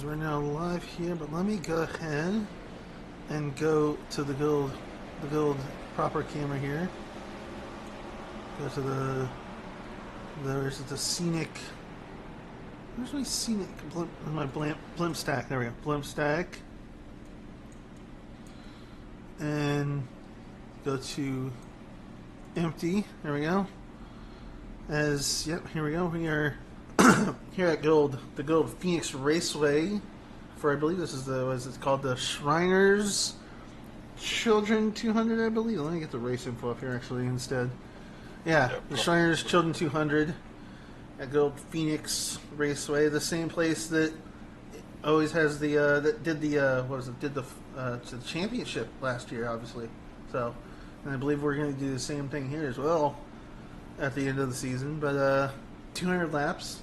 we're now live here, but let me go ahead and go to the gold proper camera here. Go to there's the scenic. Where's my scenic? My blimp stack. There we go. Blimp stack. And go to empty. There we go. Here we go. We are here at the Gold Phoenix Raceway for, I believe this is it's called, the Shriners Children 200, I believe. Let me get the race info up here actually instead. Yeah, the Shriners Children 200 at Gold Phoenix Raceway, the same place that always has the did the championship last year, obviously. So, and I believe we're going to do the same thing here as well at the end of the season. But 200 laps.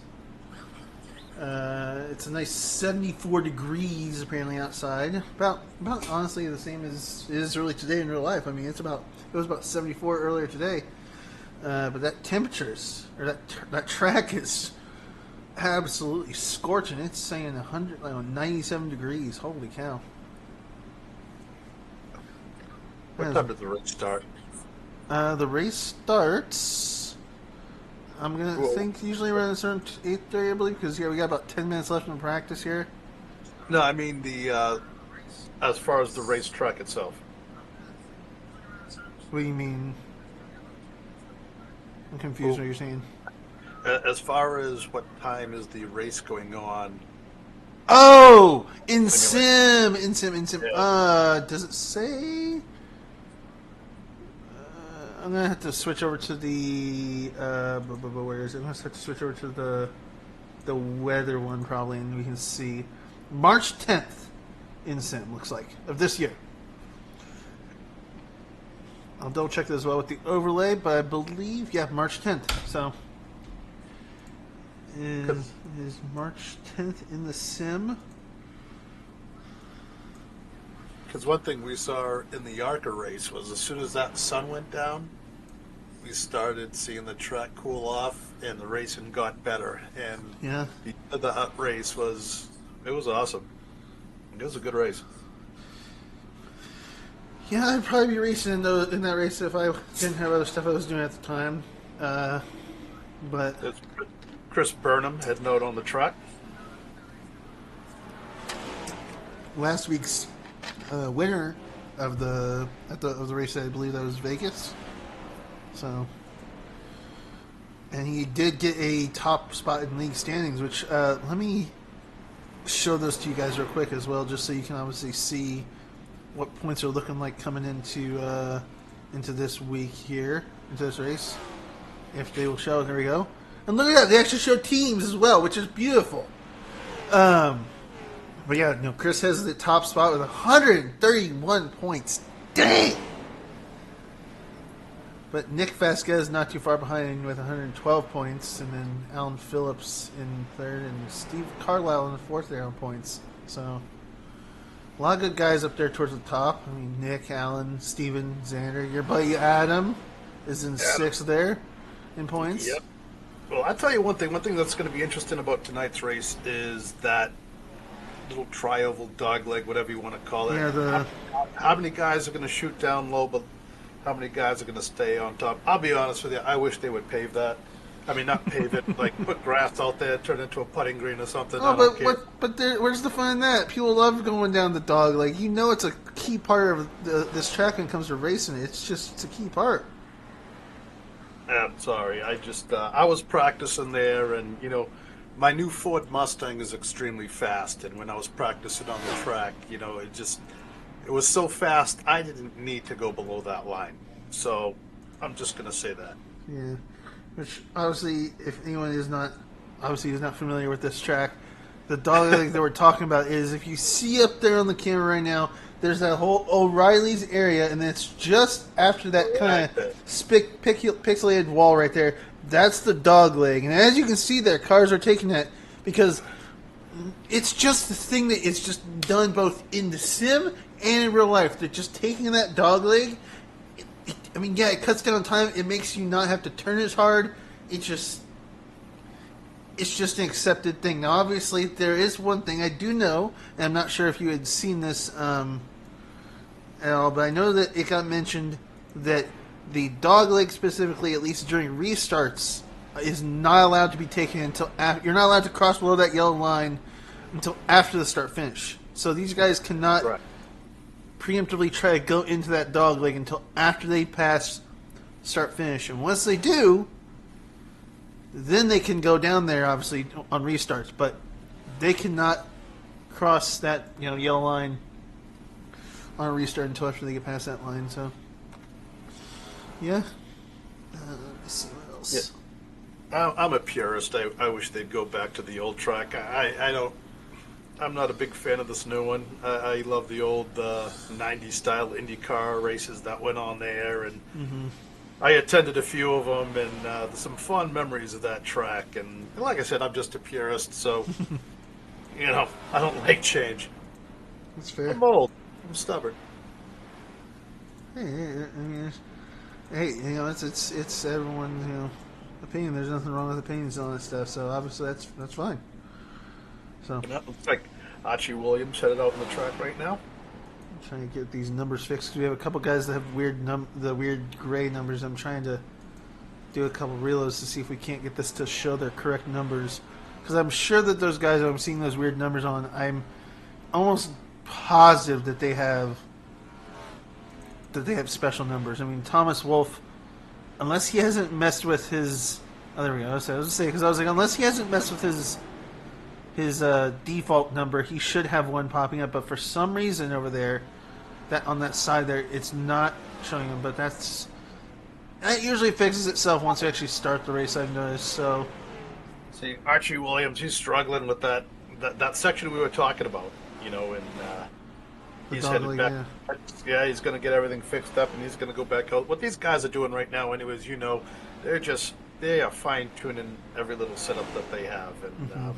It's a nice 74 degrees apparently outside. About honestly the same as it is really today in real life. I mean, it was about 74 earlier today. But that track is absolutely scorching. It's saying 97 degrees. Holy cow! What time does the race start? The race starts, I'm going to think, usually around 8:30, I believe, because we got about 10 minutes left in practice here. No, I mean as far as the racetrack itself. What do you mean? I'm confused what you're saying. As far as what time is the race going on? Oh! In sim! Yeah. Does it say? I'm going to have to switch over to the... where is it? I'm going to have to switch over to the weather one, probably, and we can see. March 10th in sim, looks like, of this year. I'll double check that as well with the overlay, but I believe, March 10th. So, is March 10th in the sim? Because one thing we saw in the Yarker race was as soon as that sun went down, we started seeing the track cool off and the racing got better. And the race was awesome. It was a good race. Yeah, I'd probably be racing in that race if I didn't have other stuff I was doing at the time. But it's Chris Burnham heading out on the track. Last week's winner of the race, I believe that was Vegas. So, and he did get a top spot in league standings, which let me show those to you guys real quick as well, just so you can obviously see what points are looking like coming into this week here, into this race. If they will show, there we go. And look at that, they actually show teams as well, which is beautiful. But yeah, Chris has the top spot with 131 points. Dang! But Nick Vasquez not too far behind with 112 points, and then Alan Phillips in third, and Steve Carlisle in the fourth there on points. So, a lot of good guys up there towards the top. I mean, Nick, Alan, Steven, Xander. Your buddy Adam is in sixth there in points. Yep. Well, I'll tell you one thing. One thing that's going to be interesting about tonight's race is that little tri-oval dogleg, whatever you want to call it. Yeah, how many guys are going to shoot down low, but how many guys are going to stay on top? I'll be honest with you. I wish they would pave that. I mean, not pave it, like put grass out there, turn it into a putting green or something. Oh, where's the fun in that? People love going down the dog. Like, it's a key part of this track when it comes to racing. It's a key part. I'm sorry. I was practicing there, and my new Ford Mustang is extremely fast. And when I was practicing on the track, it was so fast I didn't need to go below that line. So I'm just gonna say that. Yeah. Which, obviously, if anyone is not familiar with this track, the dog leg that we're talking about is, if you see up there on the camera right now, there's that whole O'Reilly's area, and it's just after that kind of pixelated wall right there. That's the dog leg. And as you can see there, cars are taking that because it's just the thing that it's just done both in the sim and in real life. They're just taking that dog leg. It cuts down time. It makes you not have to turn as hard. It just it's just an accepted thing. Now, obviously, there is one thing I do know, and I'm not sure if you had seen this at all, but I know that it got mentioned that the dog leg specifically, at least during restarts, is not allowed to be taken until after. You're not allowed to cross below that yellow line until after the start finish. So these guys cannot preemptively try to go into that dog leg until after they pass start finish. And once they do, then they can go down there, obviously, on restarts. But they cannot cross that yellow line on a restart until after they get past that line. So, yeah. Let's see what else. Yeah. I'm a purist. I wish they'd go back to the old track. I don't. I'm not a big fan of this new one. I love the old 90s style IndyCar races that went on there, and I attended a few of them, and there's some fond memories of that track. And like I said, I'm just a purist, so I don't like change. That's fair. I'm old. I'm stubborn. Hey, it's everyone's opinion. There's nothing wrong with opinions on this stuff. So obviously that's fine. So And that looks like Archie Williams headed out on the track right now. I'm trying to get these numbers fixed because we have a couple guys that have the weird gray numbers. I'm trying to do a couple reloads to see if we can't get this to show their correct numbers. Because I'm sure that those guys that I'm seeing those weird numbers on, I'm almost positive that they have special numbers. I mean, Thomas Wolfe, unless he hasn't messed with his... Oh, there we go. I was going to say, because I was like, unless he hasn't messed with his default number, he should have one popping up. But for some reason over there, that on that side there, it's not showing him. But that usually fixes itself once you actually start the race, I've noticed. So, see, Archie Williams, he's struggling with that section we were talking about, and he's headed back. Yeah, he's going to get everything fixed up, and he's going to go back out. What these guys are doing right now, anyways, they are fine tuning every little setup that they have, and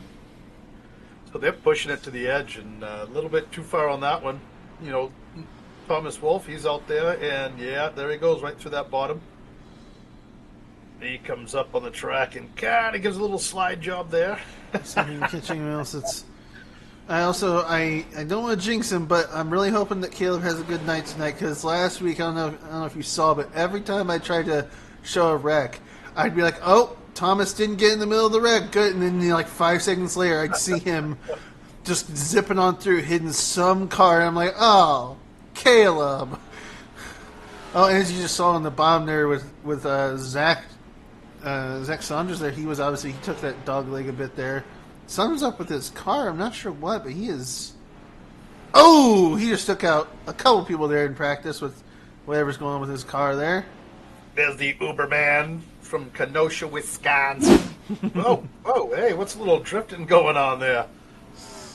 so they're pushing it to the edge, and a little bit too far on that one. Thomas Wolfe, he's out there, and yeah, there he goes right through that bottom. He comes up on the track and kind of gives a little slide job there. Catching else. I don't want to jinx him, but I'm really hoping that Caleb has a good night tonight. Because last week, I don't know if you saw, but every time I tried to show a wreck, I'd be like, "Oh, Thomas didn't get in the middle of the wreck, good." And then like 5 seconds later, I'd see him just zipping on through, hitting some car. And I'm like, "Oh, Caleb." Oh, and as you just saw on the bottom there with Zack Saunders there, he took that dog leg a bit there. Something's up with his car. I'm not sure what, but he is... Oh! He just took out a couple people there in practice with whatever's going on with his car there. There's the Uberman from Kenosha, Wisconsin. oh, hey, what's a little drifting going on there?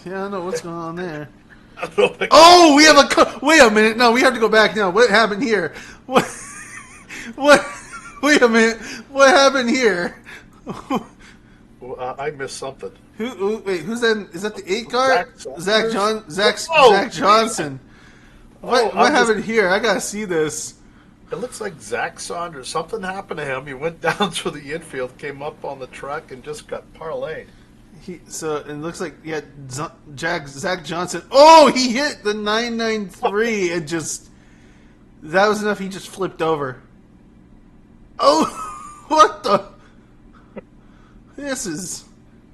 Yeah, I don't know what's going on there. Oh, we have wait a minute. No, we have to go back now. What happened here? What? Wait a minute. What happened here? I missed something. Who's that? Is that the 8 car? Zack Johnson. What happened here? I gotta see this. It looks like Zack Saunders. Something happened to him. He went down through the infield, came up on the track, and just got parlayed. So it looks like Zack Johnson. Oh, he hit the 993 and that was enough. He just flipped over. Oh, what the? This is...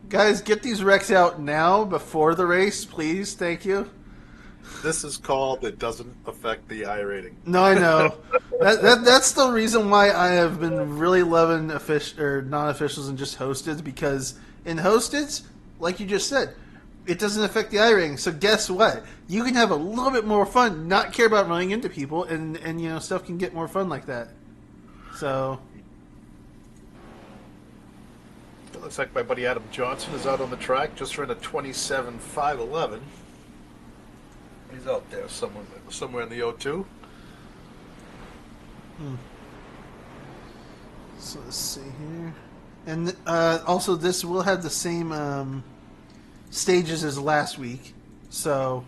Guys, get these wrecks out now before the race, please. Thank you. This is called it doesn't affect the I rating. No, I know. That's the reason why I have been really loving non-officials and just hosteds, because in hosteds, like you just said, it doesn't affect the I rating. So guess what? You can have a little bit more fun, not care about running into people, and stuff can get more fun like that. So... It looks like my buddy Adam Johnson is out on the track, just ran a 27.511. He's out there somewhere in the O2. So let's see here. And also this will have the same stages as last week. So,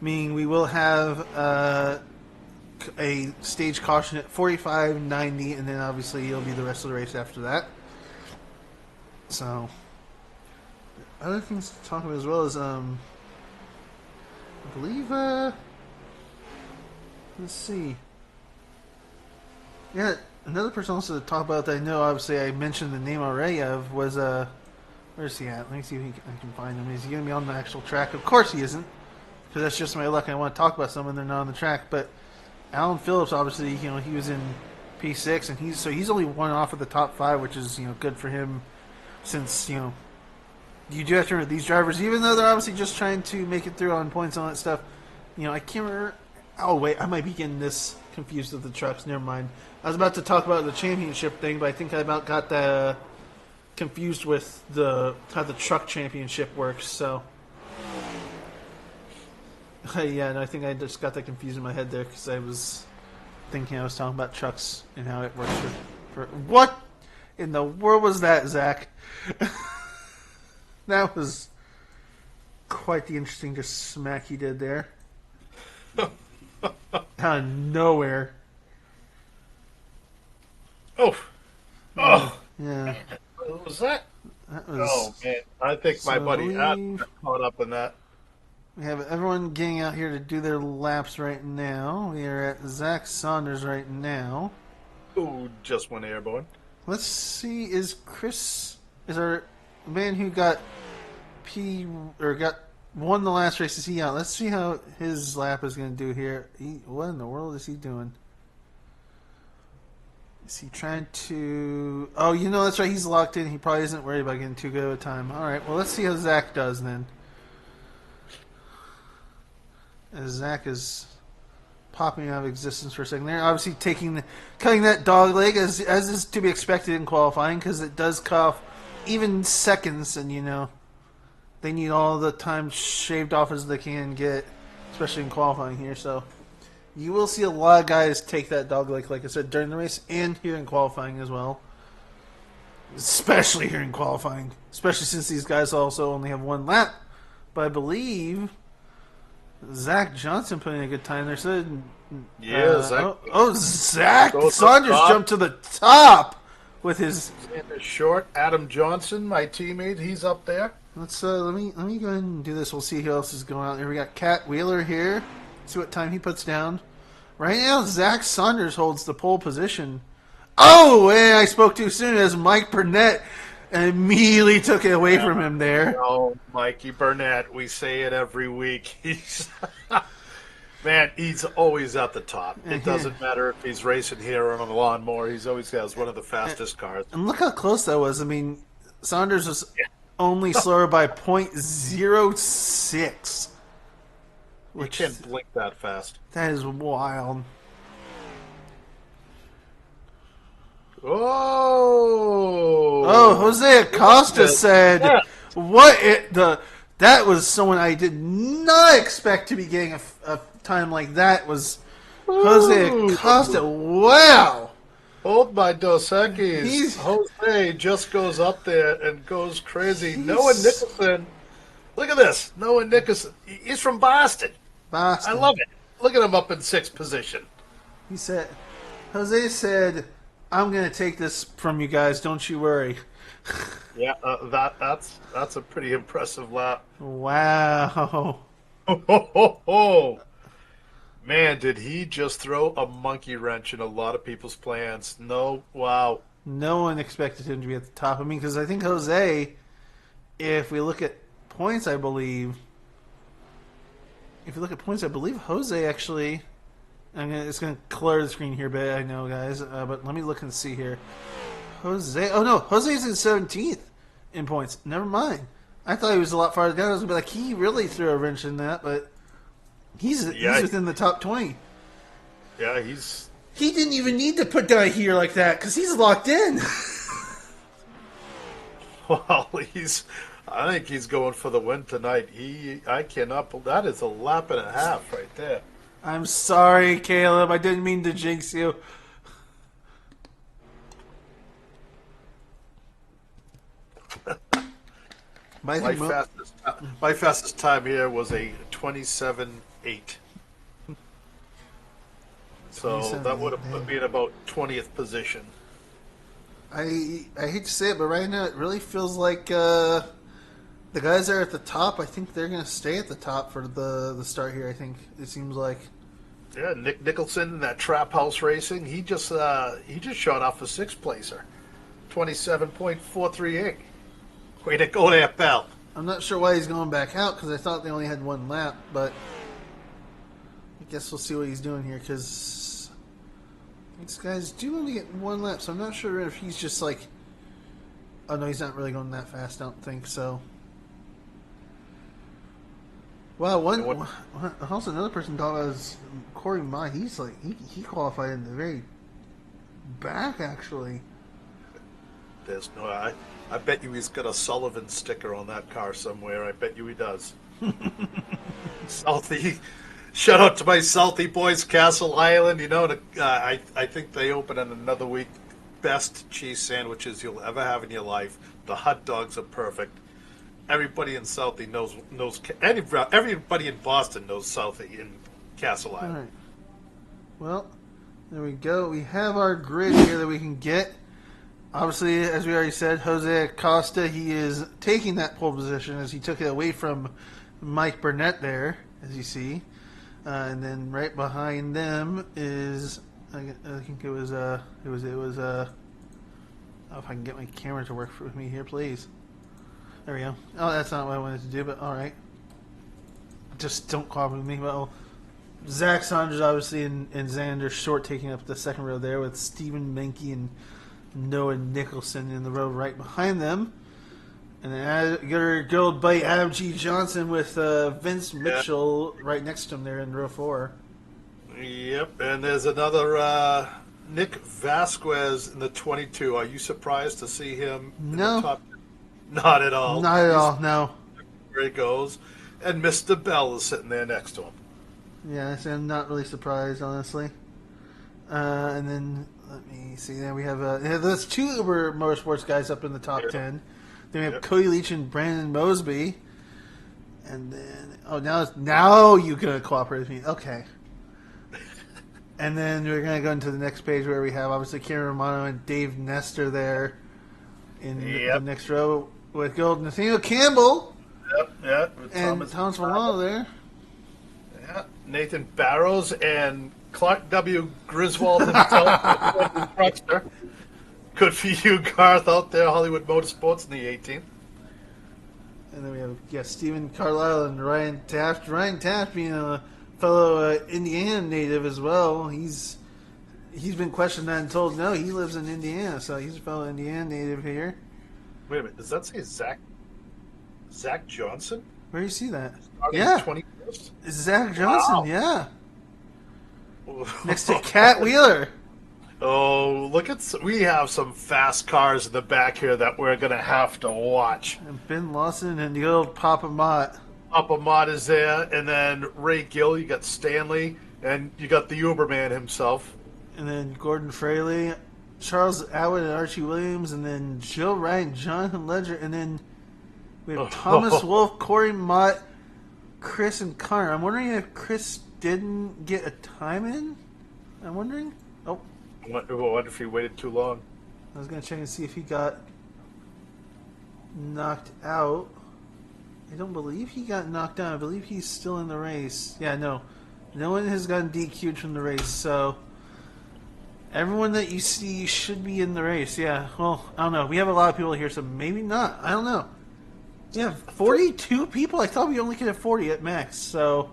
meaning we will have a stage caution at 45, 90, and then obviously it'll be the rest of the race after that. So, other things to talk about as well as I believe let's see. Yeah, another person also to talk about that I know. Obviously, I mentioned the name already of was where's he at? Let me see if I can find him. Is he going to be on the actual track? Of course he isn't, because that's just my luck. I want to talk about someone they're not on the track. But Alan Phillips, obviously, he was in P6, and he's only one off of the top 5, which is good for him, since you do have to remember these drivers, even though they're obviously just trying to make it through on points and all that stuff. I can't remember. Oh wait, I might be getting this confused with the trucks. Never mind. I was about to talk about the championship thing, but I think I about got the confused with how the truck championship works. So yeah, no, I think I just got that confused in my head there because I was thinking I was talking about trucks and how it works for what in the world was that, Zach? That was quite the interesting just smack he did there. Out of nowhere. Oh. Oh. Yeah. What was that? That was, Oh, man. I think my so buddy Adam got caught up in that. we have everyone getting out here to do their laps right now. We are at Zack Saunders right now. Ooh, just went airborne. Let's see, is our man who got won the last race, is he out? Let's see how his lap is going to do here. What in the world is he doing? Is he trying to... Oh, that's right. He's locked in. He probably isn't worried about getting too good of a time. All right, well, let's see how Zach does then. As Zach is popping out of existence for a second there. Obviously cutting that dog leg, as is to be expected in qualifying, because it does cut off even seconds, and, they need all the time shaved off as they can get, especially in qualifying here, so... You will see a lot of guys take that dog leg, like I said, during the race and here in qualifying as well. Especially here in qualifying. Especially since these guys also only have one lap. But I believe Zach Johnson put in a good time there. So, Zach. Zach Saunders jumped to the top with his... Short Adam Johnson, my teammate, he's up there. Let's let me go ahead and do this. We'll see who else is going out there. We got Cat Wheeler here. See what time he puts down. Right now, Zack Saunders holds the pole position. Oh, and I spoke too soon as Mike Burnett immediately took it away from him there. Oh, Mikey Burnett. We say it every week. Man, he's always at the top. It doesn't matter if he's racing here or on a lawnmower. He's always has one of the fastest cars. And look how close that was. I mean, Saunders was only slower by .06. Which, you can't blink that fast. That is wild. Oh, Jose Acosta said, that was someone I did not expect to be getting a time like that. Was Jose Acosta? Wow. Hold my Dos Equis. Jose just goes up there and goes crazy. Noah Nicholson. Look at this. Noah Nicholson. He's from Boston. I love it. Look at him up in 6th position. Jose said, I'm going to take this from you guys. Don't you worry. Yeah, that's a pretty impressive lap. Wow. Man, did he just throw a monkey wrench in a lot of people's plans. Wow. No one expected him to be at the top. I mean, because I think Jose, if we look at points, I believe Jose actually... it's going to color the screen here, but I know, guys. But let me look and see here. Jose... Oh, no. Jose's in 17th in points. Never mind. I thought he was a lot farther down. I was going to be like, he really threw a wrench in that, but he's within the top 20. Yeah, He didn't even need to put down here like that, because he's locked in. Well, I think he's going for the win tonight. I cannot... That is a lap and a half right there. I'm sorry, Caleb. I didn't mean to jinx you. My fastest time here was a 27.8. So that would have put me in about 20th position. I hate to say it, but right now it really feels like The guys that are at the top, I think they're going to stay at the top for the start here. I think it seems like. Yeah, Nick Nicholson in that Trap House Racing, he just shot off a sixth placer, 27.438. Way to go there, pal. I'm not sure why he's going back out because I thought they only had one lap, but I guess we'll see what he's doing here because these guys do only get one lap, so I'm not sure if he's just like, oh no, he's not really going that fast. I don't think so. Wow, also another person thought was Corey Mott. He's like he qualified in the very back actually. There's no, I bet you he's got a Sullivan sticker on that car somewhere. I bet you he does. Southie, shout out to my Southie boys, Castle Island. You know, I think they open in another week. Best cheese sandwiches you'll ever have in your life. The hot dogs are perfect. Everybody in Southie knows. Everybody in Boston knows Southie in Castle Island. All right. Well, there we go. We have our grid here that we can get. Obviously, as we already said, Jose Acosta, he is taking that pole position as he took it away from Mike Burnett there, as you see. And then right behind them is, I think it was oh, if I can get my camera to work with me here, please. There we go. Oh, that's not what I wanted to do, but all right. Just don't cooperate with me. Well, Zack Saunders, obviously, and Xander Short taking up the second row there with Stephen Menke and Noah Nicholson in the row right behind them. And then good old buddy Adam G. Johnson with Vince Mitchell right next to him there in row 4. Yep, and there's another Nick Vasquez in the 22. Are you surprised to see him in the top? Not at all. Not at all, no. There he goes. And Mr. Bell is sitting there next to him. Yeah, I'm not really surprised, honestly. And then, let me see. Then we have those two Uber Motorsports guys up in the top 10. Then we have Cody Leach and Brandon Mosby. And then, now you're going to cooperate with me. Okay. And then we're going to go into the next page where we have, obviously, Karen Romano and Dave Nestor there in the next row with gold Nathaniel Campbell. Yep. And Thomas Milano there. Yeah. Nathan Barrows and Clark W. Griswold himself. Good for you, Garth, out there, Hollywood Motorsports in the 18th. And then we have, Stephen Carlisle and Ryan Taft. Ryan Taft being a fellow Indiana native as well. He's been questioned and told no, he lives in Indiana, so he's a fellow Indiana native here. Wait a minute, does that say Zach Johnson? Where do you see that? Starting Yeah. 21st? It's Zach Johnson, Wow. Yeah. Next to Cat Wheeler. Oh, we have some fast cars in the back here that we're going to have to watch. And Ben Lawson and the old Papa Mott. Papa Mott is there, and then Ray Gill, you got Stanley, and you got the Uberman himself. And then Gordon Fraley, Charles Atwood and Archie Williams, and then Joe Ryan, Jonathan Ledger, and then we have Thomas Wolfe, Corey Mott, Chris, and Connor. I'm wondering if Chris didn't get a time in? I'm wondering. Oh. I wonder if he waited too long. I was going to check and see if he got knocked out. I don't believe he got knocked out. I believe he's still in the race. Yeah, no. No one has gotten DQ'd from the race, so everyone that you see should be in the race. Yeah, well, I don't know. We have a lot of people here, so maybe not. I don't know. Yeah, 42 people? I thought we only could have 40 at max, so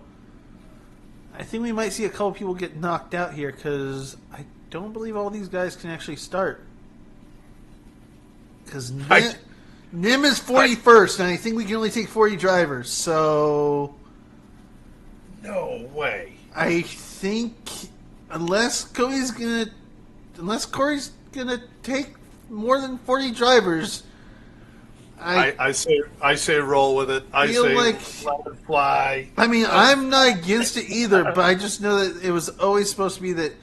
I think we might see a couple people get knocked out here because I don't believe all these guys can actually start. Because Nim is 41st, and I think we can only take 40 drivers, so No way. I think unless Corey's gonna take more than 40 drivers, I say roll with it. I feel say like fly. I mean, I'm not against it either, but I just know that it was always supposed to be that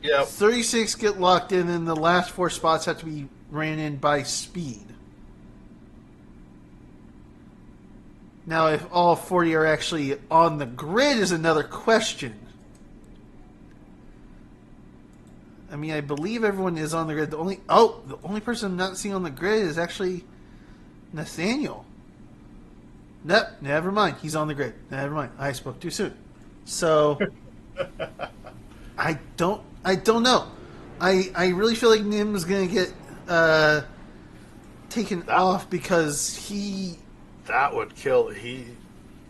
36 get locked in, and the last 4 spots have to be ran in by speed. Now, if all 40 are actually on the grid is another question. I mean, I believe everyone is on the grid. The only person I'm not seeing on the grid is actually Nathaniel. Nope, never mind. He's on the grid. Never mind. I spoke too soon. So I don't know. I really feel like Nim is going to get taken off because he. That would kill.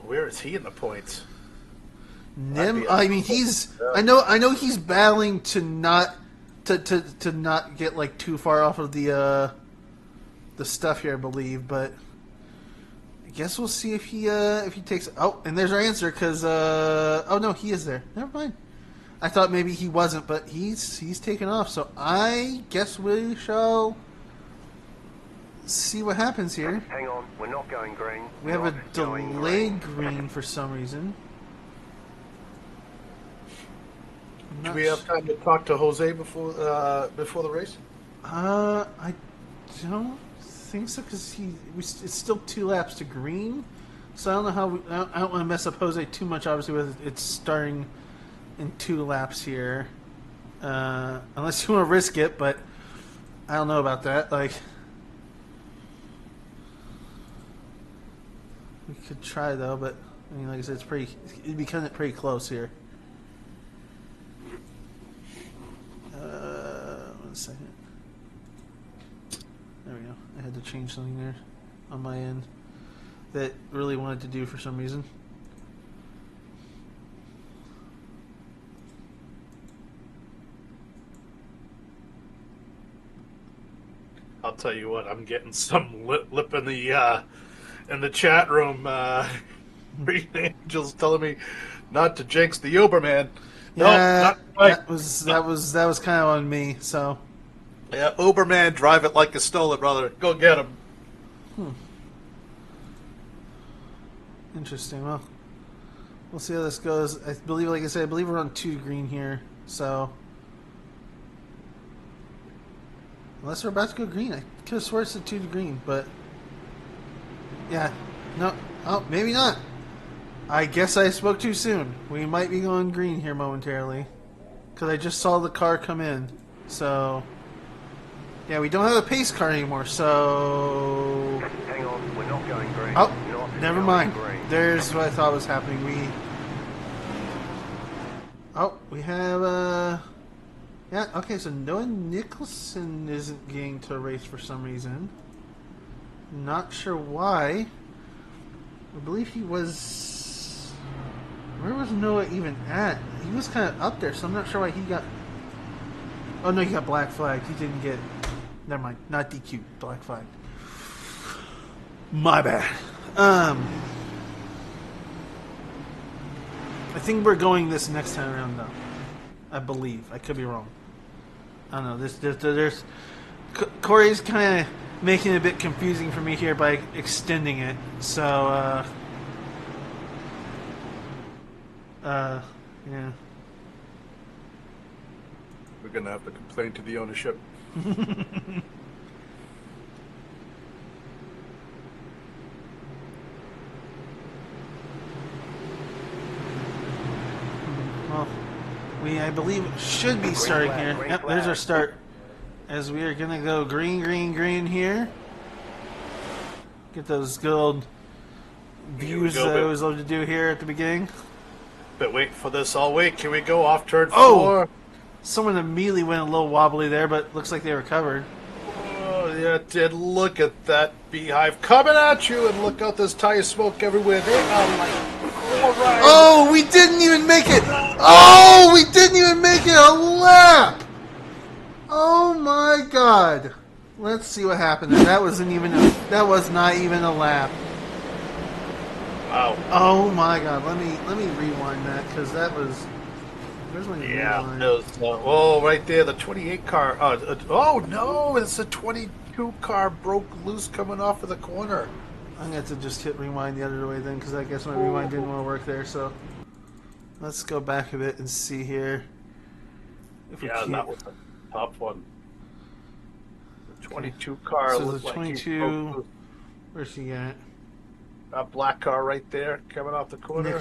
Where is he in the points? Nim. I mean, he's. I know he's battling to not not get like too far off of the stuff here, I believe, but. I guess we'll see if he takes. Oh, and there's our answer because oh no, he is there. Never mind. I thought maybe he wasn't, but he's taken off. So I guess we shall see what happens here. Hang on, we're not going green. We have a delayed green for some reason. Do we have time to talk to Jose before the race? I don't think so because it's still 2 laps to green, so I don't know how I don't want to mess up Jose too much. Obviously, with it's starting in 2 laps here, unless you want to risk it, but I don't know about that. Like, we could try though, but I mean, like I said, it'd be kind of pretty close here. 1 second. There we go. I had to change something there on my end that really wanted to do for some reason. I'll tell you what. I'm getting some lip in the chat room. Green Angels telling me not to jinx the Uberman. Yeah, no, not that was kind of on me. So. Yeah, Uberman, drive it like you stole it, brother. Go get him. Interesting. Well, we'll see how this goes. I believe, like I said, we're on 2 green here. So, unless we're about to go green, I could have sworn it's a 2 to green, but yeah, no, oh, maybe not. I guess I spoke too soon. We might be going green here momentarily because I just saw the car come in. So. Yeah, we don't have a pace car anymore, so... Hang on, we're not going green. Oh, never mind. There's what I thought was happening. We have, yeah, okay, so Noah Nicholson isn't getting to a race for some reason. Not sure why. I believe he was... Where was Noah even at? He was kind of up there, so I'm not sure why he got... Oh, no, he got black flagged. He didn't get... Never mind. Not DQ. Black flag. My bad. I think we're going this next time around, though. I believe. I could be wrong. I don't know. There's Corey's kind of making it a bit confusing for me here by extending it. So, yeah. We're going to have to complain to the ownership. Well, I believe, should be starting here. Yep, there's our start. As we are going to go green, green, green here. Get those good old views that I always love to do here at the beginning. Been waiting for this all week. Can we go off turn 4? Someone immediately went a little wobbly there, but looks like they recovered. Oh, yeah, it did. Look at that beehive coming at you, and look out, there's tire smoke everywhere. They are like, oh, we didn't even make it. Oh, we didn't even make it a lap. Oh my God. Let's see what happened there. That was not even a lap. Wow. Oh my God. Let me rewind that because that was. Where's my rewind? Oh, right there, the 28 car. Oh no, it's a 22 car broke loose coming off of the corner. I'm going to have to just hit rewind the other way then because I guess my rewind didn't want to work there. So let's go back a bit and see here. If we that was the top one. The 22 car. So the 22. Where's he at? A black car right there coming off the corner. Nick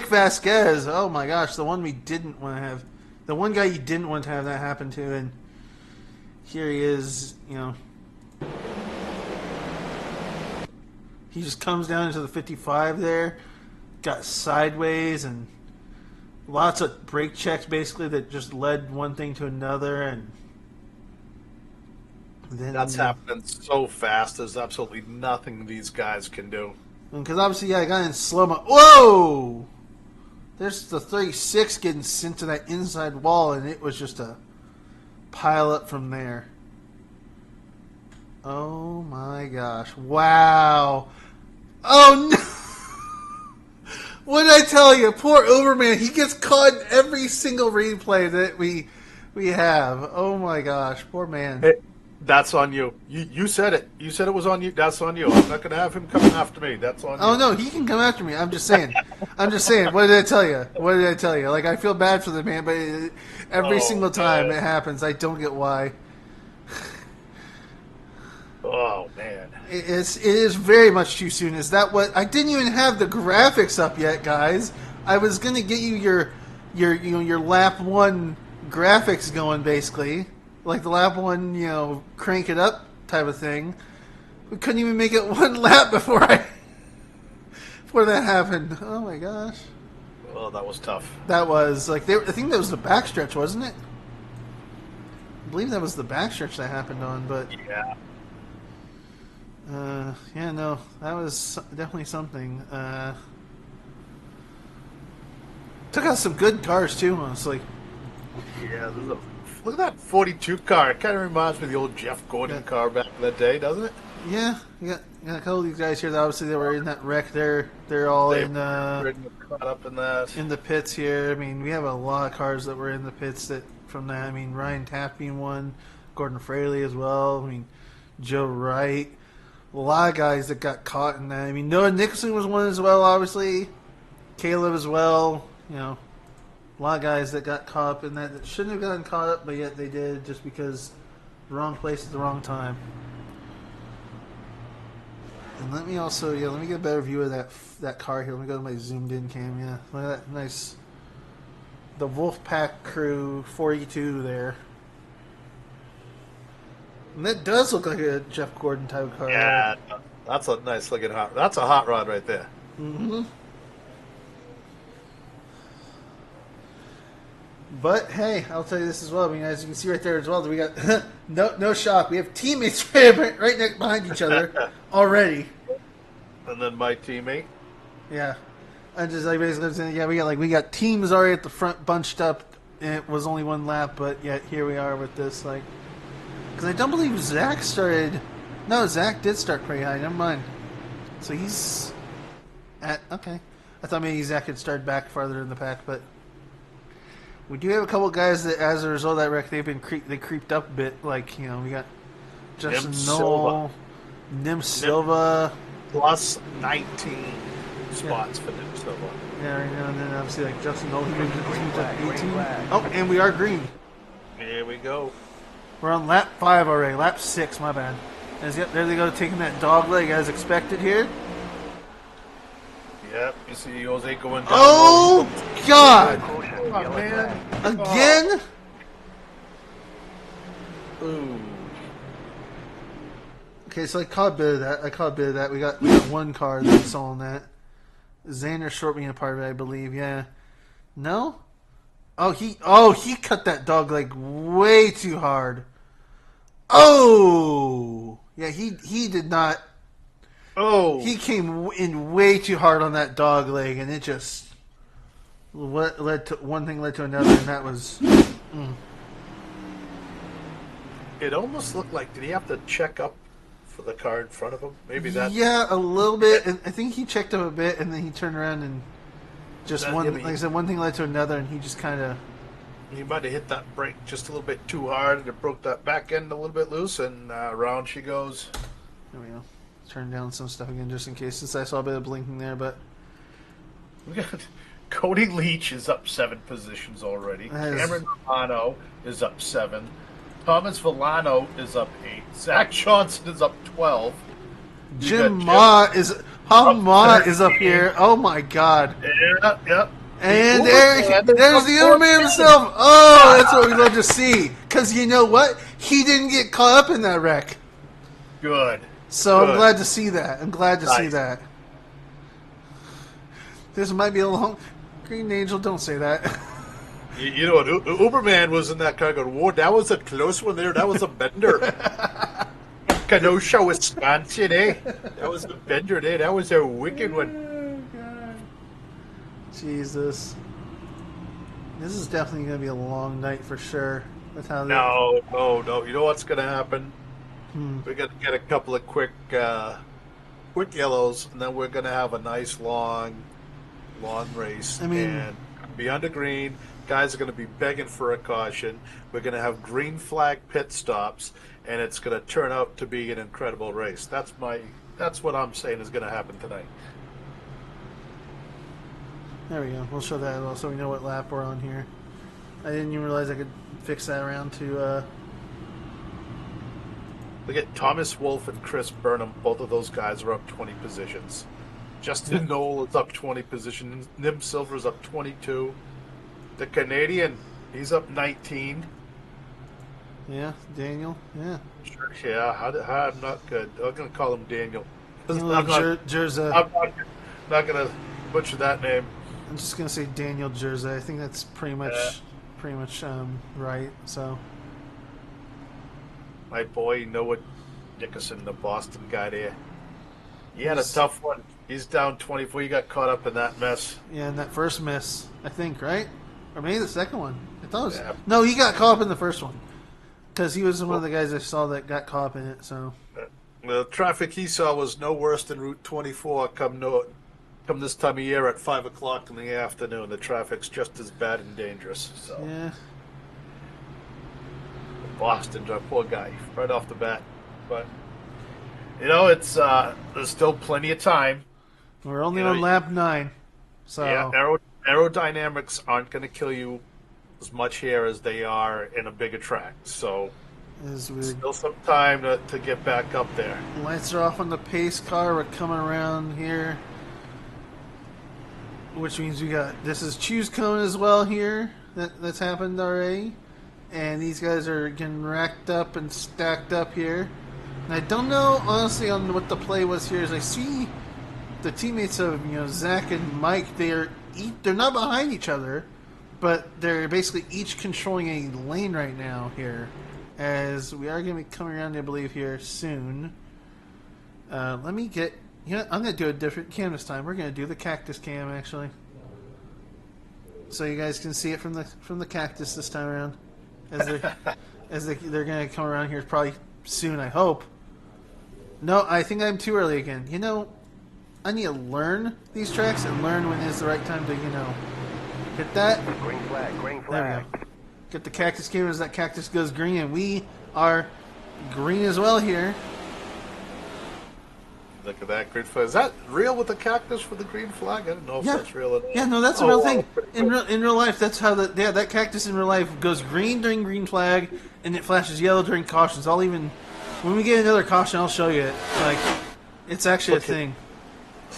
Vasquez. Oh my gosh, the one we didn't want to have. The one guy you didn't want to have that happen to, and here he is, he just comes down into the 55 there, got sideways, and lots of brake checks basically that just led one thing to another, and then That's happening so fast. There's absolutely nothing these guys can do. because obviously, yeah, I got in slow mo. Whoa! There's the 36 getting sent to that inside wall, and it was just a pile up from there. Oh my gosh! Wow! Oh no! What did I tell you? Poor Overman. He gets caught in every single replay that we have. Oh my gosh! Poor man. Hey, that's on you. You said it. You said it was on you. That's on you. I'm not going to have him coming after me. That's on you. Oh no, he can come after me. I'm just saying. What did I tell you? What did I tell you? Like, I feel bad for the man, but every single time it happens, I don't get why. Oh man, It is very much too soon. Is that what? I didn't even have the graphics up yet, guys. I was gonna get you your lap one graphics going, basically, like the lap one, crank it up type of thing. We couldn't even make it one lap before that happened. Oh my gosh. well that was tough. That was I think that was the backstretch, wasn't it? I believe that was the backstretch that happened on, but Yeah. yeah, no, that was definitely something. Took out some good cars too, honestly. Yeah. Look at that 42 car. It kind of reminds me of the old Jeff Gordon car back in the day, doesn't it? Yeah, you got a couple of these guys here that obviously they were in that wreck. They're all Caught up in that. in the pits here. I mean, we have a lot of cars that were in the pits from that. I mean, Ryan Taft being one, Gordon Fraley as well. I mean, Joe Wright. A lot of guys that got caught in that. I mean, Noah Nicholson was one as well, obviously. Caleb as well. A lot of guys that got caught up in that shouldn't have gotten caught up, but yet they did just because the wrong place at the wrong time. And let me get a better view of that car here. Let me go to my zoomed in cam. Yeah, look at that nice. The Wolfpack Crew 42 there. And that does look like a Jeff Gordon type of car. Yeah, that's a nice looking hot. That's a hot rod right there. Mm-hmm. But hey, I'll tell you this as well. I mean, as you can see right there as well, we got no shock. We have teammates right next behind each other already. And then my teammate. Yeah, I just basically saying, yeah, we got teams already at the front bunched up. And it was only one lap, but yet here we are with this because I don't believe Zach started. No, Zach did start pretty high. Never mind. So he's at okay. I thought maybe Zach had started back farther in the pack, but we do have a couple guys that, as a result of that wreck, they creeped up a bit. We got Justin Knoll, Nim Silva, plus 19 spots for Nim Silva. Yeah, right now, and then obviously Justin Knoll, he moved up 18. Oh, and we are green. Here we go. We're on lap 5 already. Lap 6, my bad. There they go, taking that dog leg as expected here. Yep, you see Jose going down. Oh, God! Oh, man. Again? Ooh. Okay, so I caught a bit of that. We got one car that's on that. Xander Short being a part of it, I believe. Yeah. No? He cut that dog leg way too hard. Oh! Yeah, he did not. Oh. He came in way too hard on that dog leg, and it just one thing led to another, and that was. It almost looked like, did he have to check up for the car in front of him? Maybe that. Yeah, a little bit. And I think he checked up a bit, and then he turned around and just like I said, one thing led to another, and he just kind of. He might have hit that brake just a little bit too hard, and it broke that back end a little bit loose, and round she goes. There we go. Turn down some stuff again just in case, since I saw a bit of blinking there, but. We got Cody Leach is up 7 positions already. Cameron Milano is up 7. Thomas Villano is up 8. Zach Johnson is up 12. Jim Ma is up here. Oh my God! Yep. And there's the Uberman himself. Oh, that's what we love to see. Because you know what? He didn't get caught up in that wreck. Good. So I'm Good. glad to see that. I'm glad to see Nice. that. This might be a long. Green Angel, don't say that. You know what? Uberman was in that car going, whoa, that was a close one there. That was a bender. Kenosha, Wisconsin, eh? That was a bender, eh? That was a wicked one. Oh, God. Jesus. This is definitely going to be a long night for sure. With how No, no, no. You know what's going to happen? Hmm. We're going to get a couple of quick yellows, and then we're going to have a nice long race. I mean- and be under green. Guys are going to be begging for a caution. We're going to have green flag pit stops, and it's going to turn out to be an incredible race. That's what I'm saying is going to happen tonight. There we go. We'll show that as well so we know what lap we're on here. I didn't even realize I could fix that around to. Look at Thomas Wolfe and Chris Burnham. Both of those guys are up 20 positions. Justin Knoll is up 20 positions. Nim Silver's up 22. The Canadian, he's up 19. Yeah, Daniel. Yeah. Sure, yeah, I'm not good. I'm going to call him Daniel. Daniel I'm Jerza. not going to butcher that name. I'm just gonna say Daniel Jerza. I think that's pretty much right. So My boy Noah Dickerson, the Boston guy there. He had a He's- tough one. He's down 24. He got caught up in that mess. yeah, and that first miss, I think, right, or maybe the second one. I thought it was Yeah. no. He got caught up in the first one because he was one of the guys I saw that got caught up in it. So The traffic he saw was no worse than Route 24 come this time of year at 5 o'clock in the afternoon. The traffic's just as bad and dangerous. So yeah, Boston, our poor guy, right off the bat. But you know, it's there's still plenty of time. we're only You know, on lap 9. So Yeah, aerodynamics aren't going to kill you as much here as they are in a bigger track. So as we still some time to get back up there. lights are off on the pace car. We're coming around here, which means this is Choose Cone as well here. That's happened already, and these guys are getting racked up and stacked up here. And I don't know honestly on what the play was here. As I see the teammates of Zach and Mike, they're not behind each other, but they're basically each controlling a lane right now here. As we are going to be coming around, I believe, here soon. Let me get. I'm going to do a different cam this time. We're going to do the cactus cam actually, so you guys can see it from the cactus this time around. They're going to come around here probably soon. I hope. No, I think I'm too early again. I need to learn these tracks and learn when is the right time to hit that. Green flag, green There flag. we go. Get the cactus cam as that cactus goes green, and we are green as well here. Look at that green flag. Is that real with the cactus for the green flag? I don't know if Yeah. that's real. Yeah, no, that's a real wow, thing. pretty In cool. real life, that's how that cactus in real life goes green during green flag, and it flashes yellow during cautions. When we get another caution, I'll show you it. Like, it's actually a thing.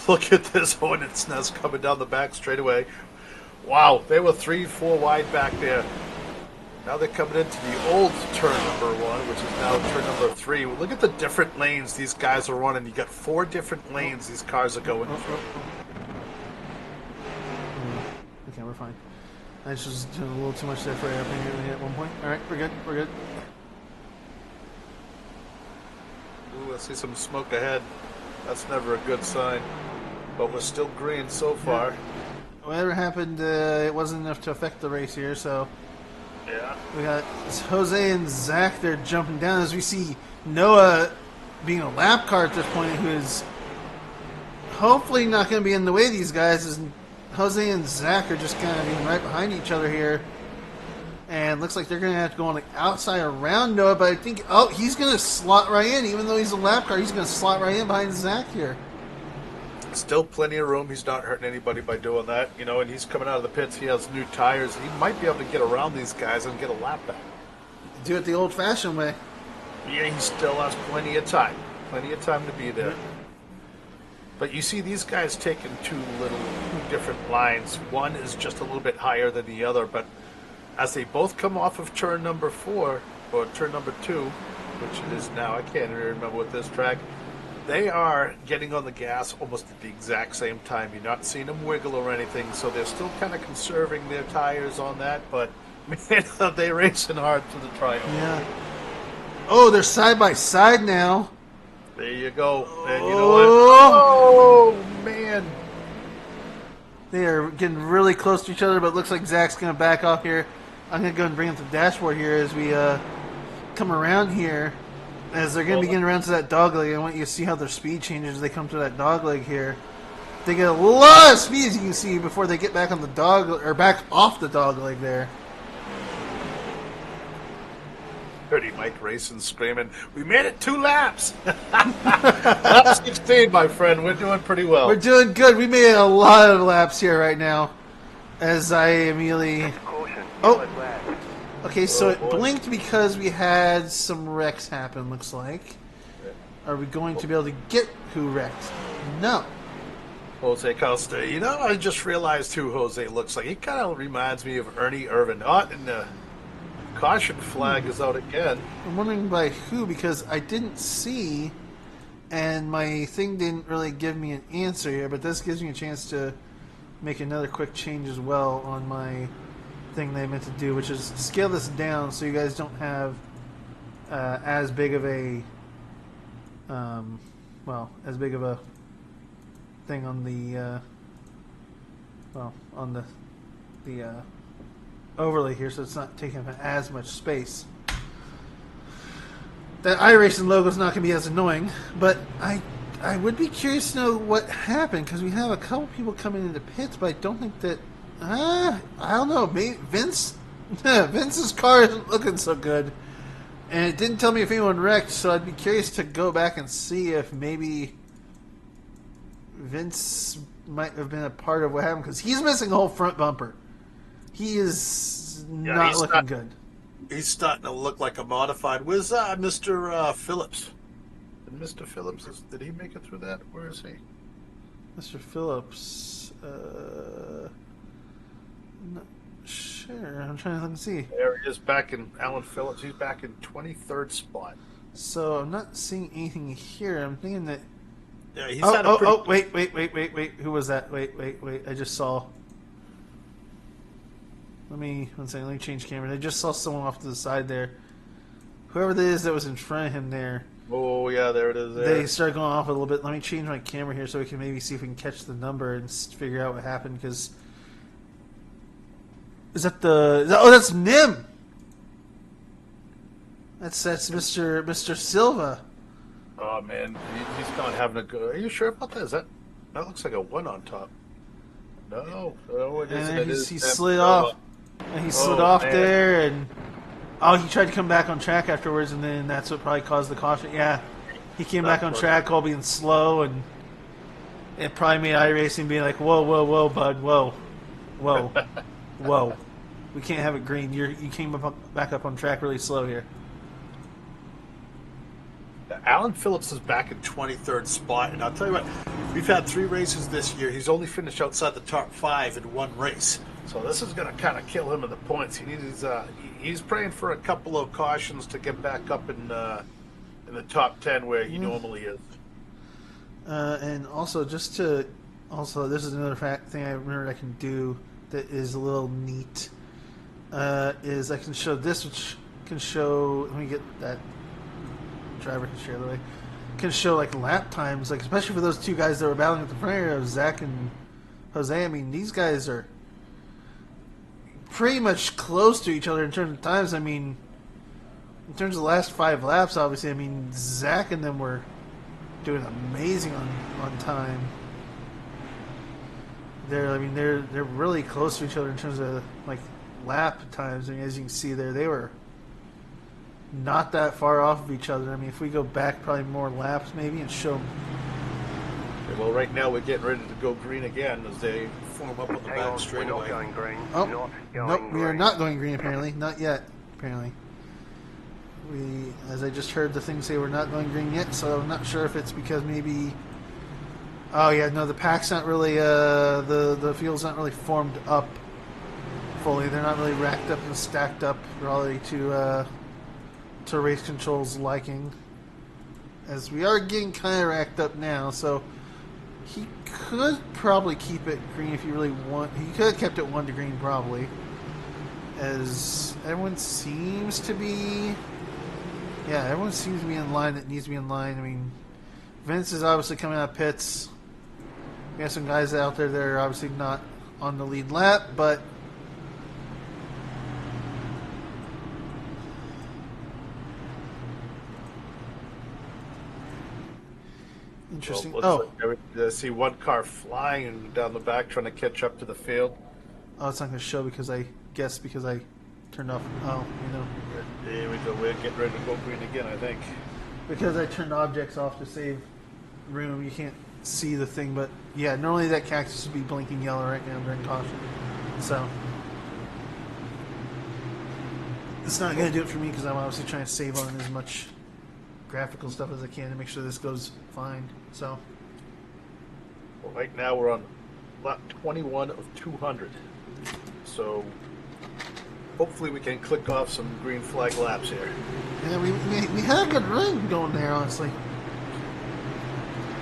Look at this hornet's nest coming down the back straightaway. Wow, they were 3-4 wide back there. Now they're coming into the old turn number 1, which is now turn number 3. Look at the different lanes these guys are running. You got 4 different lanes these cars are going through. Okay, we're fine. I just was doing a little too much there for airplane at one point. All right, we're good. We're good. Ooh, I see some smoke ahead. That's never a good sign. But we're still green so far. Whatever happened, it wasn't enough to affect the race here, so Yeah. we got Jose and Zach. They're jumping down as we see Noah being a lap car at this point, who is hopefully not going to be in the way of these guys. As Jose and Zach are just kind of being right behind each other here, and looks like they're going to have to go on the outside around Noah. But I think he's going to slot right in, even though he's a lap car. He's going to slot right in behind Zach here. Still plenty of room. He's not hurting anybody by doing that, and he's coming out of the pits. He has new tires. He might be able to get around these guys and get a lap back. Do it the old-fashioned way. Yeah, he still has plenty of time. Plenty of time to be there. But you see these guys taking two different lines. One is just a little bit higher than the other, but as they both come off of turn number 4, or turn number 2, which it is now, I can't even remember what this track, They are getting on the gas almost at the exact same time. You're not seeing them wiggle or anything, so they're still kind of conserving their tires on that, but man, are they racing hard to the triangle. Yeah. Oh, they're side by side now. There you go. And you know what? Oh, man. They are getting really close to each other, but it looks like Zach's going to back off here. I'm going to go and bring up the dashboard here as we come around here. As they're going to be getting around to that dogleg, I want you to see how their speed changes as they come to that dogleg here. They get a lot of speed, as you can see, before they get back on the back off the dogleg there. Dirty Mike racing, screaming, "We made it 2 laps!" Lap 16, my friend. We're doing pretty well. We're doing good. We made a lot of laps here right now. As I immediately... Caution. Oh. Yellow flag. Okay, so it boy. blinked because we had some wrecks happen, looks like. Are we going to be able to get who wrecked? No. Jose Acosta. You know, I just realized who Jose looks like. He kind of reminds me of Ernie Irvin. And the caution flag is out again. I'm wondering by who, because I didn't see, and my thing didn't really give me an answer here, but this gives me a chance to make another quick change as well on my thing they meant to do, which is scale this down so you guys don't have as big of a as big of a thing on the on the overlay here, so it's not taking up as much space. That iRacing logo is not going to be as annoying, but I would be curious to know what happened, because we have a couple people coming into pits, but I don't think that I don't know. Maybe Vince's car isn't looking so good, and it didn't tell me if anyone wrecked. So I'd be curious to go back and see if maybe Vince might have been a part of what happened, because he's missing a whole front bumper. He is not looking good. He's starting to look like a modified. Where's Mr. Phillips? And Mr. Phillips, did he make it through that? Where is he? Mr. Phillips. I'm not sure. I'm trying to look and see. There he is, back in Alan Phillips. He's back in 23rd spot. So I'm not seeing anything here. I'm thinking that. Yeah, he's had a pretty... Wait. Who was that? Wait. I just saw. Let me change camera. I just saw someone off to the side there. Whoever it is that was in front of him there. Oh, yeah, there it is. They started going off a little bit. Let me change my camera here so we can maybe see if we can catch the number and figure out what happened. Because that's Nim. That's Mr. Silva. Oh man, he's not having a good. Are you sure about that? That looks like a 1 on top? No, it isn't. And he slid off. And he slid off man. there, and he tried to come back on track afterwards, and then that's what probably caused the caution. Yeah, he came back on track, all being slow, and it probably made iRacing being like, whoa, bud, whoa. We can't have it green. You came back up on track really slow here. Alan Phillips is back in 23rd spot, and I'll tell you what, we've had 3 races this year. He's only finished outside the top 5 in 1 race, so this is going to kind of kill him in the points. He's praying for a couple of cautions to get back up in the top 10 where he normally is. And also, this is another thing I remembered I can do that is a little neat. Is I can show this, which can show. Let me get that. Driver can share the way. Can show like lap times, like especially for those 2 guys that were battling at the front area of Zach and Jose. I mean, these guys are pretty much close to each other in terms of times. I mean, in terms of the last 5 laps, obviously, I mean, Zach and them were doing amazing on time. They're really close to each other in terms of like lap times. I mean, as you can see there, they were not that far off of each other. I mean, if we go back probably more laps maybe and show them. Well, right now we're getting ready to go green again as they form up on the Hang back on, straightaway. we're not going green. Oh, Not going nope, we are green. not going green apparently. Not yet, apparently. As I just heard the thing say we're not going green yet, so I'm not sure if it's because maybe... Oh yeah, no, the pack's not really, the field's not really formed up fully. They're not really racked up and stacked up really to race control's liking. as we are getting kind of racked up now, so he could probably keep it green if he really want. He could have kept it 1 to green probably, as everyone seems to be. Yeah, everyone seems to be in line that needs to be in line. I mean, Vince is obviously coming out of pits. We have some guys out there that are obviously not on the lead lap, but interesting. Well, I see one car flying down the back trying to catch up to the field. Oh, it's not going to show because I turned off. Oh, There we go. We're getting ready to go green again, I think. because I turned objects off to save room. You can't see the thing, but yeah, normally that cactus would be blinking yellow right now during caution. So it's not going to do it for me because I'm obviously trying to save on as much graphical stuff as I can to make sure this goes fine. So Well, right now we're on lap 21 of 200. So hopefully we can click off some green flag laps here. yeah, we had a good run going there, honestly.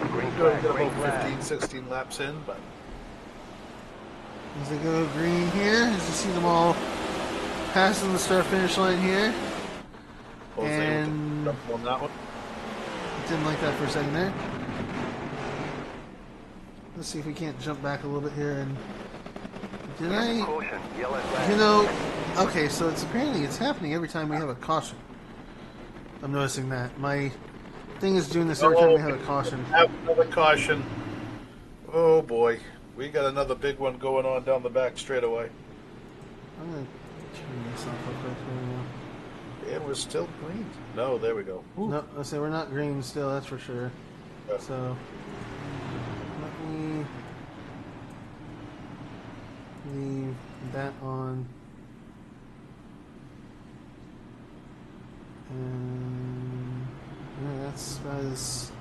Green We're flag, about green flag. 15, 16 laps in, but As they go green here, as you see them all passing the start-finish line here. Jose And- with the jump on that one. Didn't like that for a second there. Let's see if we can't jump back a little bit here. And did I? Caution, yellow flag. You know, okay. So it's apparently it's happening every time we have a caution. I'm noticing that my thing is doing this every time we have a caution. Have another caution. Oh boy, we got another big one going on down the back straightaway. I'm gonna turn this off real quick. And we're still green. No, there we go. Ooh. No, let's say we're not green still. That's for sure. Yeah. So let me leave that on. And yeah, that's about as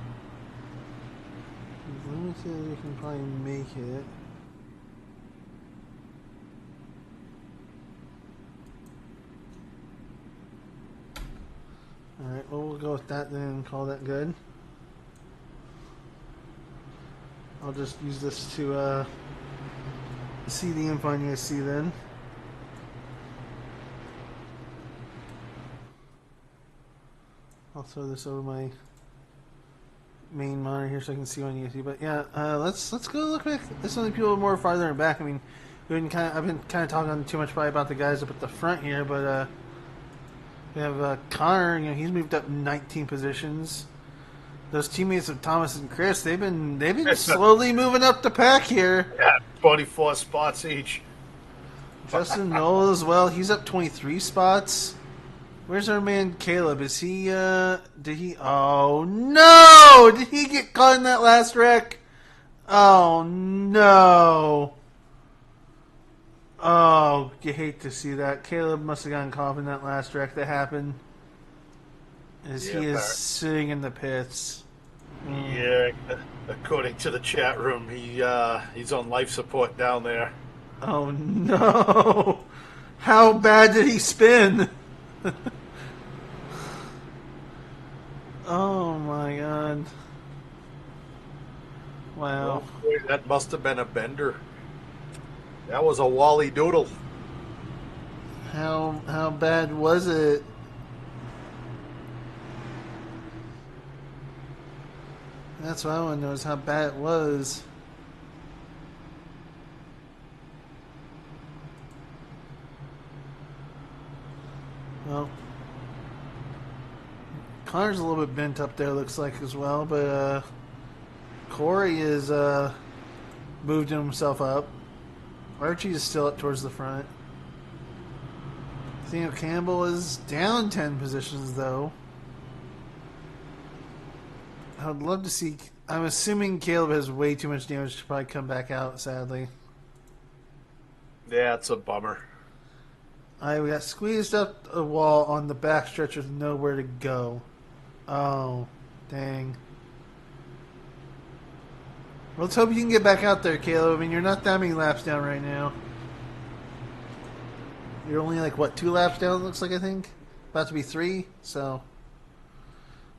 limited as we can probably make it. Alright, well we'll go with that then and call that good. I'll just use this to see the info on USC then. I'll throw this over my main monitor here so I can see on USC. But yeah, let's go look back. There's only people more farther in back. I mean, I've been kind of talking too much probably about the guys up at the front here, but we have Connor. You know, he's moved up 19 positions. Those teammates of Thomas and Chris, they've been slowly moving up the pack here. Yeah, 24 spots each. Justin Knoll as well. He's up 23 spots. Where's our man Caleb? Is he? Did he? Oh no! Did he get caught in that last wreck? Oh no! Oh, you hate to see that. Caleb must have gotten caught in that last wreck that happened. As he is sitting in the pits. Yeah, according to the chat room, he's on life support down there. Oh no! How bad did he spin? Oh my god! Wow. Oh, boy, that must have been a bender. That was a Wally Doodle. How bad was it? That's what I want to know is how bad it was. Well, Connor's a little bit bent up there, looks like, as well, but Corey is moved himself up. Archie is still up towards the front. Theo Campbell is down 10 positions, though. I would love to see... I'm assuming Caleb has way too much damage to probably come back out, sadly. Yeah, it's a bummer. We got squeezed up a wall on the back stretch with nowhere to go. Oh, dang. Well, let's hope you can get back out there, Caleb. I mean, you're not that many laps down right now. You're only like, what, 2 laps down, it looks like, I think? About to be 3, so...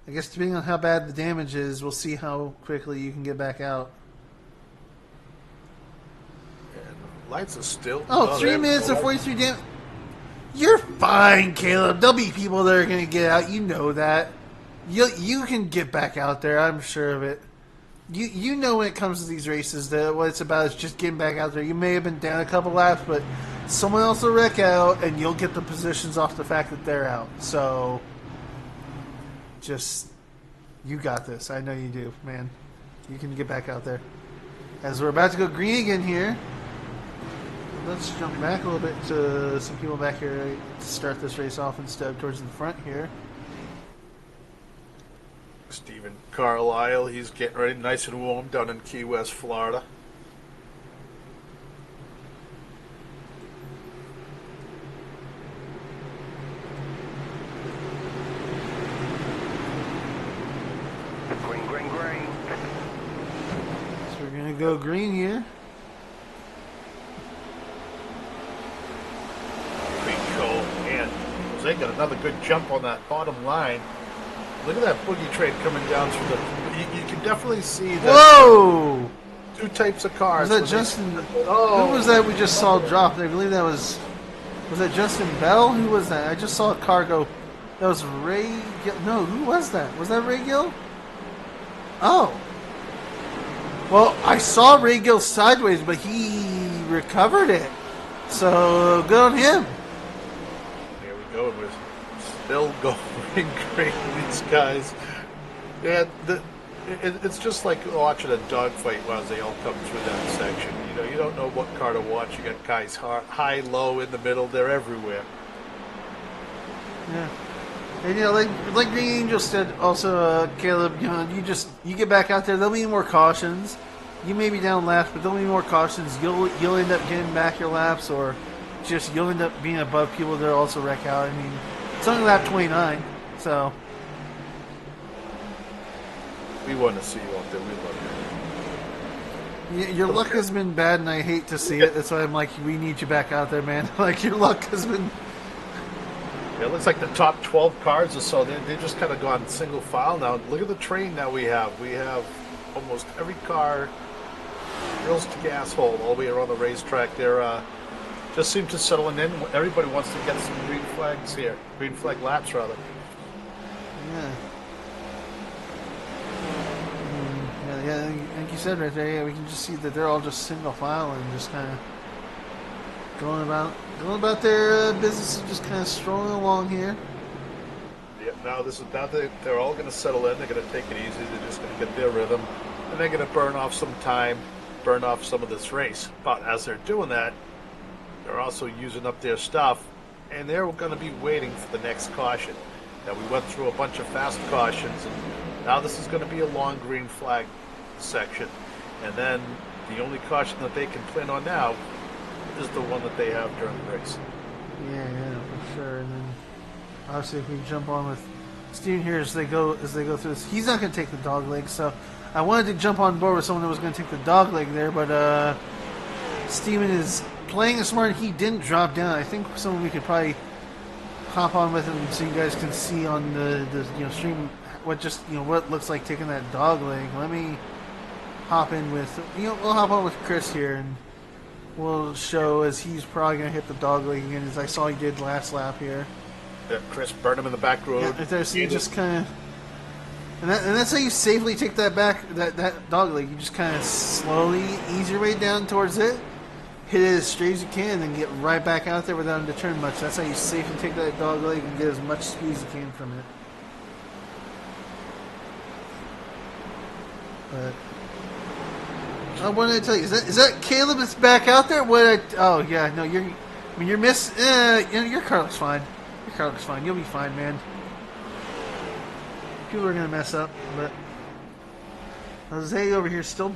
I guess depending on how bad the damage is, we'll see how quickly you can get back out. And lights are still... Oh, 3 minutes and 43 damage. You're fine, Caleb. There'll be people that are going to get out. You know that. You can get back out there. I'm sure of it. You know when it comes to these races that what it's about is just getting back out there. You may have been down a couple laps, but someone else will wreck out, and you'll get the positions off the fact that they're out. So, just, you got this. I know you do, man. You can get back out there. As we're about to go green again here, let's jump back a little bit to some people back here to start this race off instead towards the front here. Stephen Carlisle, he's getting ready nice and warm down in Key West, Florida. Green, green, green. So we're going to go green here. Pretty cool. And Jose got another good jump on that bottom line. Look at that boogie train coming down through the... You can definitely see that... Whoa! Two types of cars. Was that Justin... Oh! Who was that we just saw drop? I believe that was... Was that Justin Bell? Who was that? I just saw a car go... That was Ray... No, who was that? Was that Ray Gill? Oh. Well, I saw Ray Gill sideways, but he recovered it. So, good on him. There we go. We're still going great, these guys. Yeah, it's just like watching a dogfight as they all come through that section. You know, you don't know what car to watch. You got guys high, low, in the middle. They're everywhere. Yeah. And, you know, like Green Angel said, also, Caleb, you know, you get back out there, there'll be more cautions. You may be down laps, but there'll be more cautions. You'll end up getting back your laps, or just you'll end up being above people that also wreck out. I mean, it's only lap 29, so... We want to see you out there. We love you. Your luck has been bad, and I hate to see it. That's why I'm like, we need you back out there, man. Like, your luck has been... Yeah, it looks like the top 12 cars or so, they've just kind of gone single file now. Look at the train now we have. We have almost every car, grills to gas hole, all the way around the racetrack. They're just seem to settling in. Everybody wants to get some green flags here. Green flag laps, rather. Yeah. Yeah, like you said right there, yeah, we can just see that they're all just single file and just kind of going about their business, just kind of strolling along here. Yeah, now they're all going to settle in. They're going to take it easy. They're just going to get their rhythm, and they're going to burn off some time, burn off some of this race. But as they're doing that, they're also using up their stuff, and they're going to be waiting for the next caution. Now, we went through a bunch of fast cautions, and now this is going to be a long green flag section. And then the only caution that they can plan on now is the one that they have during the race. Yeah, for sure. And then obviously if we jump on with Steven here as they go through this, he's not going to take the dog leg. So I wanted to jump on board with someone that was going to take the dog leg there, but Steven is playing it smart. He didn't drop down. I think someone we could probably hop on with him so you guys can see on the stream what looks like taking that dog leg. Let me hop in with we'll hop on with Chris here and we'll show as he's probably gonna hit the dog leg again as I saw he did last lap here. Yeah, Chris burned him in the back road. Yeah, right there, so you just kind of and that's how you safely take that dog leg. You just kind of slowly ease your way down towards it, hit it as straight as you can, and then get right back out there without having to turn much. That's how you safely take that dog leg and get as much speed as you can from it. But I wanted to tell you, is that Caleb that's back out there? Oh yeah, no, you're missing. Your car looks fine. Your car looks fine. You'll be fine, man. People are gonna mess up, but Jose over here still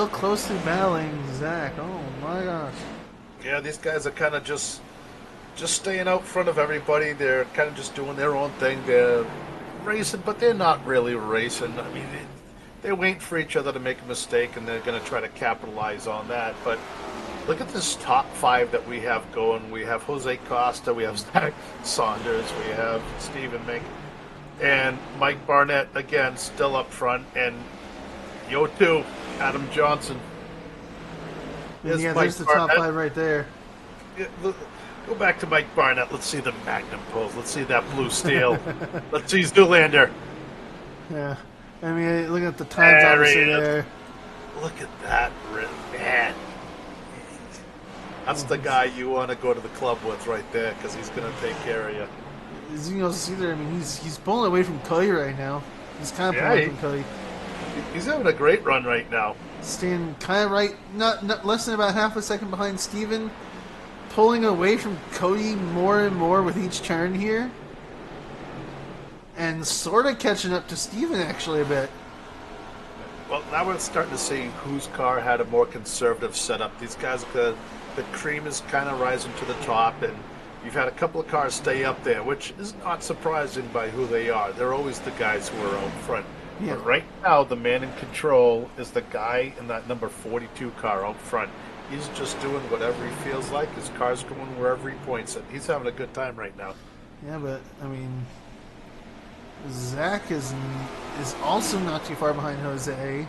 closely battling Zach. Oh my gosh. Yeah, these guys are kind of just staying out front of everybody. They're kind of just doing their own thing. They're racing, but they're not really racing. I mean, they're waiting for each other to make a mistake, and they're going to try to capitalize on that. But look at this top 5 that we have going. We have Jose Acosta, we have Zack Saunders, we have Stephen Menke. And Mike Barnett, again, still up front. And yo, too, Adam Johnson. And yeah, there's the top 5 right there. Yeah, go back to Mike Barnett. Let's see the Magnum pose. Let's see that blue steel. Let's see Zoolander. Yeah. I mean, look at the times obviously there. Look at that, man. That's the guy you want to go to the club with right there because he's going to take care of you. As you know, see there, I mean, he's pulling away from Cody right now. He's kind of pulling away from Cody. He's having a great run right now. Staying kind of right, not less than about half a second behind Steven. Pulling away from Cody more and more with each turn here. And sort of catching up to Steven actually a bit. Well, now we're starting to see whose car had a more conservative setup. These guys, the cream is kind of rising to the top, and you've had a couple of cars stay up there, which is not surprising by who they are. They're always the guys who are out front. Yeah. But right now, the man in control is the guy in that number 42 car out front. He's just doing whatever he feels like. His car's going wherever he points it. He's having a good time right now. Yeah, but, I mean, Zach is also not too far behind Jose.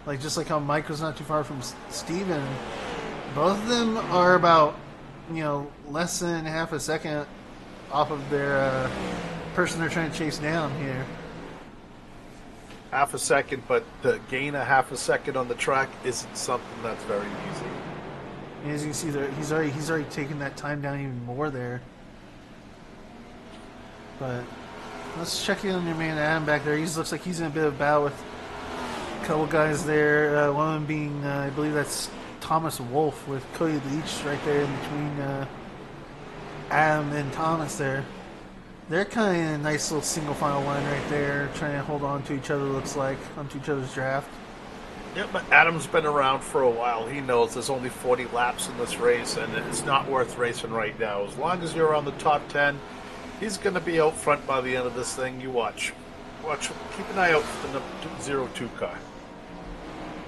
Like, just like how Mike was not too far from Steven. Both of them are about, less than half a second off of their person they're trying to chase down here. Half a second, but to gain a half a second on the track isn't something that's very easy. And as you can see there, he's already taken that time down even more there. But let's check in on your man Adam back there. He looks like he's in a bit of a battle with a couple guys there. One of them being, I believe that's Thomas Wolfe with Cody Leach right there in between Adam and Thomas there. They're kind of in a nice little single file line right there, trying to hold on to each other, looks like, onto each other's draft. Yeah, but Adam's been around for a while. He knows there's only 40 laps in this race, and it's not worth racing right now. As long as you're on the top 10, he's going to be out front by the end of this thing. You watch. Keep an eye out for the number 02 car.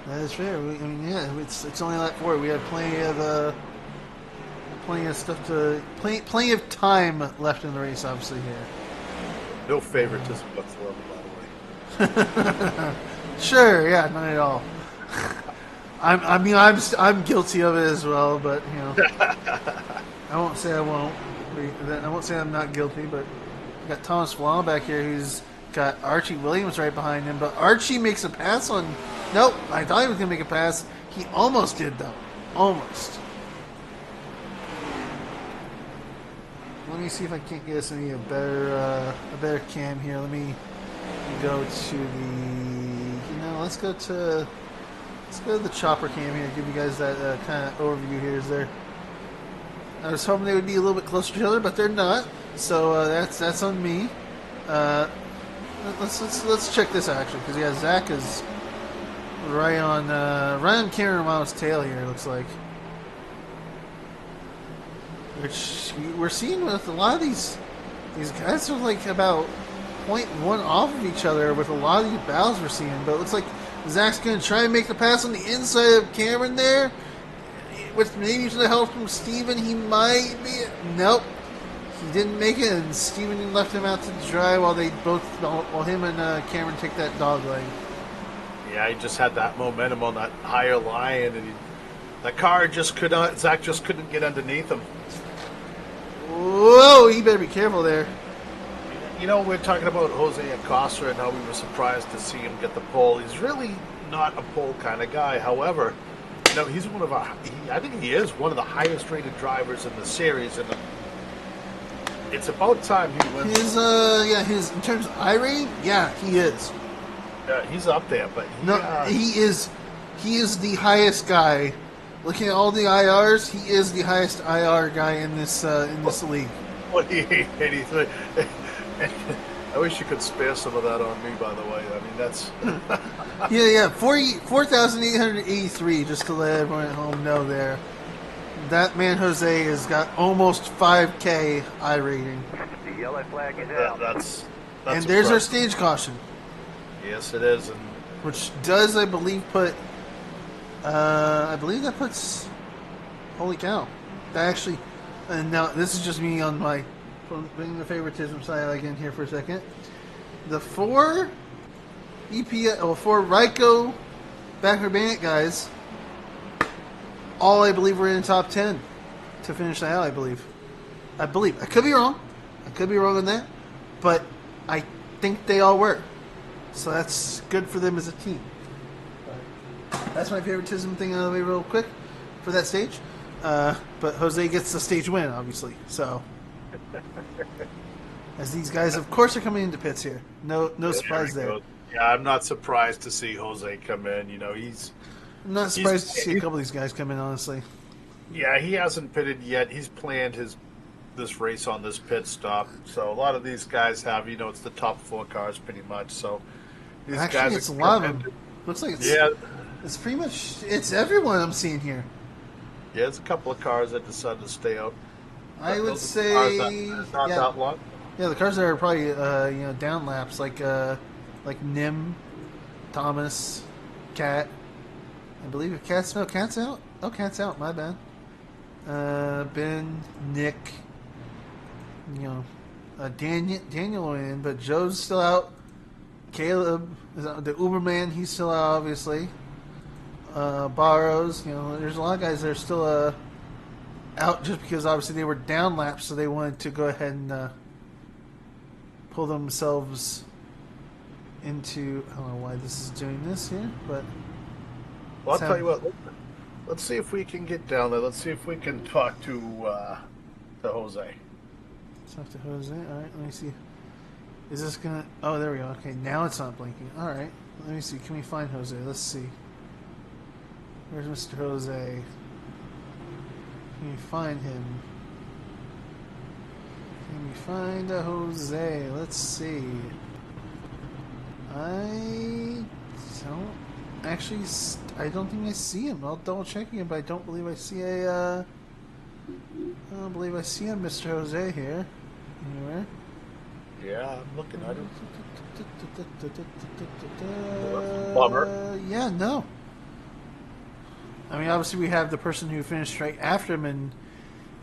That is fair. It's only lap 4. We have plenty of time left in the race, obviously here. No favoritism whatsoever, by the way. Sure, yeah, not at all. I'm guilty of it as well, but I won't say I won't. I won't say I'm not guilty, but we got Thomas Wall back here, who's got Archie Williams right behind him. But Archie makes a pass on. Nope, I thought he was gonna make a pass. He almost did though, almost. Let me see if I can't get us a better cam here. Let me go to the. Let's go to the chopper cam here. Give you guys that kind of overview here. I was hoping they would be a little bit closer to each other, but they're not. So that's on me. Let's check this out actually, because Zach is right on Cameron Miles' tail here. It looks like, which we're seeing with a lot of these guys are like about 0.1 off of each other with a lot of these battles we're seeing. But it looks like Zach's going to try and make the pass on the inside of Cameron there. With maybe to the help from Steven, he might be. Nope. He didn't make it, and Steven left him out to dry while him and Cameron take that dog leg. Yeah, he just had that momentum on that higher line, and Zach just couldn't get underneath him. Whoa, he better be careful there. We're talking about Jose Acosta and how we were surprised to see him get the pole. He's really not a pole kind of guy. However, he's I think he is one of the highest rated drivers in the series, and it's about time he wins. His in terms of I rating, yeah, he is. Yeah, he's up there, but he is the highest guy. Looking at all the IRs, he is the highest IR guy in this league. What 83? I wish you could spare some of that on me, by the way. I mean, that's... 4,883, just to let everyone at home know there. That man, Jose, has got almost 5K I rating. The yellow flag is out. That's and there's our stage caution. Yes, it is. And which does, I believe, put... I believe that puts... Holy cow. That actually... And now, this is just me on my... Bringing the favoritism side again here for a second. the 4 4 Ryko backer bandit guys, all I believe were in the top 10 to finish the out. I believe. I could be wrong. I could be wrong on that, but I think they all were. So that's good for them as a team. That's my favoritism thing out of the way real quick for that stage. But Jose gets the stage win, obviously. So, as these guys, of course, are coming into pits here. No surprise there. Yeah, I'm not surprised to see Jose come in. You know, I'm not surprised to see a couple of these guys come in, honestly. Yeah, he hasn't pitted yet. He's planned this race on this pit stop. So a lot of these guys have, you know, it's the top 4 cars pretty much. So these Actually, guys it's a lot of them. Looks like it's pretty much everyone I'm seeing here. Yeah, there's a couple of cars that decided to stay out. I would say not that long. Yeah, the cars that are probably down laps like Nim, Thomas, Cat. I believe Cat's out. Oh, Cat's out. My bad. Ben, Nick, Daniel in, but Joe's still out. Caleb, the Uberman, he's still out, obviously. Barrows, there's a lot of guys that are still out just because obviously they were down laps, so they wanted to go ahead and pull themselves into. I don't know why this is doing this here, but. Well, I'll tell you what. Let's see if we can get down there. Let's see if we can talk to Jose. Talk to Jose. All right, let me see. Is this gonna? Oh, there we go. Okay, now it's not blinking. All right, let me see. Can we find Jose? Let's see. Where's Mr. Jose? Can we find him? Can we find a Jose? Let's see. I don't think I see him. I'll double check him, but I don't believe I see I don't believe I see a Mr. Jose here anywhere. Yeah, I'm looking at him. Bummer. Yeah, no. I mean, obviously we have the person who finished right after him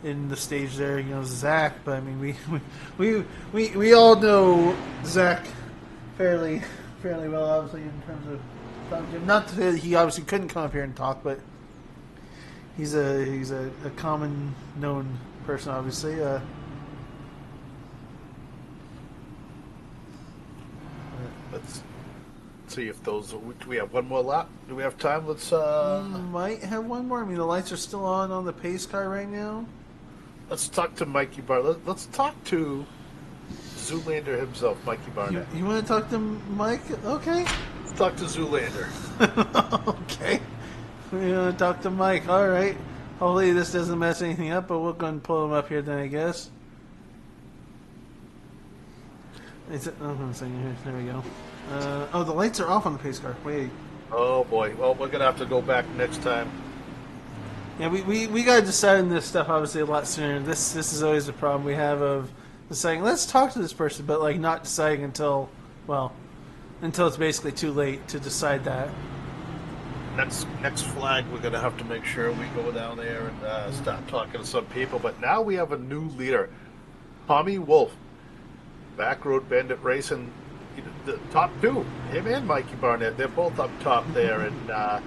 in the stage there, Zach. But I mean, we all know Zach fairly well, obviously in terms of. Not to say that he obviously couldn't come up here and talk, but he's a common known person, obviously. Let's see if those. Do we have one more lap? Do we have time? Let's. Might have one more. I mean, the lights are still on the pace car right now. Let's talk to Mikey Barnett. Let's talk to Zoolander himself, Mikey Barnett. You want to talk to Mike? Okay. Let's talk to Zoolander. Okay. We want to talk to Mike. All right. Hopefully this doesn't mess anything up, but we're going to pull him up here then, I guess. There we go. The lights are off on the pace car. Wait. Oh boy. Well, we're gonna have to go back next time. Yeah, we gotta decide on this stuff obviously a lot sooner. This is always the problem we have of deciding let's talk to this person, but like not deciding until it's basically too late to decide that. Next flag, we're gonna have to make sure we go down there and start talking to some people. But now we have a new leader, Tommy Wolfe. Backroad Bandit Racing, the top 2, him and Mikey Barnett, they're both up top there, and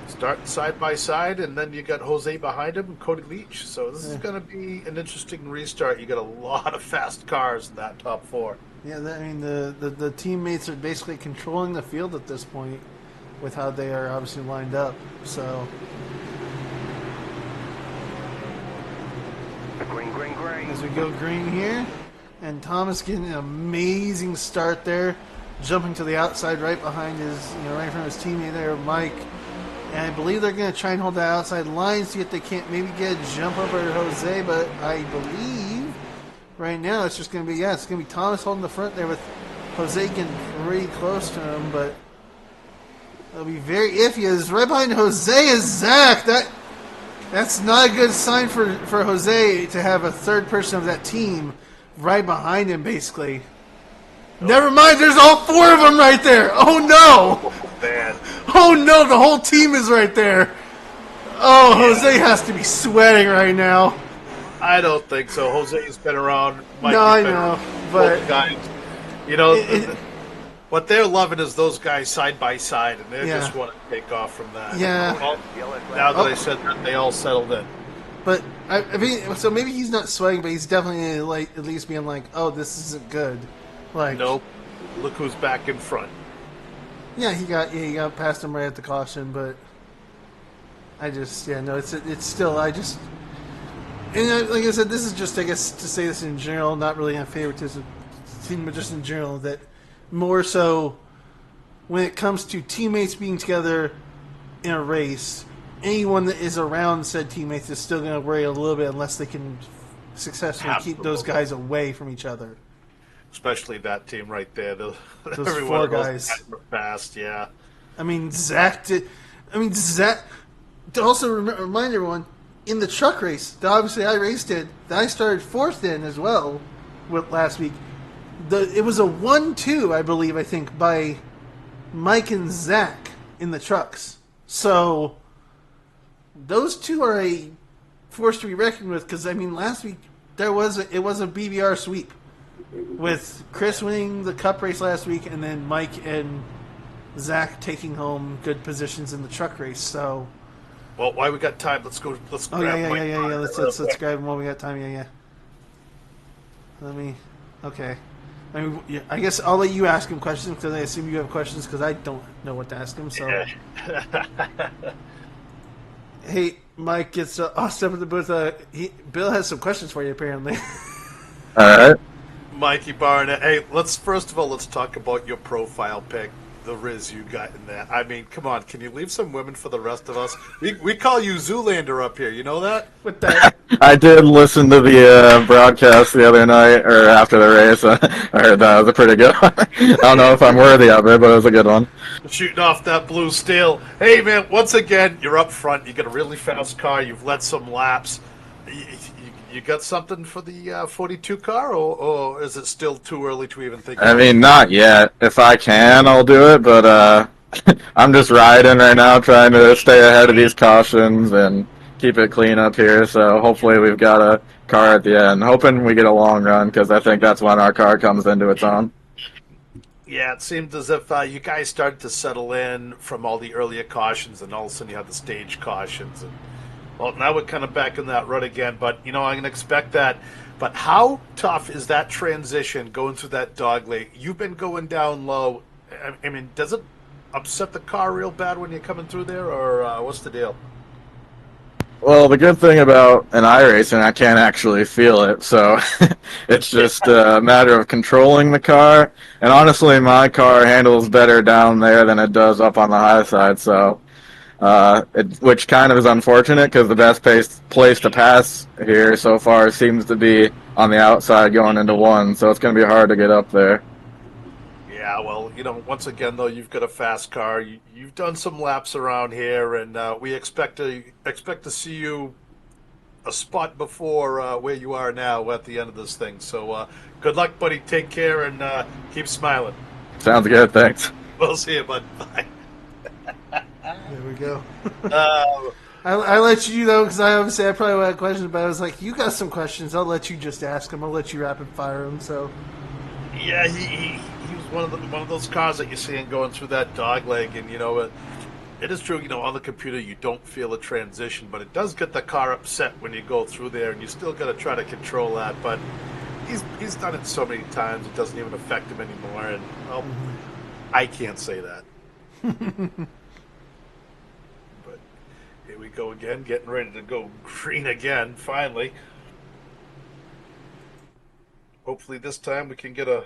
starting side by side, and then you got Jose behind him and Cody Leach. So this is going to be an interesting restart. You got a lot of fast cars in that top 4. Yeah, the teammates are basically controlling the field at this point with how they are obviously lined up. So Green. As we go green here. And Thomas getting an amazing start there, jumping to the outside right behind his, right in front of his teammate there, Mike. And I believe they're going to try and hold that outside line, see if they can't maybe get a jump over Jose. But I believe right now it's just going to be, it's going to be Thomas holding the front there with Jose getting pretty close to him. But it'll be very iffy. As right behind Jose is Zach. That's not a good sign for Jose to have a third person of that team right behind him, basically. Oh. Never mind, there's all 4 of them right there. Oh, no. Oh, man. Oh, no, the whole team is right there. Oh, yeah. Jose has to be sweating right now. I don't think so. Jose's been around. No, I know, but... Guys. You know, It- what they're loving is those guys side by side, and they Yeah. just want to take off from that. Yeah. Well, Yellow flag. now that I said that, they all settled in. But I mean, so maybe he's not sweating, but he's definitely like at least being like, "Oh, this isn't good." Like, Nope. Look who's back in front. yeah, he got past him right at the caution, but I just it's still like I said, this is just I guess to say this in general, not really on favoritism, but just in general that more so when it comes to teammates being together in a race, anyone that is around said teammates is still going to worry a little bit unless they can successfully keep those Absolutely. guys away from each other. Especially that team right there. Those Every four one of those guys. were fast, yeah. I mean, Zach. To also remind everyone, in the truck race that obviously I raced in, that I started fourth in as well with last week. It was a 1-2, I think, by Mike and Zach in the trucks. So those two are a force to be reckoned with. Because I mean, last week it was a BBR sweep with Chris winning the Cup race last week, and then Mike and Zach taking home good positions in the truck race. So, Well, while we got time, let's go. Let's oh grab yeah. Mike Barnett real Let's quick. grab them while we got time. Yeah. Okay. I mean, yeah, I guess I'll let you ask him questions because I assume you have questions because I don't know what to ask him. So, hey, Mike gets I'll step at the booth. Bill has some questions for you apparently. All right. Mikey Barnett. Hey, let's talk about your profile pic, the Riz you got in that. I mean, come on, can you leave some women for the rest of us? We call you Zoolander up here. You know that? With that, I did listen to the broadcast the other night, or after the race. I heard that was a pretty good one. I don't know if I'm worthy of it, but it was a good one. Shooting off that blue steel. Hey, man, once again, you're up front. You got a really fast car. You've led some laps. You got something for the 42 car, or is it still too early to even think I about mean, not yet. If I can, I'll do it, but I'm just riding right now, trying to stay ahead of these cautions and keep it clean up here. So hopefully we've got a car at the end. Hoping we get a long run, because I think that's when our car comes into its own. Yeah, it seemed as if you guys started to settle in from all the earlier cautions, and all of a sudden you had the stage cautions. And, well, now we're kind of back in that rut again, but, I'm going to expect that. But how tough is that transition going through that dog leg? You've been going down low. I mean, does it upset the car real bad when you're coming through there, or what's the deal? Well, the good thing about an iRacing, I can't actually feel it, so it's just a matter of controlling the car. And honestly, my car handles better down there than it does up on the high side, so which kind of is unfortunate because the best place to pass here so far seems to be on the outside going into one, so it's going to be hard to get up there. Yeah, well, once again, though, you've got a fast car. You've done some laps around here, and we expect to see you a spot before where you are now at the end of this thing. So good luck, buddy. Take care, and keep smiling. Sounds good, thanks. We'll see you, bud. Bye. there we go. Uh, I let you know because I probably had questions, but I was like, you got some questions. I'll let you just ask them. I'll let you rapid fire them. So yeah, he was one of those cars that you're seeing going through that dog leg, and it is true. On the computer you don't feel a transition, but it does get the car upset when you go through there, and you still got to try to control that. But he's done it so many times it doesn't even affect him anymore, and well, I can't say that. But here we go again, getting ready to go green again. Finally. Hopefully this time we can get a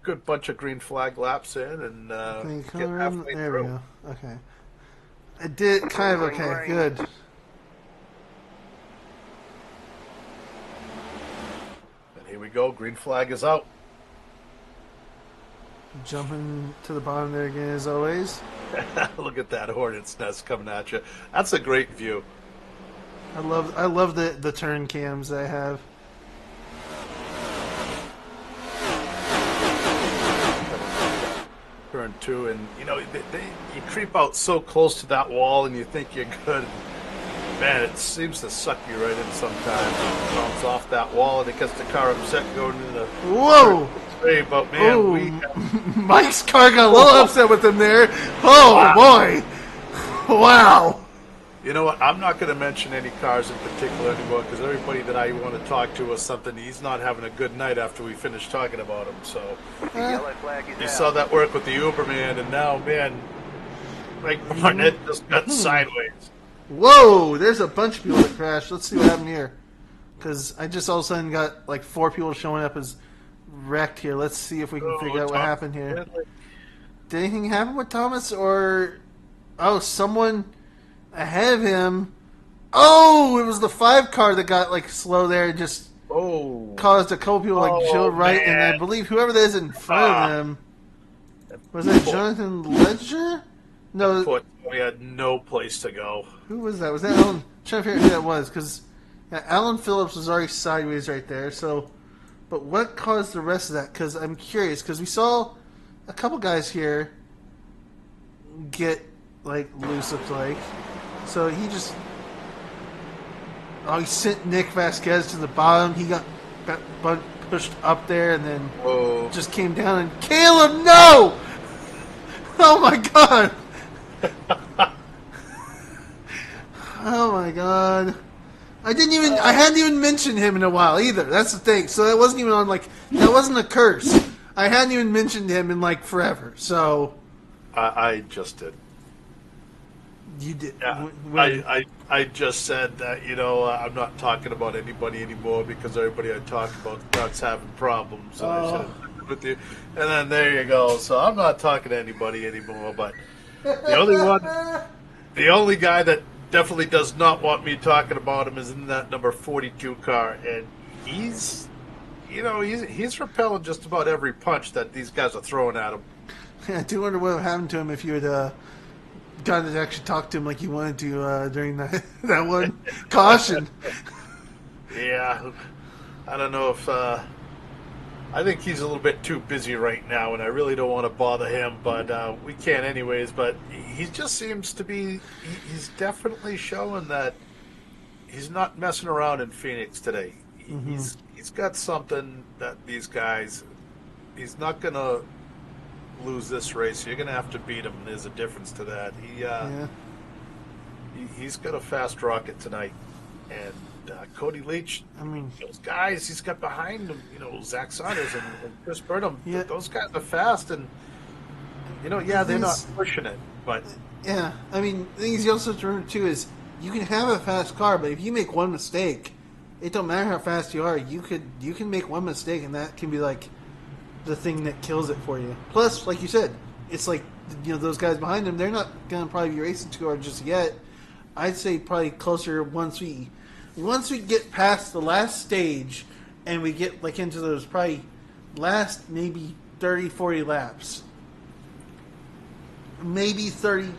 good bunch of green flag laps in and get halfway there through. we go. Okay. I did kind of okay. Good. And here we go. Green flag is out. Jumping to the bottom there again as always. Look at that hornet's nest coming at you. That's a great view. I love the turn cams they have. Turn two, and you creep out so close to that wall, and you think you're good. Man, it seems to suck you right in sometimes. It bounces off that wall, and it gets the car upset going into the. Whoa! say, but man, Oh, Mike's car got a little upset with him there. Oh, boy. Wow. You know what? I'm not going to mention any cars in particular anymore because everybody that I want to talk to is something. He's not having a good night after we finish talking about him. So The yellow flag is you out. saw that work with the Uberman, and now, man, Mike Barnett just got sideways. Whoa, there's a bunch of people that crashed. Let's see what happened here. Because I just all of a sudden got like 4 people showing up as wrecked here. Let's see if we can figure out what happened here. Did anything happen with Thomas or... Oh, someone ahead of him. Oh, it was the 5 car that got like slow there and just caused a couple people like Joe Wright, and I believe whoever that is in front of them. Was that Jonathan Ledger? No. We had no place to go. Who was that? Was that Alan? I'm trying to figure out who that was because Alan Phillips was already sideways right there. So, but what caused the rest of that? Because I'm curious because we saw a couple guys here get like loose, looks like. So he just he sent Nick Vasquez to the bottom. He got pushed up there and then just came down. And Caleb, no! Oh my God! Oh my God! I hadn't even mentioned him in a while either. That's the thing. So that wasn't even on that wasn't a curse. I hadn't even mentioned him in like forever. So I just did. You did. Yeah, I just said that, I'm not talking about anybody anymore because everybody I talk about starts having problems. And I should have done it with you. And then there you go. So I'm not talking to anybody anymore. But the only guy that definitely does not want me talking about him is in that number 42 car. And he's repelling just about every punch that these guys are throwing at him. I do wonder what happened to him if you had gotten to actually talk to him like you wanted to during that one caution. Yeah, I don't know if I think he's a little bit too busy right now, and I really don't want to bother him, but we can anyways. But he just seems to be he's definitely showing that he's not messing around in Phoenix today. He's got something that these guys, he's not gonna lose this race. You're gonna have to beat him. There's a difference to that. He's got a fast rocket tonight, and Cody Leach. I mean, those guys he's got behind him. Zack Saunders and Chris Burnham. Yeah. Those guys are fast, and they're not pushing it, but yeah. I mean, the thing you also have to remember too is you can have a fast car, but if you make one mistake, it don't matter how fast you are. You can make one mistake, and that can be like the thing that kills it for you. Plus, like you said, it's like those guys behind him. They're not going to probably be racing too hard just yet. I'd say probably closer once we get past the last stage and we get like into those probably last maybe 30, 40 laps. Maybe 30,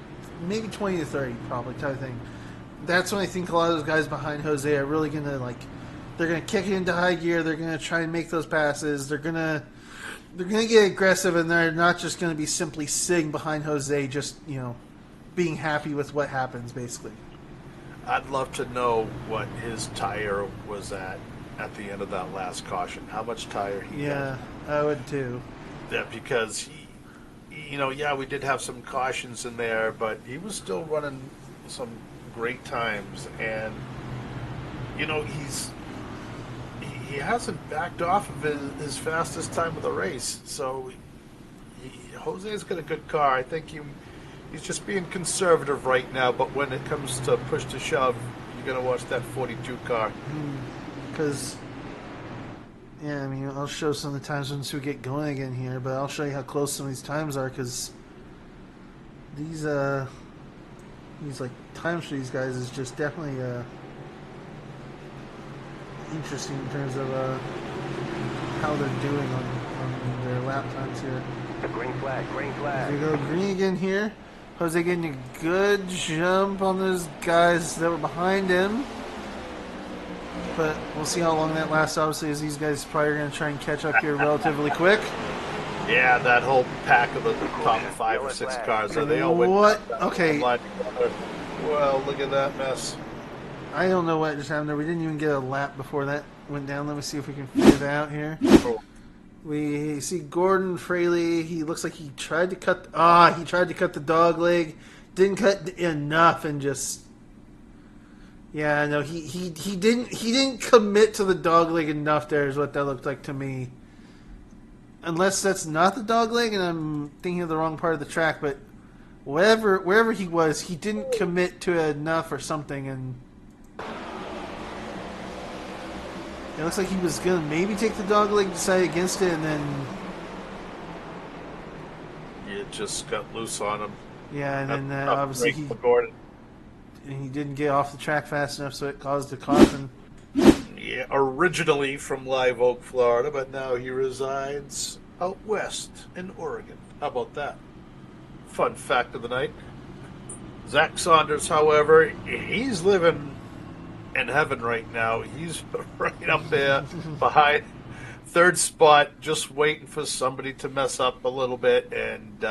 maybe 20 to 30 probably type of thing. That's when I think a lot of those guys behind Jose are really going to they're going to kick it into high gear. They're going to try and make those passes. They're going to get aggressive, and they're not just going to be simply sitting behind Jose, just, being happy with what happens, basically. I'd love to know what his tire was at the end of that last caution. How much tire he had. Yeah, I would too. Yeah, because we did have some cautions in there, but he was still running some great times, and he hasn't backed off of his fastest time of the race. So Jose's got a good car. I think he's just being conservative right now. But when it comes to push to shove, you're gonna watch that 42 car. Because I'll show some of the times once we get going again here. But I'll show you how close some of these times are, because these like times for these guys is just definitely interesting in terms of how they're doing on their lap times here. Green flag, green flag. Here we go, green again here. Jose getting a good jump on those guys that were behind him. But we'll see how long that lasts, obviously, as these guys probably are going to try and catch up here relatively quick. Yeah, that whole pack of the top 5 or 6 cars, they all went. What? Okay. Well, look at that mess. I don't know what just happened there. We didn't even get a lap before that went down. Let me see if we can figure that out here. We see Gordon Fraley. He looks like he tried to cut. He tried to cut the dog leg, didn't cut enough, and just. Yeah, no, he didn't commit to the dog leg enough. There is what that looked like to me. Unless that's not the dog leg, and I'm thinking of the wrong part of the track, but wherever he was, he didn't commit to it enough or something, and it looks like he was gonna maybe take the dog leg, decide against it, and then it just got loose on him. yeah, and then Tough obviously break for Gordon. he didn't get off the track fast enough, so it caused a caution. Yeah, originally from Live Oak, Florida, but now he resides out west in Oregon. How about that? Fun fact of the night. Zack Saunders, however, he's living in heaven right now. He's right up there behind third spot, just waiting for somebody to mess up a little bit, and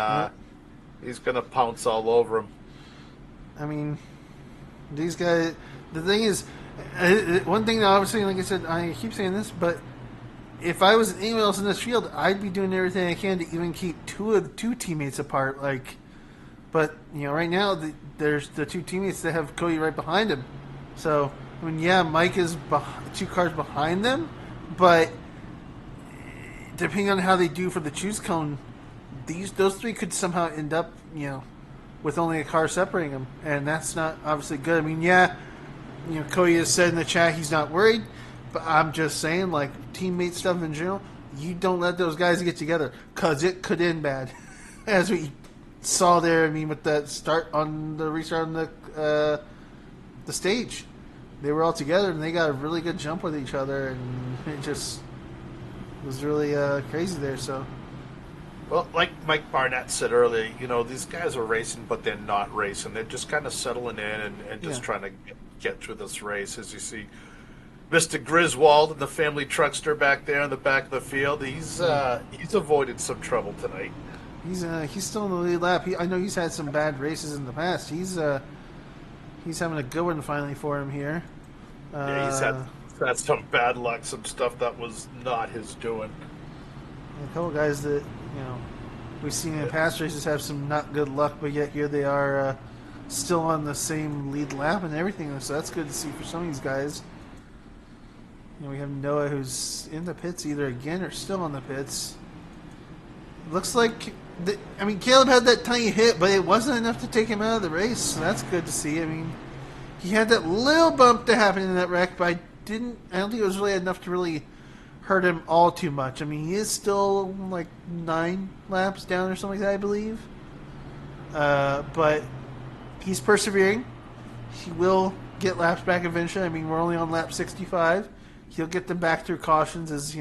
he's going to pounce all over him. I mean, these guys. The thing is, one thing that obviously, like I said, I keep saying this, but if I was anyone else in this field, I'd be doing everything I can to even keep two teammates apart. But right now there's the two teammates that have Cody right behind him. So I mean, yeah, Mike is 2 cars behind them, but depending on how they do for the choose cone, those 3 could somehow end up with only a car separating them, and that's not obviously good. I mean, yeah, Cody has said in the chat he's not worried, but I'm just saying, like, teammate stuff in general, you don't let those guys get together, because it could end bad. As we saw there, I mean, with that restart on the stage. They were all together, and they got a really good jump with each other, and it just was really crazy there, so... Well, like Mike Barnett said earlier, these guys are racing, but they're not racing. They're just kind of settling in and just trying to get through this race. As you see, Mr. Griswold and the family truckster back there in the back of the field, he's avoided some trouble tonight. He's still in the lead lap. I know he's had some bad races in the past. He's having a good one finally for him here. Yeah, he's had some bad luck, some stuff that was not his doing. A couple guys that we've seen in past races have some not good luck, but yet here they are still on the same lead lap and everything. So that's good to see for some of these guys. We have Noah who's in the pits either again or still on the pits. Looks like Caleb had that tiny hit, but it wasn't enough to take him out of the race. So that's good to see. I mean, he had that little bump to happen in that wreck, but I don't think it was really enough to really hurt him all too much. I mean, he is still like 9 laps down or something like that, I believe. But he's persevering. He will get laps back eventually. I mean, we're only on lap 65. He'll get them back through cautions as,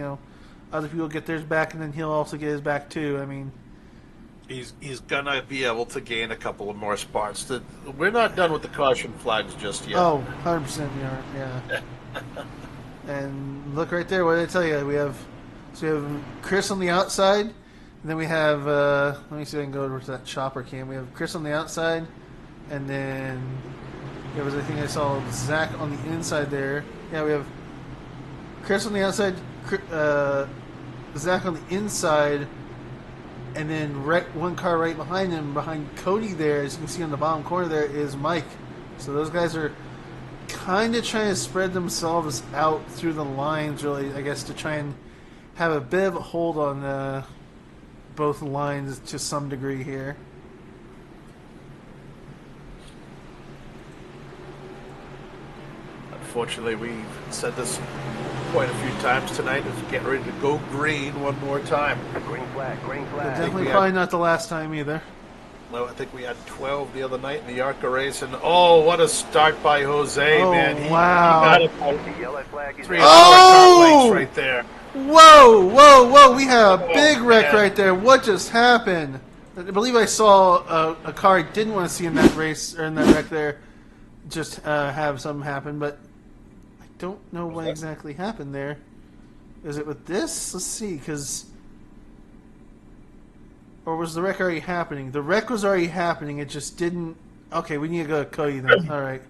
other people get theirs back, and then he'll also get his back too. I mean, he's gonna be able to gain a couple of more spots. We're not done with the caution flags just yet. Oh, 100% we are. Yeah. And look right there. What did I tell you? We have Chris on the outside, and then we have. Let me see if I can go over to that chopper cam. We have Chris on the outside, and then there was, I think I saw Zach on the inside there. Yeah, we have Chris on the outside, Zach on the inside, and then one car right behind him, behind Cody there, as you can see on the bottom corner there, is Mike. So those guys are kind of trying to spread themselves out through the lines, really, I guess, to try and have a bit of a hold on both lines to some degree here. Unfortunately, we've said this quite a few times tonight. Is get ready to go green one more time. Green flag, green But flag. definitely probably not the last time either. Well, I think we had 12 the other night in the ARCA race, and what a start by Jose, Oh, man. wow. He got about The yellow flag is 3 or 4 Oh! car lengths right there. Whoa! We have a big wreck man. right there. What just happened? I believe I saw a car I didn't want to see in that race, or in that wreck there, just have something happen, but I don't know what exactly happened there. Is it with this? Let's see, because... Or was the wreck already happening? The wreck was already happening, it just didn't... Okay, we need to go to Cody then. Alright.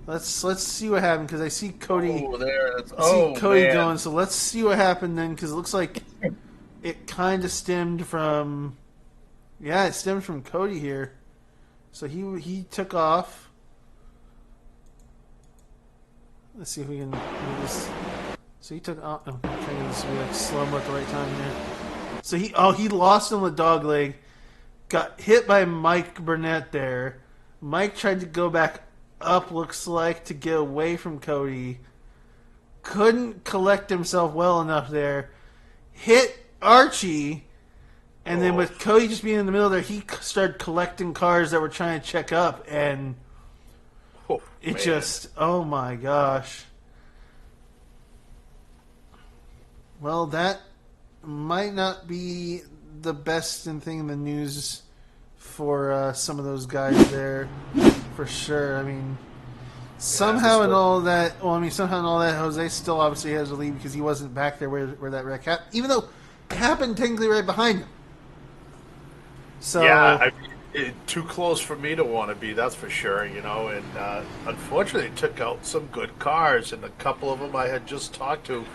Let's see what happened, because I see Cody... Oh, there. I see Cody man. going, so let's see what happened then, because it looks like it kind of stemmed from, it stemmed from Cody here. So he took off. Let's see if we can do this. So he took off. I'm trying to get this to be like slow-mo at the right time here. So he lost him with dog leg. Got hit by Mike Burnett there. Mike tried to go back up, looks like, to get away from Cody. Couldn't collect himself well enough there. Hit Archie. And then with Cody just being in the middle there, he started collecting cars that were trying to check up. And oh my gosh. Well, that might not be the best thing in the news for some of those guys there, for sure. I mean, somehow in all that, Jose still obviously has a lead because he wasn't back there where that wreck happened, even though it happened technically right behind him. So yeah, too close for me to want to be, that's for sure, and unfortunately it took out some good cars, and a couple of them I had just talked to,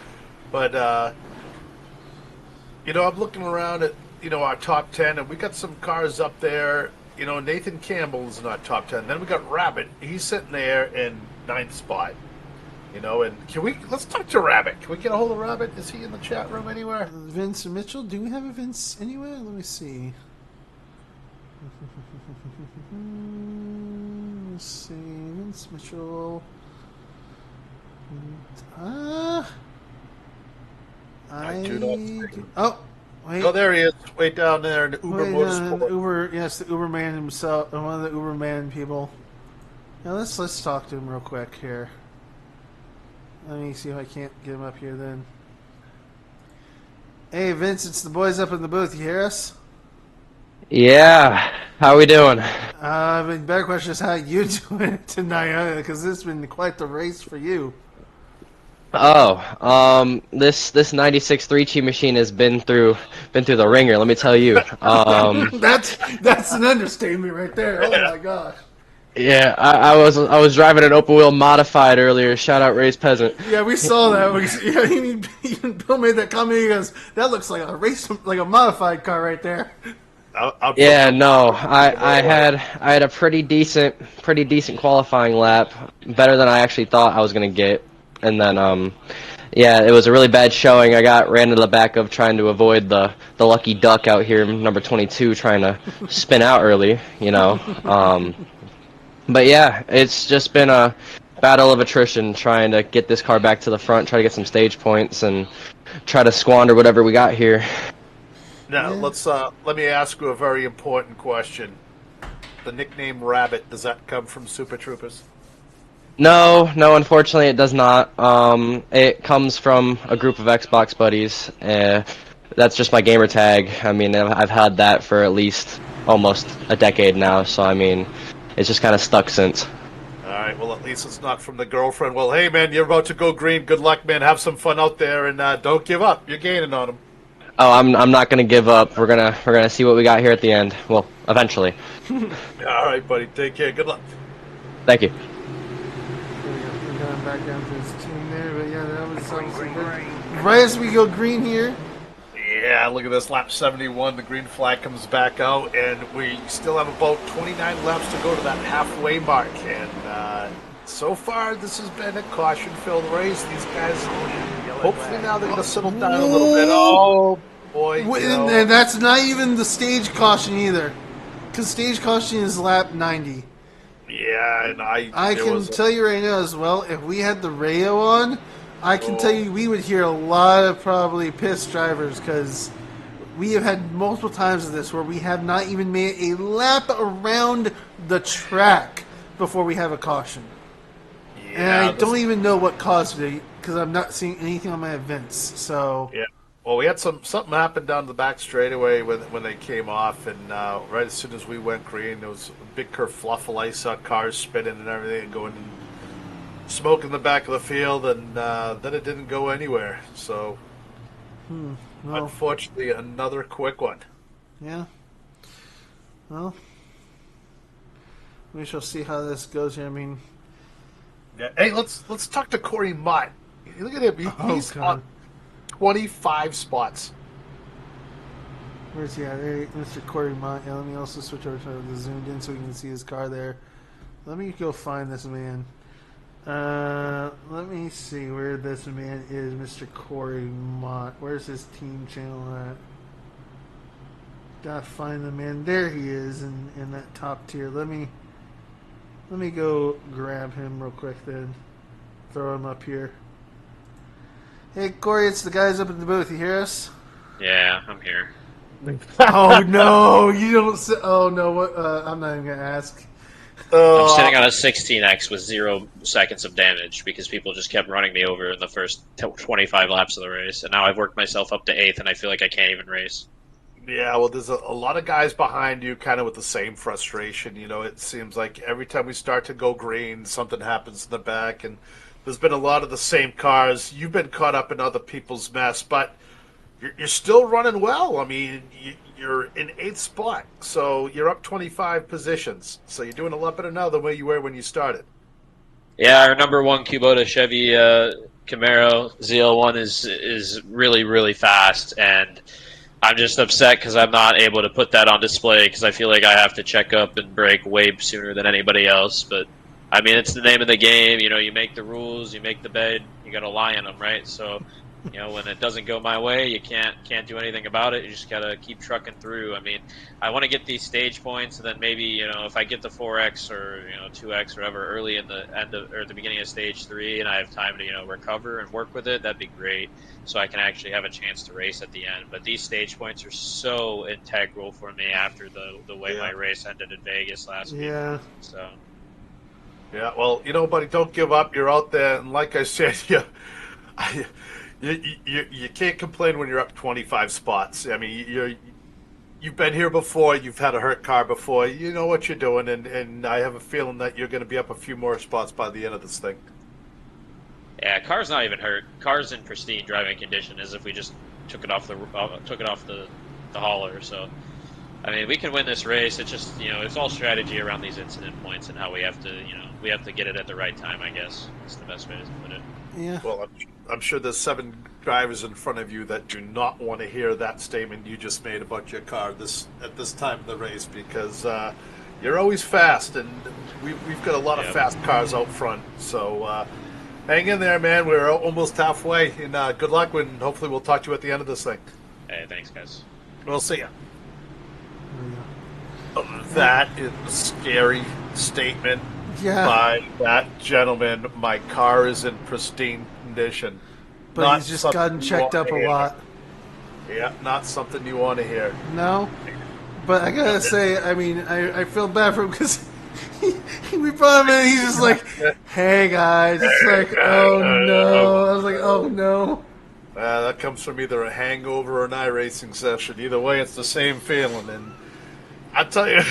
but I'm looking around at our top 10, and we got some cars up there. Nathan Campbell's in our top 10. Then we got Rabbit. He's sitting there in 9th spot. And let's talk to Rabbit. Can we get a hold of Rabbit? Is he in the chat room anywhere? Vince Mitchell? Do we have a Vince anywhere? Let me see. Let's see. Vince Mitchell. I do not see. Oh, wait. Oh, there he is. Way down there in the Uber Motorsport. The Uberman himself, one of the Uberman people. Now let's talk to him real quick here. Let me see if I can't get him up here then. Hey Vince, it's the boys up in the booth. You hear us? Yeah. How we doing? Better question is how you doing tonight, because this has been quite the race for you. This 96 3-Chi machine has been through the ringer, let me tell you. That's an understatement right there. Oh my gosh. Yeah, I was driving an open wheel modified earlier. Shout out Ray's Peasant. Yeah, we saw that. Even Bill made that comment. He goes, "That looks like a modified car right there." I had a pretty decent qualifying lap, better than I actually thought I was gonna get. And then, it was a really bad showing. I ran to the back of trying to avoid the lucky duck out here, number 22, trying to spin out early, But yeah, it's just been a battle of attrition trying to get this car back to the front, try to get some stage points, and try to squander whatever we got here. Now, let me ask you a very important question. The nickname Rabbit, does that come from Super Troopers? No, unfortunately it does not. It comes from a group of Xbox buddies. That's just my gamer tag. I mean, I've had that for at least almost a decade now, so I mean, it's just kind of stuck since. Alright, well at least it's not from the girlfriend. Well, hey man, you're about to go green. Good luck, man. Have some fun out there, and don't give up. You're gaining on them. Oh, I'm not gonna give up. We're gonna see what we got here at the end. Well, eventually. Alright, buddy. Take care. Good luck. Thank you. We're going back down to his team there, but yeah, that was green. Right as we go green here. Yeah, look at this, lap 71, the green flag comes back out, and we still have about 29 laps to go to that halfway mark, and so far this has been a caution-filled race. These guys, hopefully now they're going to settle down a little bit. Oh, boy. And that's not even the stage caution either, because stage caution is lap 90. Yeah, and I can tell you right now as well, if we had the radio on, I can tell you we would hear a lot of probably pissed drivers, because we have had multiple times of this where we have not even made a lap around the track before we have a caution. Yeah, and I don't even know what caused it, because I'm not seeing anything on my events. So yeah. Well, we had something happen down the back straightaway when they came off, and right as soon as we went green, there was a big kerfluffle of ice, cars spinning and everything, and going smoke in the back of the field, and then it didn't go anywhere. So, unfortunately, another quick one. Yeah. Well, we shall see how this goes here. I mean, yeah. Hey, let's talk to Corey Mott. Look at him. He's on 25 spots. Where's he at? There, Mr. Corey Mott. Yeah, let me also switch over to the zoomed in so we can see his car there. Let me go find this man. Let me see where this man is, Mr. Corey Mott. Where's his team channel at? Gotta find the man. There he is in that top tier. Let me go grab him real quick then. Throw him up here. Hey Corey, it's the guys up in the booth. You hear us? Yeah, I'm here. Oh no, you don't. Oh no, what? I'm not even gonna ask. I'm sitting on a 16X with 0 seconds of damage because people just kept running me over in the first 25 laps of the race, and now I've worked myself up to 8th, and I feel like I can't even race. Yeah, well, there's a lot of guys behind you kind of with the same frustration. You know, it seems like every time we start to go green, something happens in the back, and there's been a lot of the same cars. You've been caught up in other people's mess, but you're still running well. I mean, you're in 8th spot, so you're up 25 positions. So you're doing a lot better now than where you were when you started. Yeah, our number 1 Kubota Chevy Camaro ZL1 is really, really fast, and I'm just upset because I'm not able to put that on display because I feel like I have to check up and brake way sooner than anybody else. But, I mean, it's the name of the game. You know, you make the rules, you make the bed, you got to lie in them, right? So, you know, when it doesn't go my way, you can't do anything about it. You just got to keep trucking through. I mean, I want to get these stage points, and then maybe, you know, if I get the 4X or, you know, 2X or whatever early in the end of, or the beginning of stage 3 and I have time to, you know, recover and work with it, that'd be great. So I can actually have a chance to race at the end. But these stage points are so integral for me after the way my race ended in Vegas last week. Yeah. So. Yeah, well, you know, buddy, don't give up. You're out there, and like I said, you can't complain when you're up 25 spots. I mean, you've been here before. You've had a hurt car before. You know what you're doing, and I have a feeling that you're going to be up a few more spots by the end of this thing. Yeah, car's not even hurt. Car's in pristine driving condition, as if we just took it off the hauler. So, I mean, we can win this race. It's just, you know, it's all strategy around these incident points and how we have to, you know, we have to get it at the right time. I guess that's the best way to put it. Yeah. Well, I'm sure there's 7 drivers in front of you that do not want to hear that statement you just made about your car at this time of the race because you're always fast, and we've got a lot of fast cars out front. So. Hang in there, man. We're almost halfway, and good luck, and hopefully we'll talk to you at the end of this thing. Hey, thanks, guys. We'll see ya. That is a scary statement by that gentleman. My car is in pristine condition. But he's just gotten checked up a lot. Yeah, not something you want to hear. No. But I gotta say, I mean, I feel bad for him because... we brought him in and he's just like, hey guys. It's like, oh no. I was like, oh no. That comes from either a hangover or an iRacing session. Either way, it's the same feeling. And I tell you,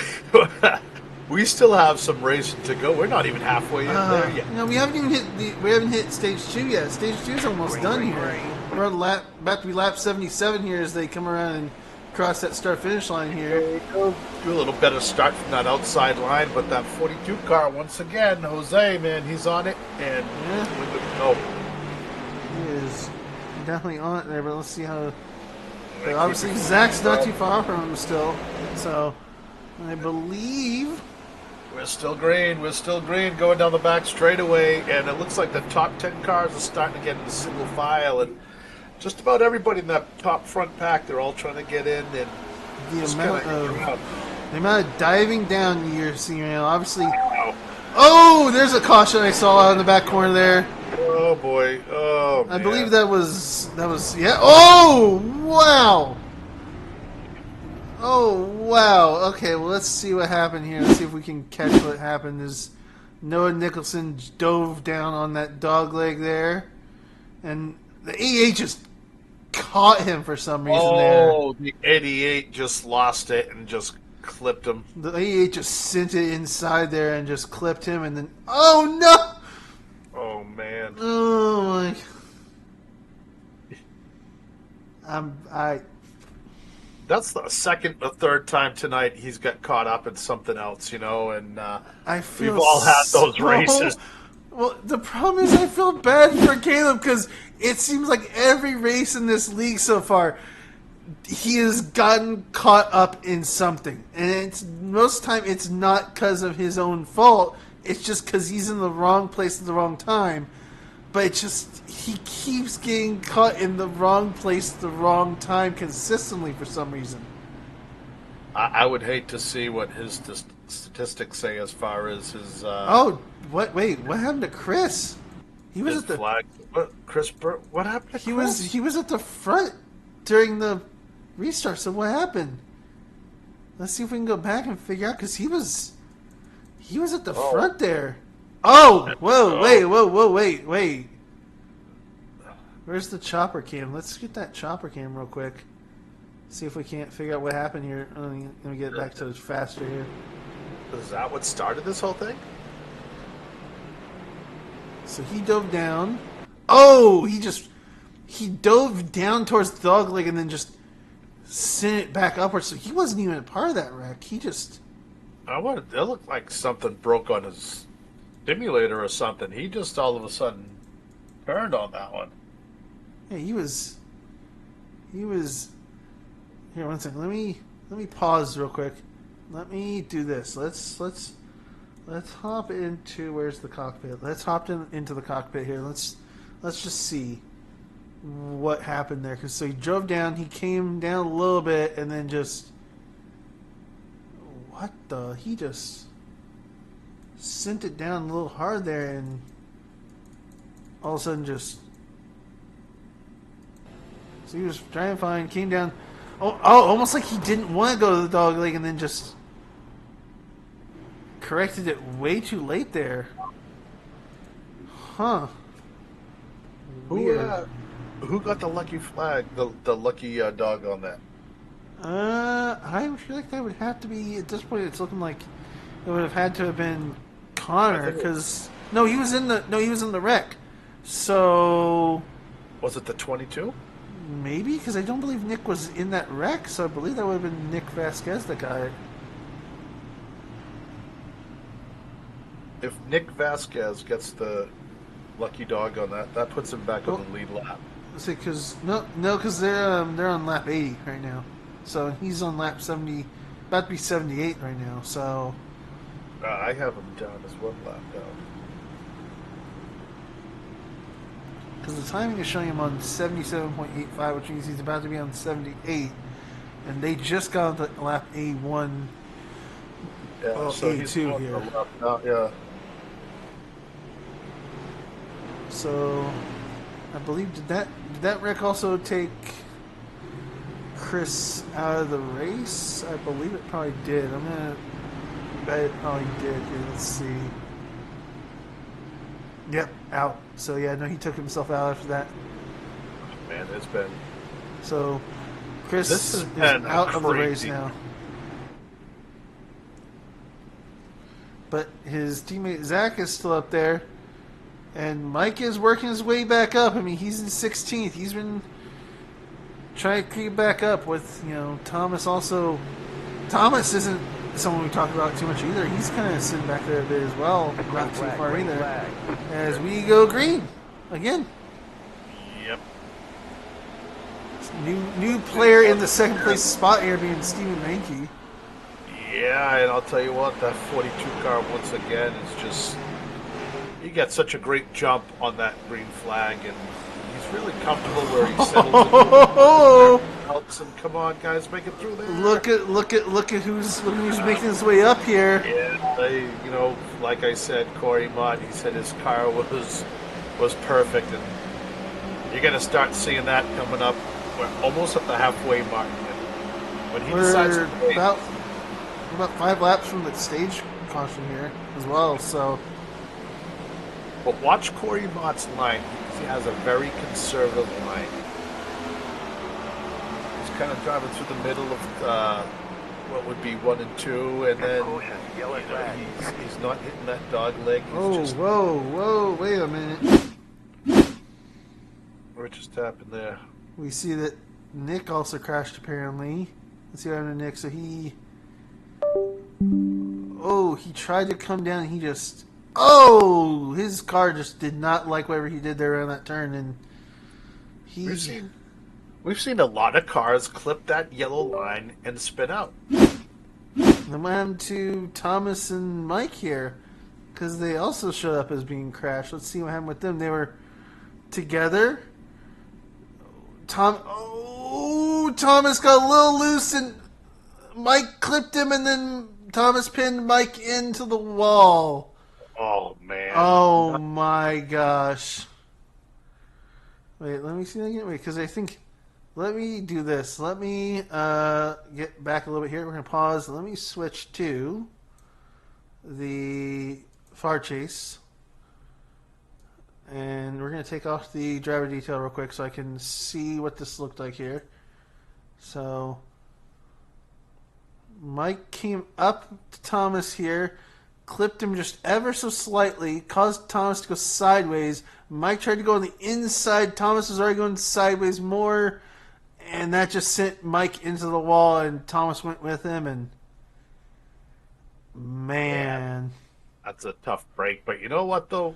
we still have some racing to go. We're not even halfway in there yet. No, we haven't even hit stage 2 yet. Stage 2 is almost done here. We're on about to be lap 77 here as they come around and cross that start-finish line here. Do a little better start from that outside line, but that 42 car, once again, Jose, man, he's on it, and we're good to go. He is definitely on it there, but let's see how... But obviously, Zach's not too far from him still, so I believe... We're still green. We're still green going down the back straightaway, and it looks like the top 10 cars are starting to get into single file, and just about everybody in that top front pack, they're all trying to get in, and the amount of diving down you're seeing now, obviously. Oh, there's a caution I saw out in the back corner there. Oh boy! Oh, I believe that was yeah. Oh wow! Oh wow! Okay, well let's see what happened here. Let's see if we can catch what happened. As Noah Nicholson dove down on that dog leg there, and the 88 just caught him for some reason there. Oh, the 88 just lost it and just clipped him. The 88 just sent it inside there and just clipped him, and then oh no! Oh man! Oh my! That's the second or third time tonight he's got caught up in something else, you know, and we've all had those races. Well, the problem is I feel bad for Caleb because it seems like every race in this league so far, he has gotten caught up in something, and it's most time it's not because of his own fault. It's just because he's in the wrong place at the wrong time. But it's just he keeps getting caught in the wrong place at the wrong time consistently for some reason. I would hate to see what his statistics say as far as his. Oh, what? Wait, what happened to Chris? He was his at the flag. What happened to Chris? he was at the front during the restart. So what happened? Let's see if we can go back and figure out because he was at the front there. Oh, whoa, wait. Where's the chopper cam? Let's get that chopper cam real quick. See if we can't figure out what happened here. Let me get back to it faster here. Is that what started this whole thing? So he dove down. Oh, he dove down towards the dog leg and then just sent it back upwards. So he wasn't even a part of that wreck. He just. It looked like something broke on his stimulator or something. He just all of a sudden turned on that one. Yeah, he was. Here, one second. Let me pause real quick. Let me do this. Let's hop into where's the cockpit? Let's hop into the cockpit here. Let's just see what happened there. So he drove down. He came down a little bit and then just. What the? He just sent it down a little hard there and all of a sudden just. So he was trying to find, came down. Oh, almost like he didn't want to go to the dog leg and then just corrected it way too late there. Huh. Who got the lucky flag, the lucky dog on that? I feel like that would have to be, at this point, it's looking like it would have had to have been Connor, because, he was in the wreck. So. Was it the 22? Maybe, because I don't believe Nick was in that wreck, so I believe that would have been Nick Vasquez that got it. If Nick Vasquez gets the lucky dog on that puts him back on the lead lap. See, because they're on lap 80 right now, so he's on lap 70, about to be 78 right now. So I have him down as one lap down. Because the timing is showing him on 77.85, which means he's about to be on 78, and they just got the lap A1. Yeah, so A2 he's here. Lap now, yeah. So, I believe did that wreck also take Chris out of the race? I believe it probably did. I'm gonna bet it probably did. Here, let's see. Yep, out. So yeah, no, he took himself out after that. Man, it's been. So, Chris is been out of the race crazy. now. But his teammate Zach is still up there. And Mike is working his way back up. I mean, he's in 16th. He's been trying to creep back up with, Thomas also. Thomas isn't someone we talk about too much either. He's kind of sitting back there a bit as well. Not too far Green either. flag. As we go green. Again. Yep. New player in the second place spot here being Steven Menke. Yeah, and I'll tell you what, that 42 car once again is just. He got such a great jump on that green flag, and he's really comfortable where he settles. Helps him. Come on, guys, make it through there. Look at who's making his way up here. Yeah, like I said, Corey Mott, he said his car was perfect, and you're gonna start seeing that coming up. We're almost at the halfway mark. And when he decides to We're about 5 laps from the stage caution here as well. So. But watch Corey Mott's line. He has a very conservative line. He's kind of driving through the middle of what would be 1 and 2, and then Yellow flag. he's not hitting that dog leg. He's Whoa, wait a minute. What just happened there? We see that Nick also crashed apparently. Let's see what happened to Nick. So he tried to come down and he just his car just did not like whatever he did there around that turn, and We've seen a lot of cars clip that yellow line and spin out. Then what happened to Thomas and Mike here? Because they also showed up as being crashed. Let's see what happened with them. They were together. Thomas got a little loose and Mike clipped him, and then Thomas pinned Mike into the wall. Oh, man. Oh, my gosh. Wait, let me see that again. Wait, because I think... Let me do this. Let me get back a little bit here. We're going to pause. Let me switch to the far chase. And we're going to take off the driver detail real quick so I can see what this looked like here. So, Mike came up to Thomas here, clipped him just ever so slightly, caused Thomas to go sideways. Mike tried to go on the inside. Thomas was already going sideways more, and that just sent Mike into the wall, and Thomas went with him, and man. That's a tough break, but you know what, though?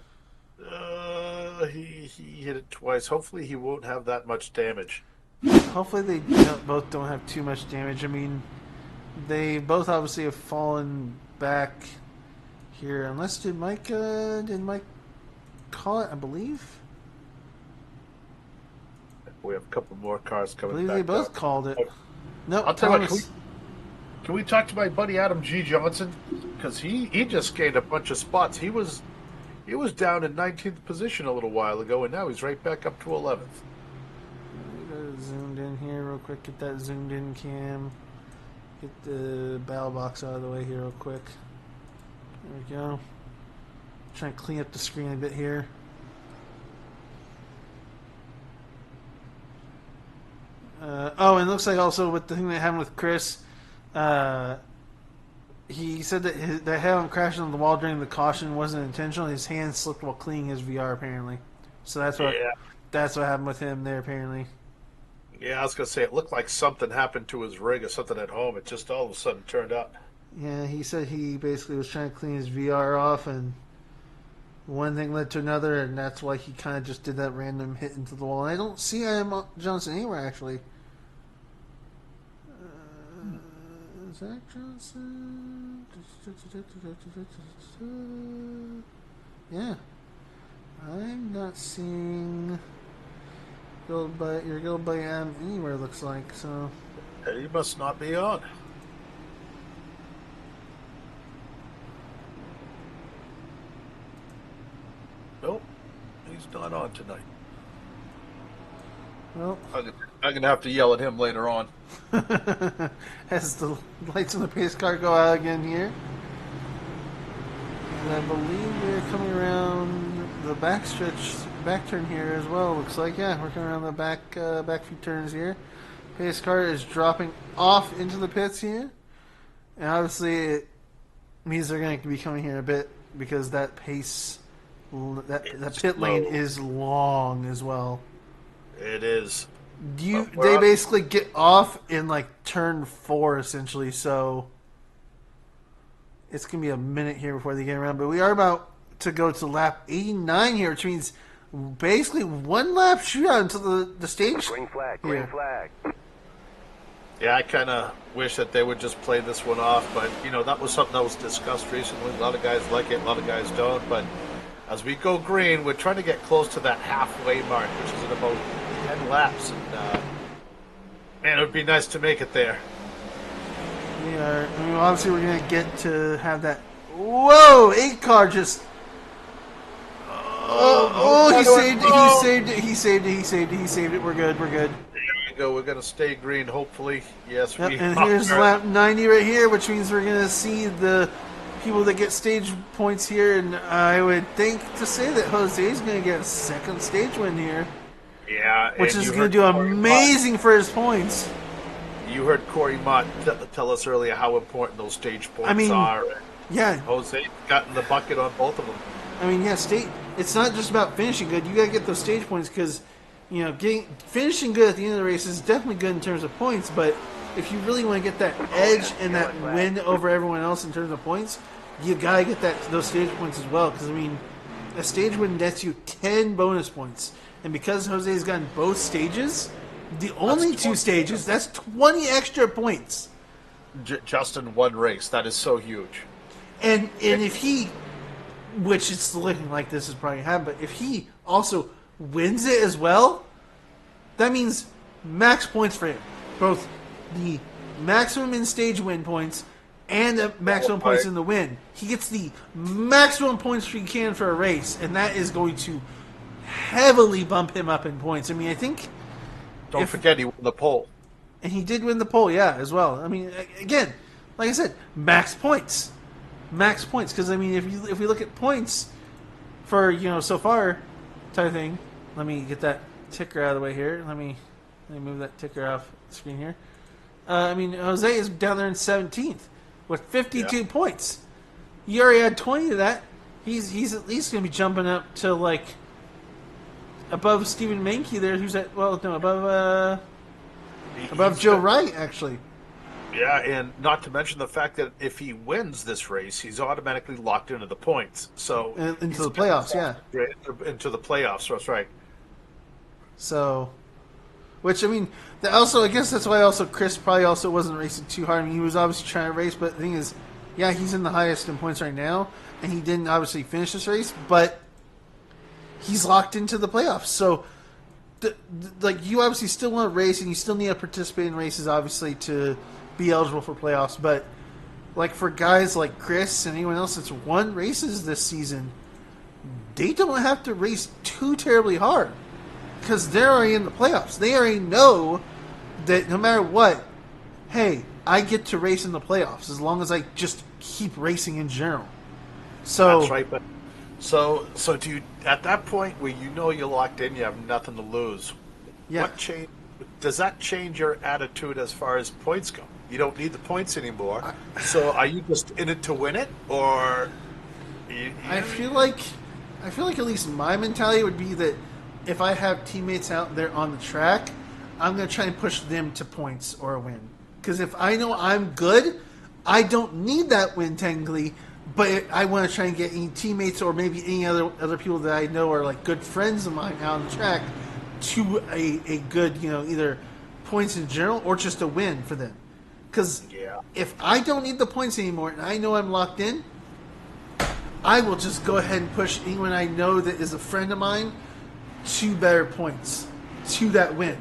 He hit it twice. Hopefully he won't have that much damage. Hopefully they both don't have too much damage. I mean, they both obviously have fallen back here. Unless did Mike call it? I believe. We have a couple more cars I coming believe back they both up. called it. No, I'll tell you what, Thomas. can we talk to my buddy Adam G. Johnson? Because he just gained a bunch of spots. He was down in 19th position a little while ago, and now he's right back up to 11th. Zoomed in here real quick. Get that zoomed in cam. Get the battle box out of the way here real quick. There we go. Trying to clean up the screen a bit here. And it looks like also with the thing that happened with Chris, he said that that having crashed on the wall during the caution wasn't intentional. His hand slipped while cleaning his VR apparently. So that's what happened with him there apparently. Yeah, I was going to say, it looked like something happened to his rig or something at home. It just all of a sudden turned up. Yeah, he said he basically was trying to clean his VR off, and one thing led to another, and that's why he kind of just did that random hit into the wall. And I don't see Adam Johnson anywhere, actually. Zack Johnson. Yeah. I'm not seeing your Guild by Adam anywhere, looks like, so. He must not be on. Nope, he's not on tonight. Well, I'm going to have to yell at him later on. as the lights on the pace car go out again here. And I believe we're coming around the back turn here as well. Looks like, yeah, we're coming around the back few turns here. Pace car is dropping off into the pits here. And obviously it means they're going to be coming here a bit because that pace, that pit lane is long as well. It is. They basically get off in like turn 4 essentially, so it's gonna be a minute here before they get around. But we are about to go to lap 89 here, which means basically one lap shootout until the stage. Green flag, green flag. Yeah, I kind of wish that they would just play this one off, but that was something that was discussed recently. A lot of guys like it, a lot of guys don't. But as we go green, we're trying to get close to that halfway mark, which is in about 10 laps, and man, it would be nice to make it there. We are. I mean, obviously, we're gonna get to have that. Whoa! 8 car just. He saved it. We're good. There we go. We're gonna stay green, hopefully. Yes, Yep, we and are. here's lap 90 right here, which means we're gonna see the people that get stage points here, and I would think to say that Jose's gonna get a second stage win here. Yeah, Which is going to do amazing for his points. You heard Corey Mott tell us earlier how important those stage points are. Yeah. Jose got in the bucket on both of them. I mean, yeah, it's not just about finishing good. You got to get those stage points because, finishing good at the end of the race is definitely good in terms of points. But if you really want to get that edge and that win over everyone else in terms of points, you got to get those stage points as well. Because, I mean, a stage win nets you 10 bonus points. And because Jose's gotten both stages, The only That's 2 stages, that's 20 extra points. Just in one race. That is so huge. And if he, which it's looking like this is probably going to happen, but if he also wins it as well, that means max points for him. Both the maximum in stage win points and the maximum points in the win. He gets the maximum points he can for a race, and that is going to heavily bump him up in points. I mean, I think... Don't forget he won the pole. And he did win the poll, yeah, as well. I mean, again, like I said, max points. Max points. Because, I mean, if we look at points for, so far type of thing, let me get that ticker out of the way here. Let me move that ticker off the screen here. I mean, Jose is down there in 17th with 52 points. You already had 20 of that. He's at least going to be jumping up to, like, above Stephen Menke there, who's at, above Joe Wright, actually. Yeah, and not to mention the fact that if he wins this race, he's automatically locked into the points. So into the playoffs, yeah. Into the playoffs, that's right. So, which, I mean, I guess that's why also Chris probably also wasn't racing too hard. I mean, he was obviously trying to race, but the thing is, yeah, he's in the highest in points right now, and he didn't obviously finish this race, but he's locked into the playoffs. So, like, you obviously still want to race, and you still need to participate in races, obviously, to be eligible for playoffs. But, like, for guys like Chris and anyone else that's won races this season, they don't have to race too terribly hard because they're already in the playoffs. They already know that no matter what, hey, I get to race in the playoffs as long as I just keep racing in general. So that's right, but so do you, at that point where you're locked in, you have nothing to lose. Yeah. What change does that change your attitude as far as points go? You don't need the points anymore. So are you just in it to win it, or? I feel like at least my mentality would be that if I have teammates out there on the track, I'm going to try and push them to points or a win. Because if I know I'm good, I don't need that win technically, but I want to try and get any teammates or maybe any other people that I know are like good friends of mine out on the track to a good, either points in general or just a win for them. Because if I don't need the points anymore and I know I'm locked in, I will just go ahead and push anyone I know that is a friend of mine to better points, to that win.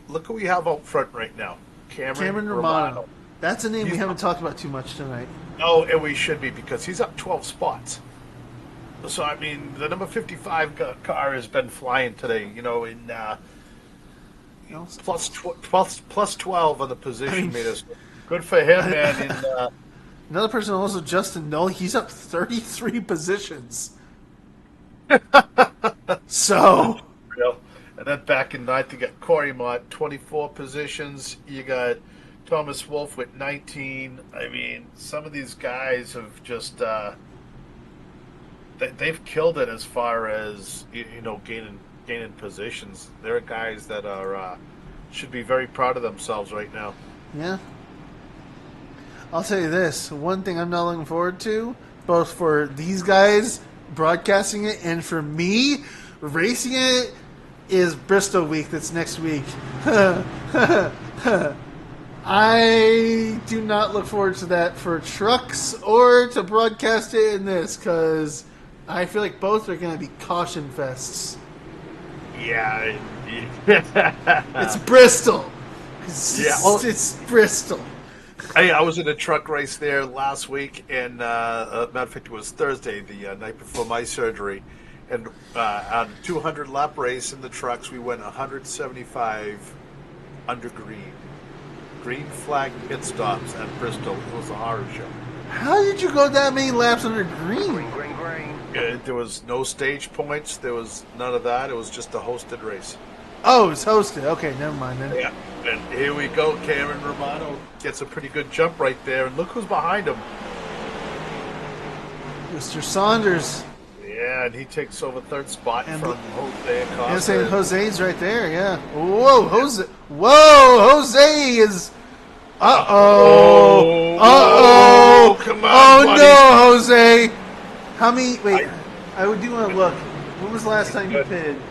Look who we have out front right now. Cameron Romano. That's a name we haven't talked about too much tonight. No, and we should be because he's up 12 spots. So, I mean, the number 55 car has been flying today, in plus 12 on the position meters. Good for him, man. And, another person also, Justin Noll, he's up 33 positions. So. And then back in ninth, you got Corey Mott, 24 positions. You got Thomas Wolfe with 19. I mean, some of these guys have just they've killed it as far as gaining positions. They're guys that are should be very proud of themselves right now. Yeah. I'll tell you this: one thing I'm not looking forward to, both for these guys broadcasting it and for me racing it, is Bristol week. That's next week. I do not look forward to that for trucks or to broadcast it in this because I feel like both are going to be caution fests. Yeah. It's Bristol. It's Bristol. Hey, I was in a truck race there last week, and matter of fact, it was Thursday, the night before my surgery. And on a 200 lap race in the trucks, we went 175 under green. Green flag pit stops at Bristol. It was a horror show. How did you go that many laps under green? Green. There was no stage points. There was none of that. It was just a hosted race. Oh, it's hosted. Okay, never mind then. Yeah. And here we go. Cameron Romano gets a pretty good jump right there. And look who's behind him. Mr. Saunders. Yeah, and he takes over third spot from Jose Acosta. I was saying Jose's right there, yeah. Whoa, Jose. Whoa, Jose is... Uh-oh. Uh-oh. Come on, oh, buddy. no, Jose. How many... Wait, I do want to look. When was the last time you pitted?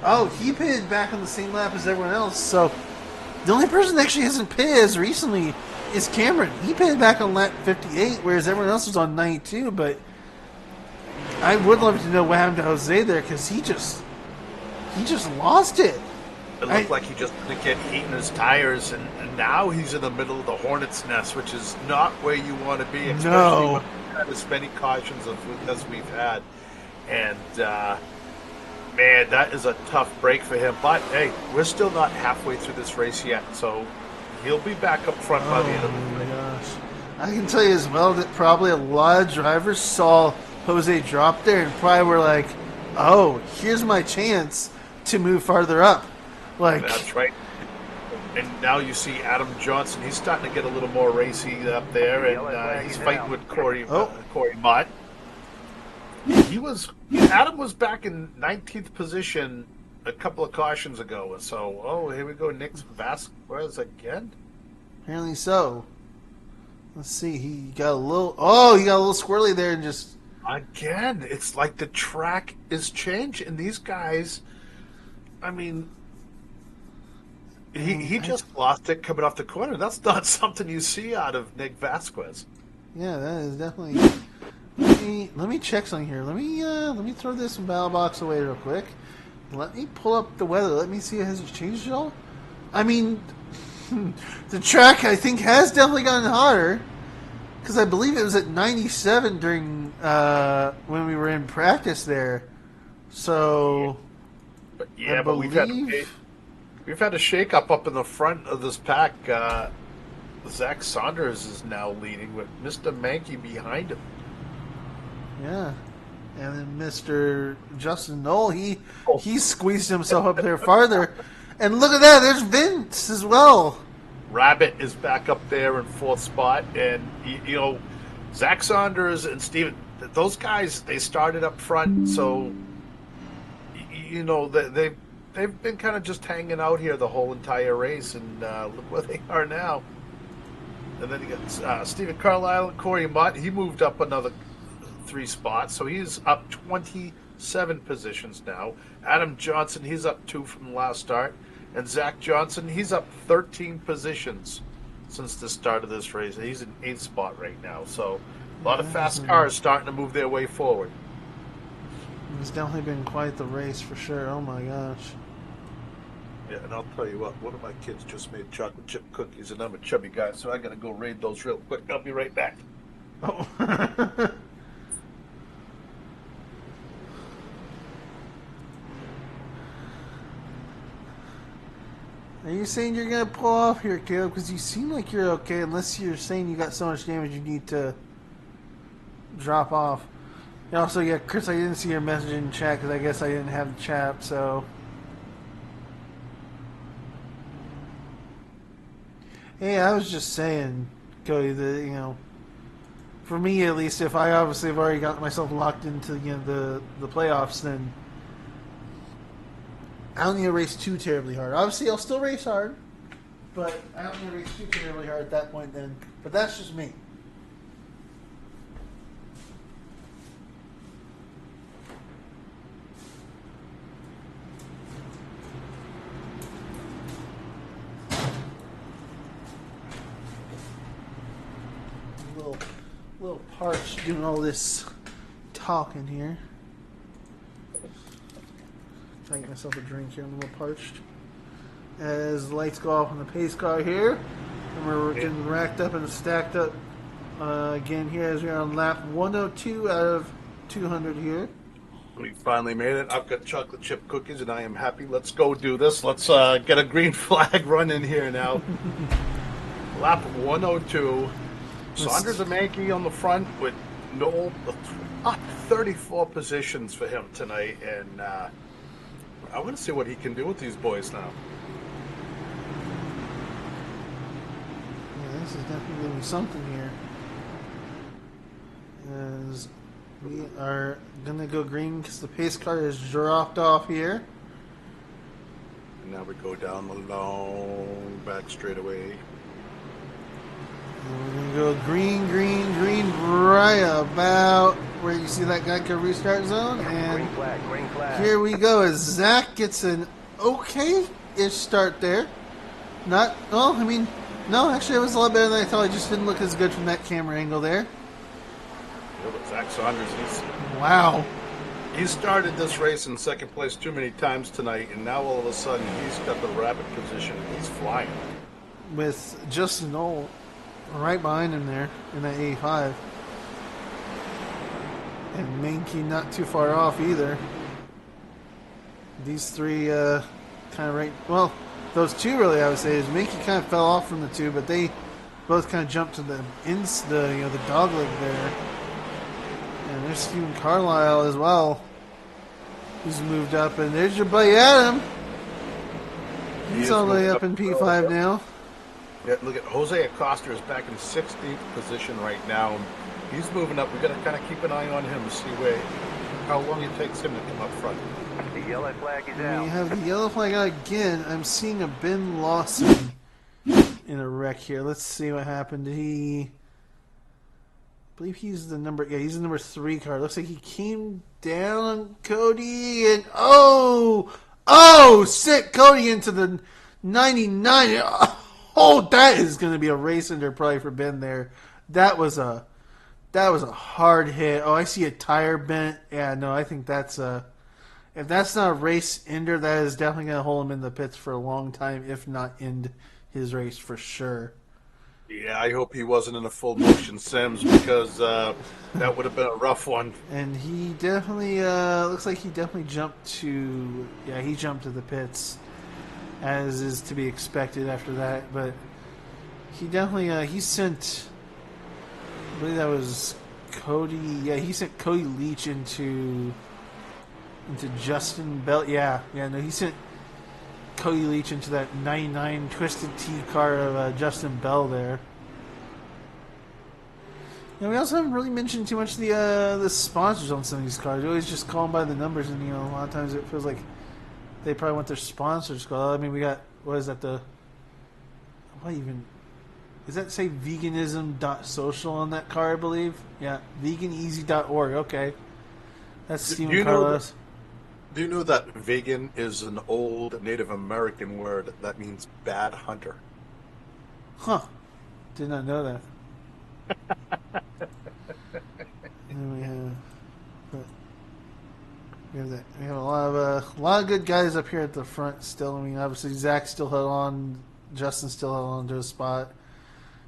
Oh, he pitted back on the same lap as everyone else. So the only person that actually hasn't pitted as recently is Cameron. He pitted back on lap 58, whereas everyone else was on 92. But I would love to know what happened to Jose there because he just lost it. It looked like he just didn't get heat in his tires, and now he's in the middle of the hornet's nest, which is not where you want to be, especially when we've had as many cautions as we've had. And, man, that is a tough break for him. But, hey, we're still not halfway through this race yet, so he'll be back up front by the end of the Oh, my race. gosh. I can tell you as well that probably a lot of drivers saw Jose drop there and probably were like, oh, here's my chance to move farther up. Like, That's right. And now you see Adam Johnson. He's starting to get a little more racy up there, and he's fighting with Corey Mott. Adam was back in 19th position a couple of cautions ago. So, here we go, Nick Vasquez again. apparently so. Let's see. He got a little squirrely there and just. Again, it's like the track is changed, and these guys, I mean, he just lost it coming off the corner. That's not something you see out of Nick Vasquez. Yeah, that is definitely. Let me check something here. Let me throw this battle box away real quick. Let me pull up the weather. Let me see has it changed at all. I mean, the track I think has definitely gotten hotter because I believe it was at 97 during when we were in practice there. So, But we've had a shake-up up in the front of this pack. Zack Saunders is now leading with Mr. Menke behind him. yeah. And then Mr. Justin Knoll, he squeezed himself up there farther. And look at that, there's Vince as well. Rabbit is back up there in fourth spot, and Zack Saunders and Steven, those guys, they started up front, so they've been kind of just hanging out here the whole entire race, and look where they are now. And then you got Stephen Carlisle and Corey Mott. He moved up another 3 spots, so he's up 27 positions now. Adam Johnson, he's up 2 from the last start. And Zach Johnson, he's up 13 positions since the start of this race. He's in 8th spot right now. So a lot of fast cars starting to move their way forward. It's definitely been quite the race for sure. Oh my gosh. Yeah, and I'll tell you what, one of my kids just made chocolate chip cookies, and I'm a chubby guy, so I got to go raid those real quick. I'll be right back. Oh. Are you saying you're going to pull off here, Caleb? Because you seem like you're okay, unless you're saying you got so much damage you need to drop off. And also, yeah, Chris, I didn't see your message in chat because I guess I didn't have the chat, so. Hey, I was just saying, Cody, that, for me at least, if I obviously have already got myself locked into the playoffs, then I don't need to race too terribly hard. Obviously, I'll still race hard, but I don't need to race too terribly hard at that point then. But that's just me. A little parched doing all this talking here. Trying to get myself a drink here. I'm a little parched. As the lights go off on the pace car here, and we're getting racked up and stacked up again here as we're on lap 102 out of 200 here. We finally made it. I've got chocolate chip cookies, and I am happy. Let's go do this. Let's get a green flag run in here now. Lap 102. Saunders and Menke on the front with Knoll up 34 positions for him tonight, and I want to see what he can do with these boys now. Yeah, this is definitely going to be something here. As we are going to go green because the pace car is dropped off here. And now we go down the long back straightaway. And we're going to go green, right about where you see that Geico restart zone, and Green flag, green flag. here we go as Zach gets an okay-ish start there. Not, well, I mean, no, actually it was a lot better than I thought. It just didn't look as good from that camera angle there. Zack Saunders, Wow. he started this race in second place too many times tonight, and now all of a sudden he's got the rapid position and he's flying. With Justin Knoll right behind him there in that 85. And Menke not too far off either. These three kind of right, well, those two really I would say is Menke kind of fell off from the two, but they both kind of jumped to the dog leg there. And there's Stephen Carlisle as well, who's moved up, and there's your buddy Adam. He's all the way up in P5 now. Yeah, look at Jose Acosta is back in 16th position right now. He's moving up. We've got to kind of keep an eye on him to see how long it takes him to come up front. The yellow flag is We out. have the yellow flag out again. I'm seeing a Ben Lawson in a wreck here. Let's see what happened. I believe he's the number. Yeah, he's the number 3 car. Looks like he came down on Cody and sick Cody into the 99. Oh, that is going to be a race ender probably for Ben there. That was a hard hit. Oh, I see a tire bent. Yeah, no, I think that's if that's not a race ender, that is definitely going to hold him in the pits for a long time, if not end his race for sure. Yeah, I hope he wasn't in a full motion Sims because that would have been a rough one. And he definitely looks like he definitely jumped to the pits, as is to be expected after that. But he definitely he sent, I believe that was Cody. Yeah, he sent Cody Leach into Justin Bell. No, he sent Cody Leach into that 99 Twisted T car of Justin Bell there. You know, we also haven't really mentioned too much the sponsors on some of these cars. We always just call them by the numbers, and a lot of times it feels like they probably want their sponsors called. I mean, we got, what is that, does that say veganism.social on that car, I believe? Yeah, veganeasy.org, okay. That's Stephen Carlos. Do you know that vegan is an old Native American word that means bad hunter? Huh. Did not know that. And we have a lot of good guys up here at the front still. I mean, obviously Zach still held on, Justin still held on to a spot.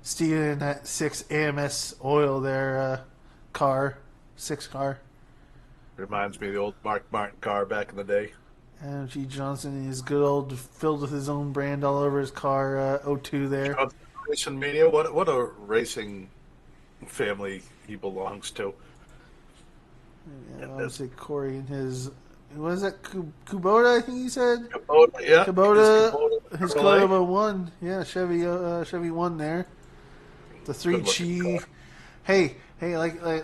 Steven in that 6 AMS oil there car, 6 car. Reminds me of the old Mark Martin car back in the day. And G. Johnson is good old, filled with his own brand all over his car, 02 there. Racing Media, what a racing family he belongs to. Yeah, obviously Corey and his, what is that, Kubota, I think he said? Kubota, yeah. His Kubota 1. Yeah, Chevy 1 there. The 3G. Hey,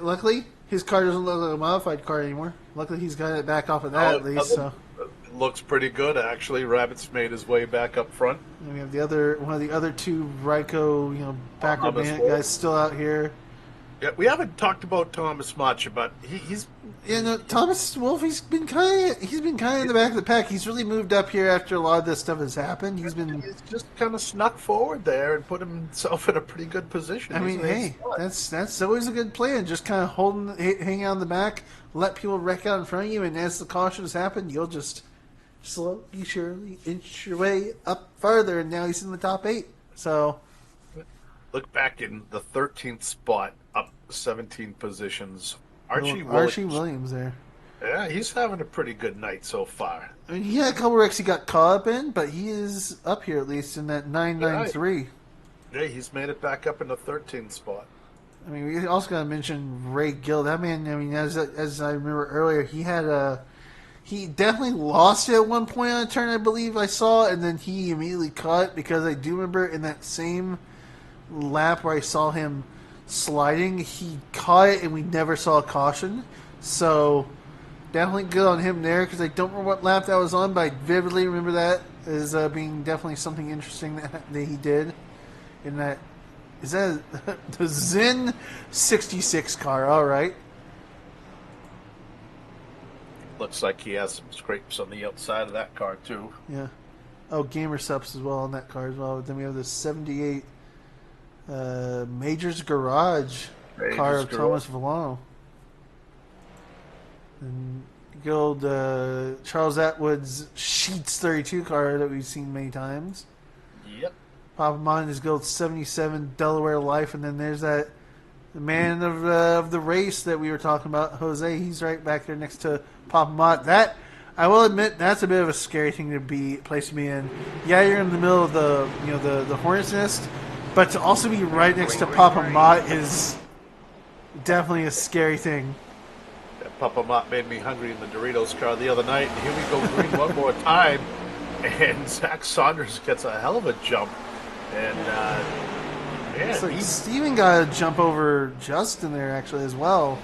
luckily his car doesn't look like a modified car anymore. Luckily he's got it back off of that at least. So it looks pretty good actually. Rabbit's made his way back up front. And we have one of the other 2 Ryko, backer band guys still out here. Yeah, we haven't talked about Thomas much, but he's Thomas Wolfe. He's been kind of in the back of the pack. He's really moved up here after a lot of this stuff has happened. He's just kind of snuck forward there and put himself in a pretty good position. I mean, hey, that's always a good plan. Just kind of hang out in the back, let people wreck out in front of you, and as the cautions happen, you'll just slowly, surely inch your way up farther. And now he's in the top 8. So look back in the 13th spot, up 17 positions. Archie Williams there. Yeah, he's having a pretty good night so far. I mean, he had a couple wrecks he got caught up in, but he is up here at least in that 993. Yeah, he's made it back up in the 13th spot. I mean, we also got to mention Ray Gill. That man, I mean, as I remember earlier, he definitely lost it at one point on a turn, I believe I saw, and then he immediately cut, because I do remember in that same lap where I saw him sliding, he caught it and we never saw a caution. So definitely good on him there, because I don't remember what lap that was on, but I vividly remember that as being definitely something interesting that he did. In that, is that the Zen 66 car? All right. looks like he has some scrapes on the outside of that car too. Yeah. Oh, Gamer Subs as well on that car as well. Then we have the 78 Major's Garage car of Thomas Villano. And good old Charles Atwood's Sheets 32 car that we've seen many times. Yep. Papa Mott is good old 77 Delaware Life. And then there's that the man of the race that we were talking about, Jose. He's right back there next to Papa Mott. That, I will admit, that's a bit of a scary thing to be place to be in. Yeah, you're in the middle of the hornet's nest, but to also be right next to Papa Mott is definitely a scary thing. Yeah, Papa Mott made me hungry in the Doritos car the other night, and here we go green one more time, and Zack Saunders gets a hell of a jump, and it's like Steven got to jump over Justin there actually as well.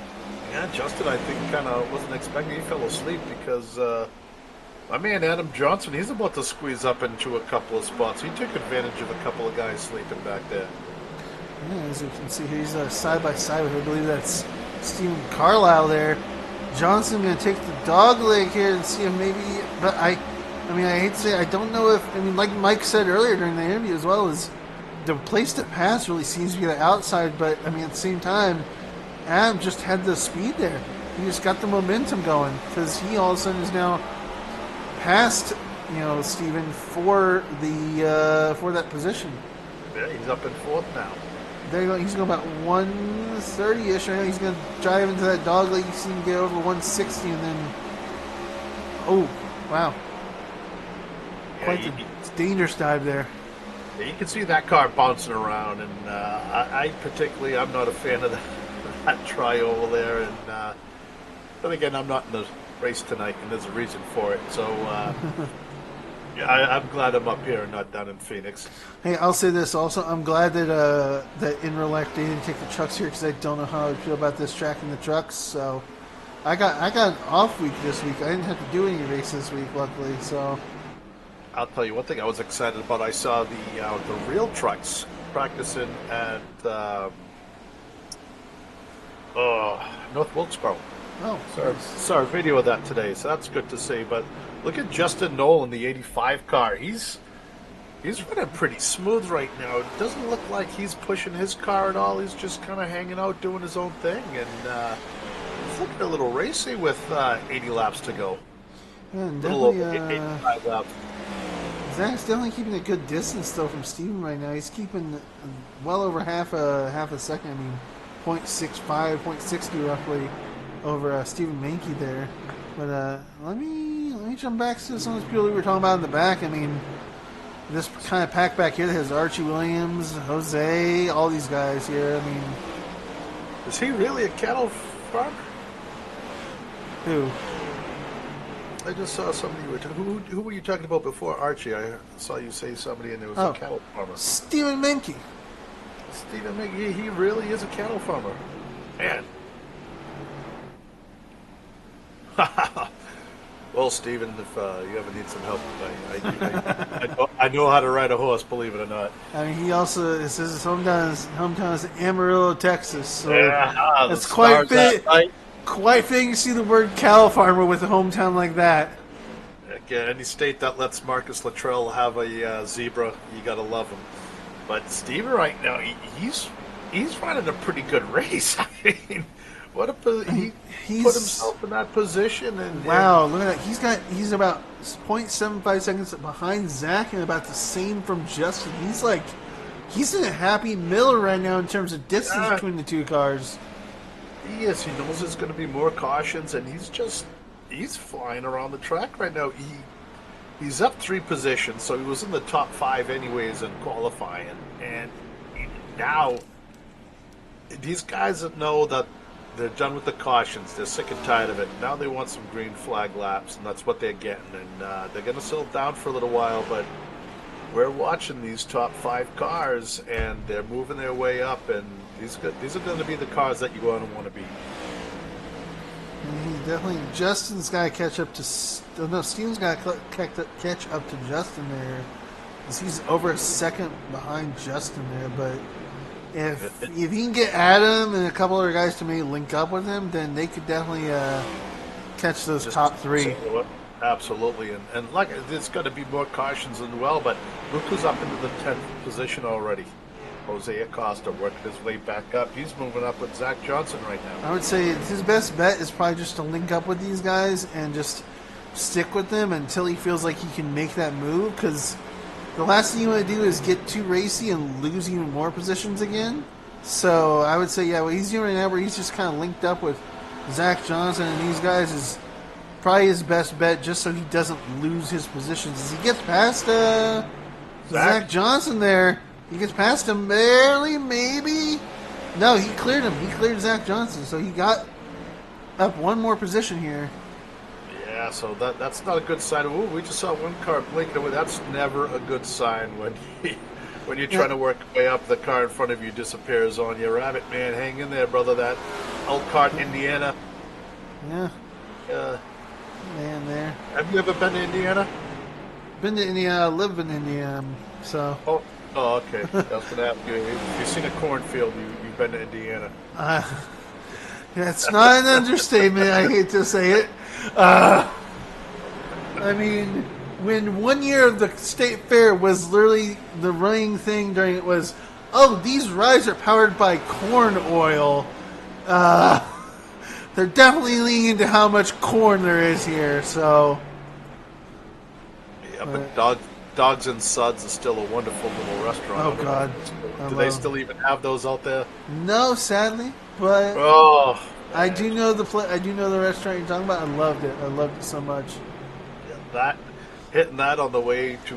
Yeah, Justin, I think, kind of wasn't expecting. He fell asleep because my man Adam Johnson, he's about to squeeze up into a couple of spots. He took advantage of a couple of guys sleeping back there. Yeah, as you can see here, he's side by side with, I believe that's Stephen Carlisle there. Johnson going to take the dog leg here and see if maybe, but I hate to say, I don't know if, like Mike said earlier during the interview as well, is the place to pass really seems to be the outside, but at the same time, Adam just had the speed there. He just got the momentum going because he all of a sudden is now past, Steven for that position. Yeah, he's up in fourth now. There you go. He's going about 130-ish. Right now. He's going to drive into that dog leg. You see him get over 160 and then, oh, wow. Quite the dangerous dive there. Yeah, you can see that car bouncing around, and I particularly, I'm not a fan of that tri-oval there, and but again, I'm not in the race tonight, and there's a reason for it. So, yeah, I'm glad I'm up here and not down in Phoenix. Hey, I'll say this also. I'm glad that in real life they didn't take the trucks here because I don't know how I would feel about this track and the trucks. So, I got an off week this week. I didn't have to do any race this week, luckily. So, I'll tell you one thing I was excited about. I saw the real trucks practicing at North Wilkesboro. Oh, saw a video of that today, so that's good to see. But look at Justin Knoll in the 85 car. He's running pretty smooth right now. It doesn't look like he's pushing his car at all. He's just kind of hanging out, doing his own thing, and he's looking a little racy with 80 laps to go. Yeah, a little over 85 laps. Zach's definitely keeping a good distance though from Steven right now. He's keeping well over half a second. 0.65, 0.60 roughly over Stephen Menke there. But let me jump back to some of those people we were talking about in the back. This kind of pack back here that has Archie Williams, Jose, all these guys here. Is he really a cattle farmer? Who? I just saw somebody. Who were you talking about before Archie? I saw you say somebody, and it was a cattle farmer. Stephen Menke. Stephen Menke, he really is a cattle farmer. Man. Well, Stephen, if you ever need some help, I know how to ride a horse, believe it or not. He also says his hometown is Amarillo, Texas. So yeah, it's quite fitting to see the word cattle farmer with a hometown like that. Again, any state that lets Marcus Luttrell have a zebra, you gotta love him. But Steven right now, he's running a pretty good race. He put himself in that position, and wow, look at that. He's about 0.75 seconds behind Zach, and about the same from Justin. He's in a happy middle right now in terms of distance between the two cars. He is. He knows there's going to be more cautions, and he's flying around the track right now. He's up 3 positions, so he was in the top 5 anyways in qualifying. And now, these guys that know that they're done with the cautions, they're sick and tired of it. Now they want some green flag laps, and that's what they're getting. And they're going to settle down for a little while, but we're watching these top 5 cars, and they're moving their way up, and these are going to be the cars that you're going to want to beat. Definitely, Justin's got to catch up to. No, Steven's got to catch up to Justin there, because he's over a second behind Justin there. But if he can get Adam and a couple other guys to maybe link up with him, then they could definitely catch those Just top three. Absolutely, and like there's got to be more cautions as well. But look who's up into the 10th position already. Jose Acosta working his way back up. He's moving up with Zach Johnson right now. I would say his best bet is probably just to link up with these guys and just stick with them until he feels like he can make that move. Because the last thing you want to do is get too racy and lose even more positions again. So I would say, yeah, what he's doing right now, where he's just kind of linked up with Zach Johnson and these guys, is probably his best bet, just so he doesn't lose his positions. As he gets past Zach Johnson there, he gets past him barely, maybe. No, he cleared him. He cleared Zach Johnson, so he got up one more position here. Yeah, so that's not a good sign. Ooh, we just saw one car blinking away. That's never a good sign when you're trying to work your way up, the car in front of you disappears on you. Rabbit, man, hang in there, brother. That Elkhart, Indiana. Yeah. Man, there. Have you ever been to Indiana? Been to Indiana, live in Indiana, so. Oh, okay. That's what happened. If you've seen a cornfield, you've been to Indiana. That's not an understatement. I hate to say it. I mean, when 1 year of the state fair was literally the running thing during it was, oh, these rides are powered by corn oil. They're definitely leaning into how much corn there is here. So, yeah, but Dogs and Suds is still a wonderful little restaurant. Oh God, do they still even have those out there? No, sadly, but I do know I do know the restaurant you're talking about. I loved it. I loved it so much. Yeah, hitting that on the way to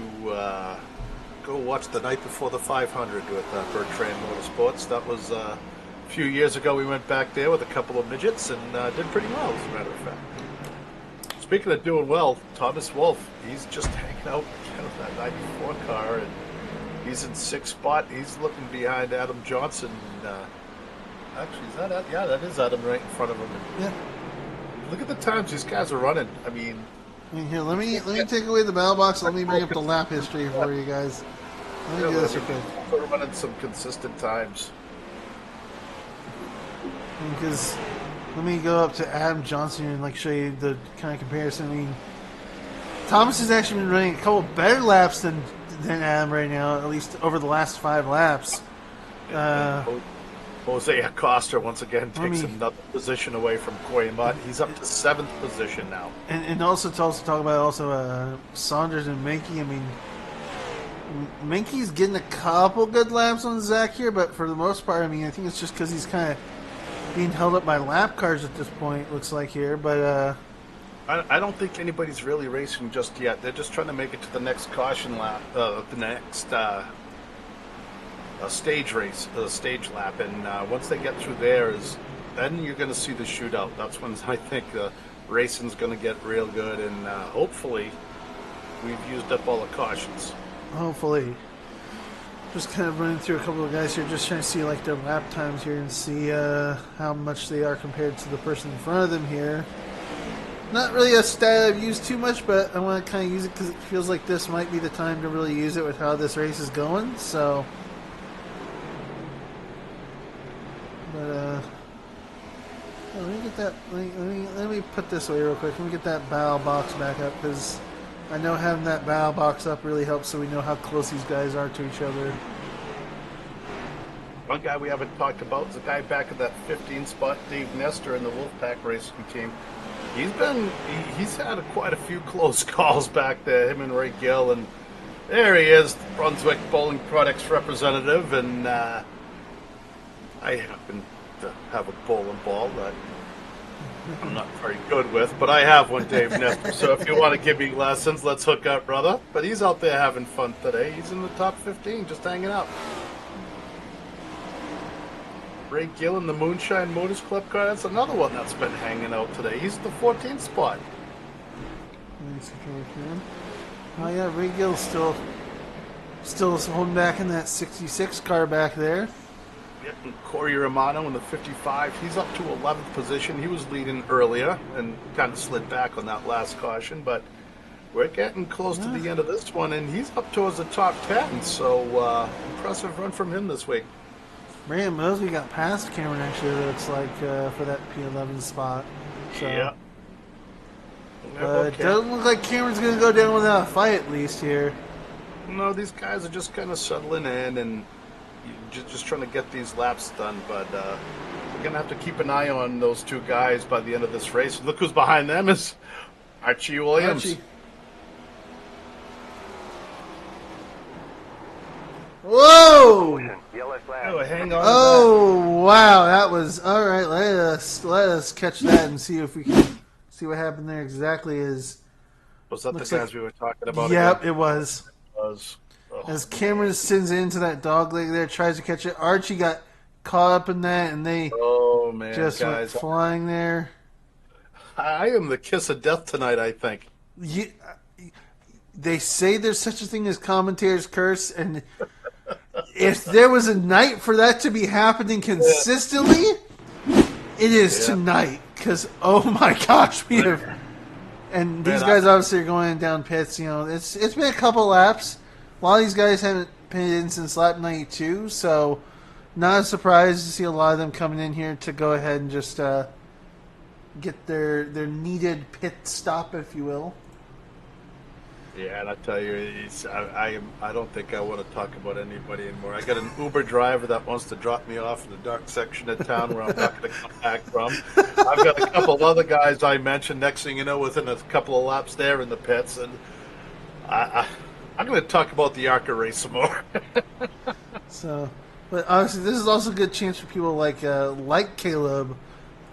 go watch the night before the 500 with Bertrand Motorsports. That was a few years ago. We went back there with a couple of midgets and did pretty well, as a matter of fact. Speaking of doing well, Thomas Wolfe, he's just hanging out with that 94 car, and he's in 6th spot. He's looking behind Adam Johnson. Actually, is that yeah, that is Adam right in front of him. Yeah. Look at the times these guys are running. I mean, here, let me take away the battle box. Let me bring up the lap history for you guys. Let me do this real quick. We're running some consistent times. Because let me go up to Adam Johnson and show you the kind of comparison. I mean, Thomas has actually been running a couple better laps than Adam right now, at least over the last 5 laps. Jose Acosta once again takes another position away from Coy Mutt. He's up to 7th position now. And also to talk about Saunders and Menke. I mean, Menke's getting a couple good laps on Zach here, but for the most part, I mean, I think it's just because he's kind of being held up by lap cars at this point, looks like here. But I don't think anybody's really racing just yet. They're just trying to make it to the next caution lap, the next stage race, stage lap. And once they get through there, then you're going to see the shootout. That's when I think the racing's going to get real good. And hopefully we've used up all the cautions. Hopefully. Just kind of running through a couple of guys here, just trying to see their lap times here and see how much they are compared to the person in front of them here. Not really a stat I've used too much, but I want to kind of use it because it feels like this might be the time to really use it with how this race is going. So, but let me get that. Let me put this away real quick. Let me get that bow box back up because I know having that bow box up really helps, so we know how close these guys are to each other. One guy we haven't talked about is the guy back at that 15 spot, Dave Nestor in the Wolfpack racing team. He's had quite a few close calls back there, him and Ray Gill, and there he is, Brunswick Bowling Products representative, and I happen to have a bowling ball that I'm not very good with, but I have one, Dave Nestor, so if you want to give me lessons, let's hook up, brother. But he's out there having fun today. He's in the top 15, just hanging out. Ray Gill in the Moonshine Motors Club car, that's another one that's been hanging out today. He's the 14th spot. Oh yeah, Ray Gill's still holding back in that 66 car back there. Yep, and Corey Romano in the 55, he's up to 11th position. He was leading earlier and kind of slid back on that last caution, but we're getting close to the end of this one, and he's up towards the top 10, so impressive run from him this week. Brandon Mosby got past Cameron, actually, it looks like, for that P11 spot. So. Yeah. But it doesn't look like Cameron's going to go down without a fight, at least here. No, these guys are just kind of settling in and just trying to get these laps done. But we're going to have to keep an eye on those two guys by the end of this race. Look who's behind them is Archie Williams. Archie. Whoa! Yellow flag. Oh, hang on. Oh, wow. That was... All right, let us catch that and see if we can see what happened there exactly. Was that the looks guys like- we were talking about? Yep, again? it was. Was. Oh. As Cameron sends it into that dog leg there, tries to catch it. Archie got caught up in that, and they Oh, man, just went guys. flying there. I am the kiss of death tonight, I think. They say there's such a thing as commentator's curse, and if there was a night for that to be happening consistently, it is tonight. Because, oh my gosh, we have... And these guys obviously are going down pits. You know, it's been a couple laps. A lot of these guys haven't pitted in since lap 92, so not a surprise to see a lot of them coming in here to go ahead and just get their needed pit stop, if you will. Yeah, and I tell you, I don't think I want to talk about anybody anymore. I got an Uber driver that wants to drop me off in the dark section of town where I'm not going to come back from. I've got a couple other guys I mentioned. Next thing you know, within a couple of laps there in the pits, and I'm going to talk about the ARCA race some more. So, but obviously, this is also a good chance for people like Caleb,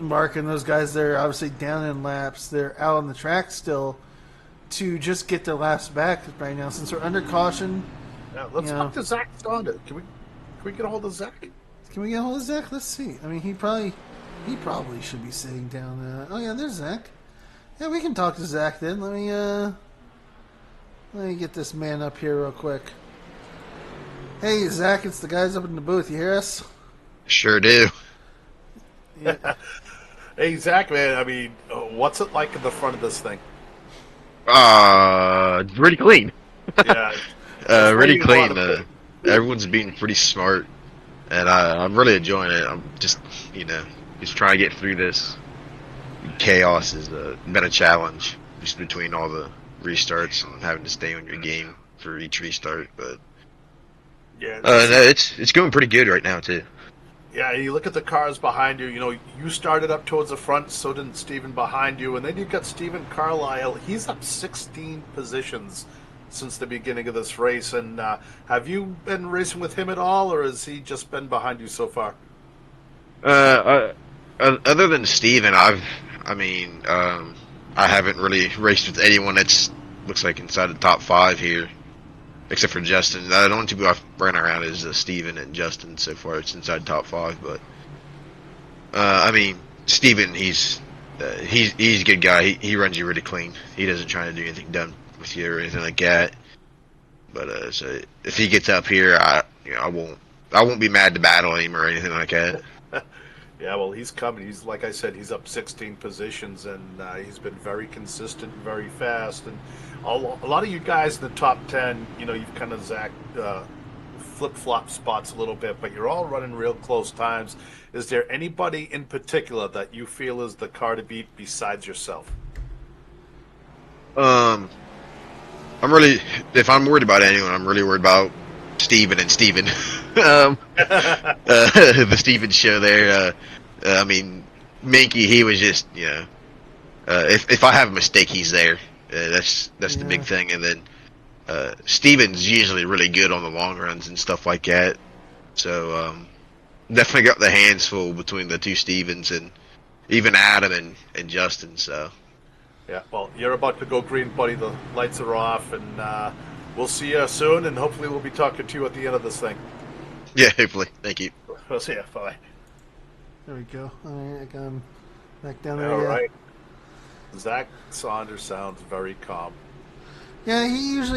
Mark, and those guys. They're obviously down in laps. They're out on the track still, to just get their laps back right now since we're under caution. Yeah, let's talk to Zack Saunders. Can we get a hold of Zack? Can we get a hold of Zack? Let's see. I mean, he probably should be sitting down. Oh yeah, there's Zack. Yeah, we can talk to Zack then. Let me get this man up here real quick. Hey Zack, it's the guys up in the booth. You hear us? Sure do. Yeah. Hey Zack, man. I mean, what's it like in the front of this thing? Pretty clean. Yeah. Really clean. Everyone's being pretty smart, and I'm really enjoying it. I'm just trying to get through this. Chaos has been a challenge just between all the restarts and having to stay on your game for each restart. But Yeah. no, it's going pretty good right now too. Yeah, you look at the cars behind you. You know, you started up towards the front, so did Steven behind you, and then you've got Steven Carlisle. He's up 16 positions since the beginning of this race. And have you been racing with him at all, or has he just been behind you so far? Other than Steven, I haven't really raced with anyone that's looks like inside the top 5 here. Except for Justin. The only two people I've ran around is Steven and Justin so far. It's inside top 5, but Steven, he's a good guy. He runs you really clean. He doesn't try to do anything dumb with you or anything like that. But so if he gets up here, I won't be mad to battle him or anything like that. Yeah, well, he's coming. He's, like I said, he's up 16 positions, and he's been very consistent, very fast. And a lot of you guys in the top 10, you've kind of flip-flop spots a little bit, but you're all running real close times. Is there anybody in particular that you feel is the car to beat besides yourself? If I'm worried about anyone, I'm really worried about Steven and Steven. The Steven show there. Menke, he was just, if I have a mistake, he's there. That's the big thing. And then Steven's usually really good on the long runs and stuff like that. So definitely got the hands full between the two Stevens and even Adam and Justin. So yeah, well, you're about to go green, buddy. The lights are off, and we'll see you soon, and hopefully we'll be talking to you at the end of this thing. yeah, hopefully. Thank you. We'll see you. Bye. There we go. All right, I got him back down there. All Yeah. right. Zack Saunders sounds very calm. Yeah, he's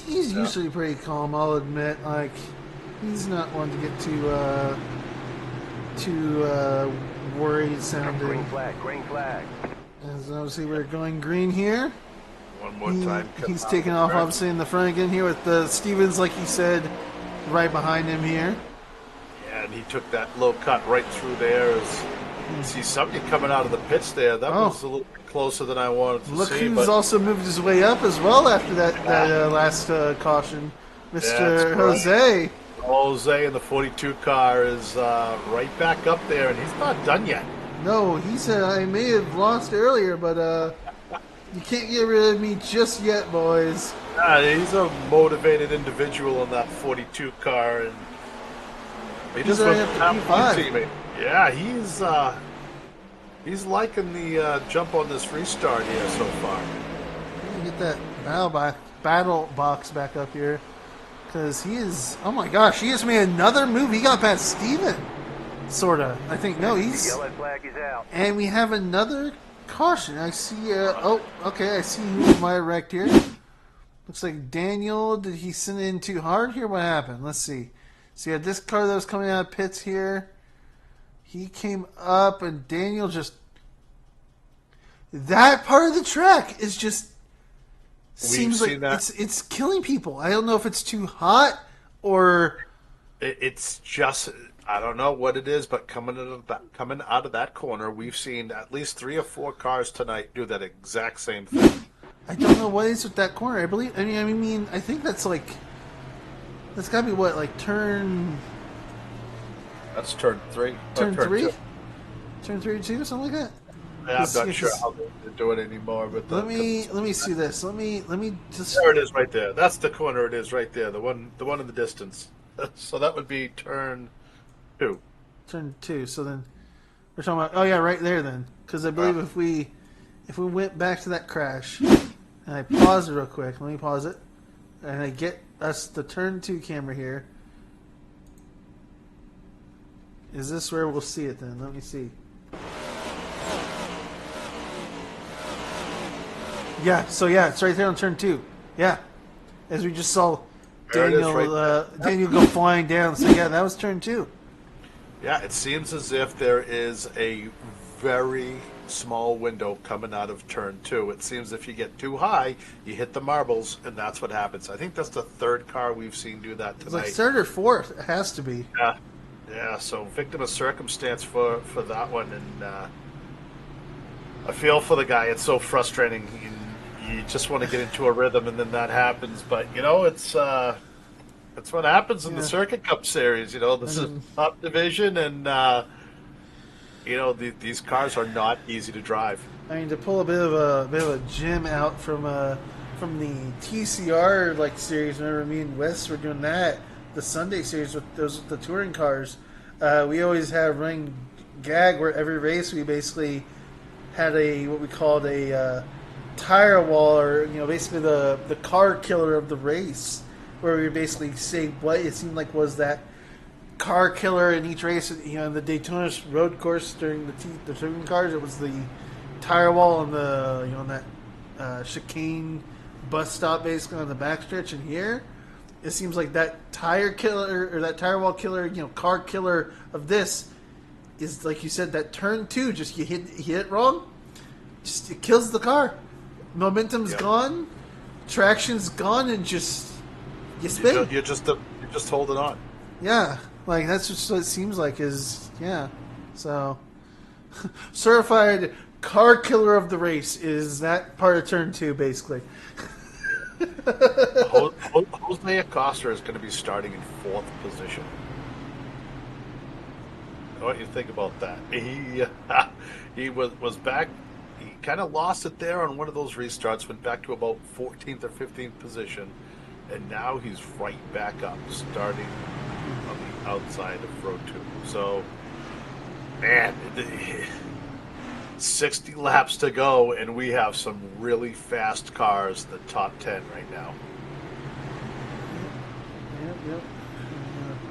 usually pretty calm. I'll admit, like he's not one to get too worried sounding. Green flag, green flag. As obviously we're going green here. One more time. He's taking off obviously in the front again here with the Stevens, like he said, right behind him here. Yeah, and he took that low cut right through there as See somebody coming out of the pits there. That Oh. was a little closer than I wanted to Look see. who's But also moved his way up as well after that last caution, That's Mr. right. Jose. Jose in the 42 car is right back up there, and he's not done yet. No, he said I may have lost earlier, but you can't get rid of me just yet, boys. He's a motivated individual in that 42 car, and he just already went up to P5. teammate. Yeah, he's liking the jump on this restart here so far. Let me get that battle box back up here. Because he is, oh my gosh, he has made another move. He got past Steven. Sorta. I think, no, he's, Yellow flag is out. and we have another caution. I see, oh, okay, I see who might have wrecked here. Looks like Daniel, did he send it in too hard here? What happened? Let's see. So you had this car that was coming out of pits here. He came up, and Daniel just, that part of the track is just, seems like it's killing people. I don't know if it's too hot or It's just, I don't know what it is, but coming out of that corner, we've seen at least 3 or 4 cars tonight do that exact same thing. I don't know what is with that corner. I think that's like, that's got to be what, like turn That's turn 3. turn Turn 3, 2. turn 3 or 2, something like that. Yeah, I'm not sure how they do it anymore. But Let me see this. Let me just. There it is, right there. That's the corner. It is right there. The one in the distance. So that would be turn 2. Turn 2. So then we're talking about. Oh yeah, right there then. Because I believe if we went back to that crash, and I pause it real quick. Let me pause it, and I get us the turn 2 camera here. Is this where we'll see it then? Let me see. Yeah, so yeah, it's right there on turn 2. Yeah, as we just saw Daniel go flying down. So yeah, that was turn 2. Yeah, it seems as if there is a very small window coming out of turn 2. It seems if you get too high, you hit the marbles, and that's what happens. I think that's the 3rd car we've seen do that tonight. It's like 3rd or 4th. It has to be. Yeah. So victim of circumstance for that one, and I feel for the guy. It's so frustrating. You just want to get into a rhythm, and then that happens. But it's what happens in the Circuit Cup Series. This is top division, and these cars are not easy to drive. I mean, to pull a bit of a gem out from the TCR series. Remember, me and Wes were doing that, the Sunday series with the touring cars. We always had a running gag where every race we basically had what we called a tire wall, or basically the car killer of the race, where we basically say what it seemed like was that car killer in each race. In the Daytona road course during the touring cars, it was the tire wall on the on that chicane bus stop, basically on the backstretch. And here, it seems like that tire killer, or that tire wall killer, car killer of this is, like you said, that turn 2. Just you hit it wrong, just it kills the car. Momentum's gone, traction's gone, and just you spin. You're just holding on. Yeah, that's just what it seems like. So certified car killer of the race is that part of turn 2, basically. Jose Acosta is going to be starting in 4th position. What do you think about that? He was back. He kind of lost it there on one of those restarts. Went back to about 14th or 15th position, and now he's right back up, starting on the outside of row 2. So, man, 60 laps to go, and we have some really fast cars, the top 10 right now. Yep.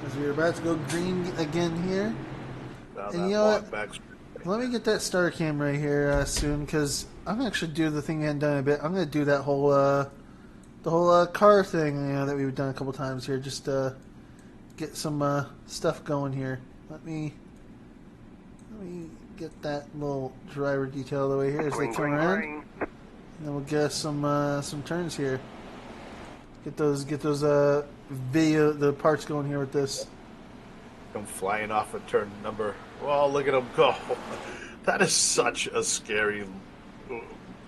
As we're about to go green again here. And let me get that starter cam right here soon, because I'm going to actually do the thing we hadn't done in a bit. I'm going to do that whole car thing that we've done a couple times here, just get some stuff going here. Let me get that little driver detail out of the way here as they come around, and then we'll get some turns here. Get those the parts going here with this. Come flying off a turn number. Well, look at him go. That is such a scary.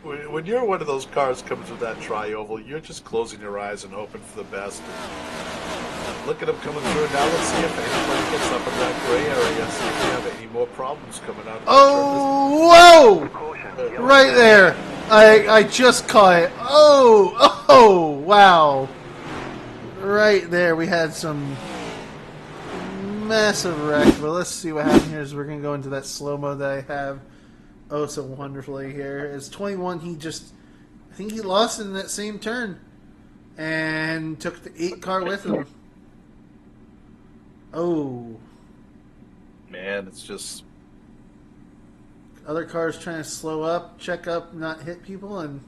When you're one of those cars comes with that tri-oval, you're just closing your eyes and hoping for the best. And look at him coming through. Now let's see if anybody gets up in that gray area. See if we have any more problems coming out. Oh, whoa! Right there. I just caught it. Oh, wow. Right there, we had some massive wreck. But let's see what happened here as we're going to go into that slow-mo that I have so wonderfully here. It's 21. I think he lost in that same turn and took the 8 car with him. Oh. Man, it's just... Other cars trying to slow up, check up, not hit people, and...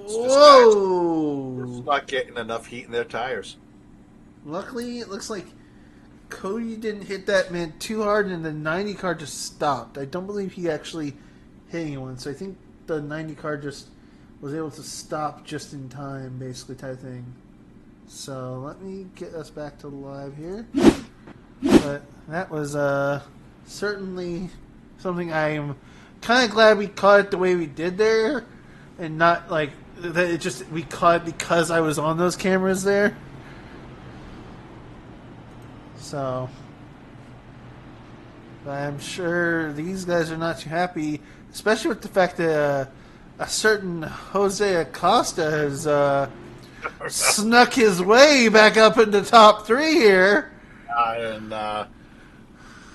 Whoa! It's not getting enough heat in their tires. Luckily, it looks like Cody didn't hit that man too hard, and the 90 car just stopped. I don't believe he actually hit anyone, so I think the 90 car just was able to stop just in time, basically, type thing. So let me get us back to live here. But that was certainly something I am kind of glad we caught it the way we did there, and not like that. It just we caught it because I was on those cameras there. So, but I'm sure these guys are not too happy, especially with the fact that a certain Jose Acosta has snuck his way back up into top 3 here.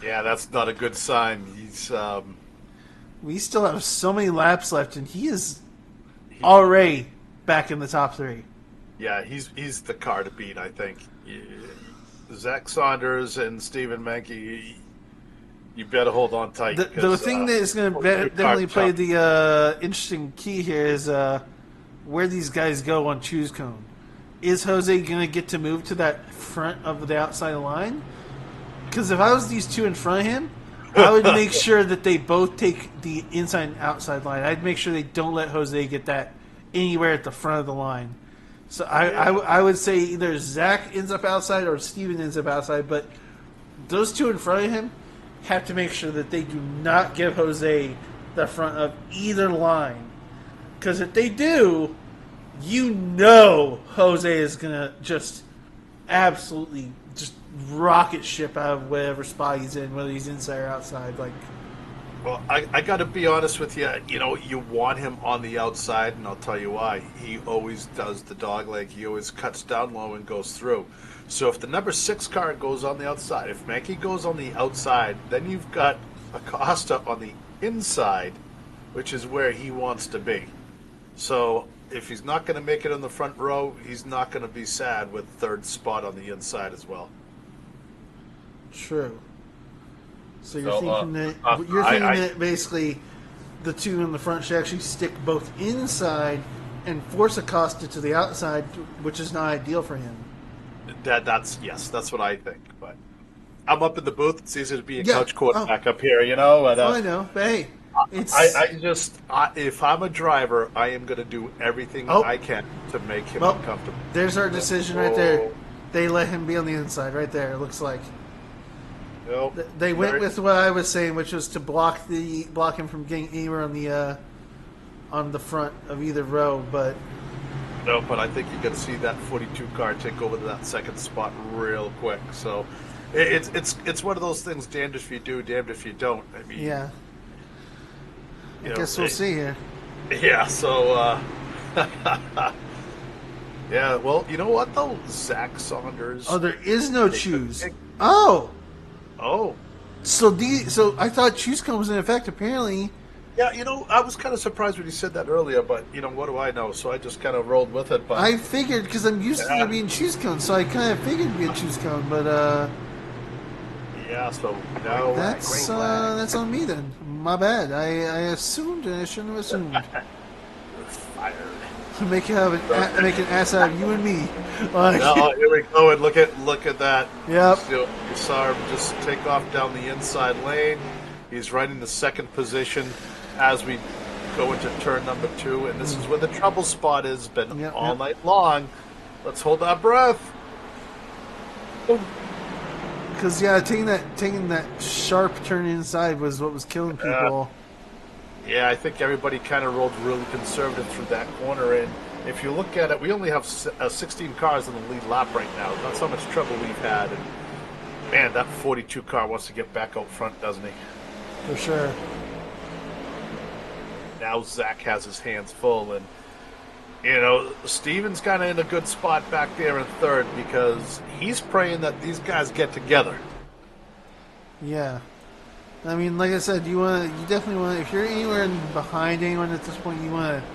Yeah, that's not a good sign. He's we still have so many laps left, and he is already back in the top 3. Yeah, he's the car to beat, I think. Zack Saunders and Stephen Menke, you better hold on tight. The thing that is going to definitely play the interesting key here is where these guys go on choose cone. Is Jose going to get to move to that front of the outside line? Because if I was these two in front of him, I would make sure that they both take the inside and outside line. I'd make sure they don't let Jose get that anywhere at the front of the line. So I would say either Zach ends up outside or Steven ends up outside, but those two in front of him have to make sure that they do not give Jose the front of either line. Because if they do, you know Jose is going to just absolutely just rocket ship out of whatever spot he's in, whether he's inside or outside. Well, I got to be honest with you. You know, you want him on the outside, and I'll tell you why. He always does the dog leg. He always cuts down low and goes through. So if the number 6 car goes on the outside, if Menke goes on the outside, then you've got Acosta on the inside, which is where he wants to be. So if he's not going to make it in the front row, he's not going to be sad with 3rd spot on the inside as well. True. So you're thinking that basically the two in the front should actually stick both inside and force Acosta to the outside, which is not ideal for him. That's what I think. But I'm up in the booth. It's easy to be a couch quarterback up here, you know. And, I know. But hey, if I'm a driver, I am going to do everything I can to make him uncomfortable. There's our decision right there. They let him be on the inside right there. It looks like. Nope. They went with what I was saying, which was to block him from getting anywhere on the front of either row. But I think you're going to see that 42 car take over to that 2nd spot real quick. So it's one of those things. Damned if you do, damned if you don't. I mean, yeah. I guess we'll see here. Yeah. So. Yeah. Well, you know what though, Zack Saunders. Oh, there is no choose. Oh. So I thought choose cone was in effect. Apparently, yeah. You know, I was kind of surprised when you said that earlier, but you know, what do I know? So I just kind of rolled with it. But I figured because I'm used to there being choose cone, so I kind of figured it'd be a choose cone. But yeah. So now that's on me then. My bad. I assumed and I shouldn't have assumed. Fired. Make an ass out of you and me. No, here we go, and look at that. Yep. You saw him just take off down the inside lane. He's right in the 2nd position as we go into turn number 2, and this is where the trouble spot has been all night long. Let's hold our breath. Because taking that sharp turn inside was what was killing people. Yeah, I think everybody kind of rolled really conservative through that corner. And if you look at it, we only have 16 cars in the lead lap right now. That's how much trouble we've had. And man, that 42 car wants to get back out front, doesn't he? For sure. Now Zach has his hands full, and Steven's kind of in a good spot back there in third because he's praying that these guys get together. Yeah. I mean, like I said, you definitely want to, if you're anywhere behind anyone at this point, you want to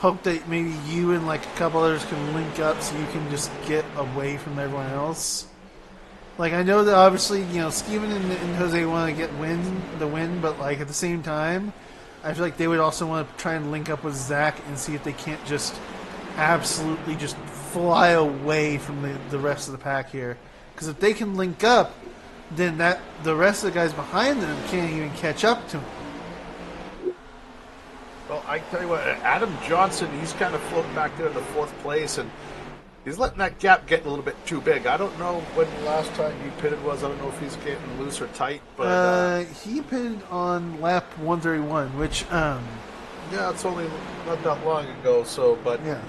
hope that maybe you and like a couple others can link up so you can just get away from everyone else. Like, I know that obviously, Steven and Jose want to get the win, but like at the same time, I feel like they would also want to try and link up with Zach and see if they can't just absolutely just fly away from the rest of the pack here. Because if they can link up, then the rest of the guys behind them can't even catch up to them. Well, I tell you what, Adam Johnson, he's kind of floating back there in the fourth place, and he's letting that gap get a little bit too big. I don't know when the last time he pitted was. I don't know if he's getting loose or tight, but he pitted on lap 131, which yeah, it's only not that long ago. So, but yeah,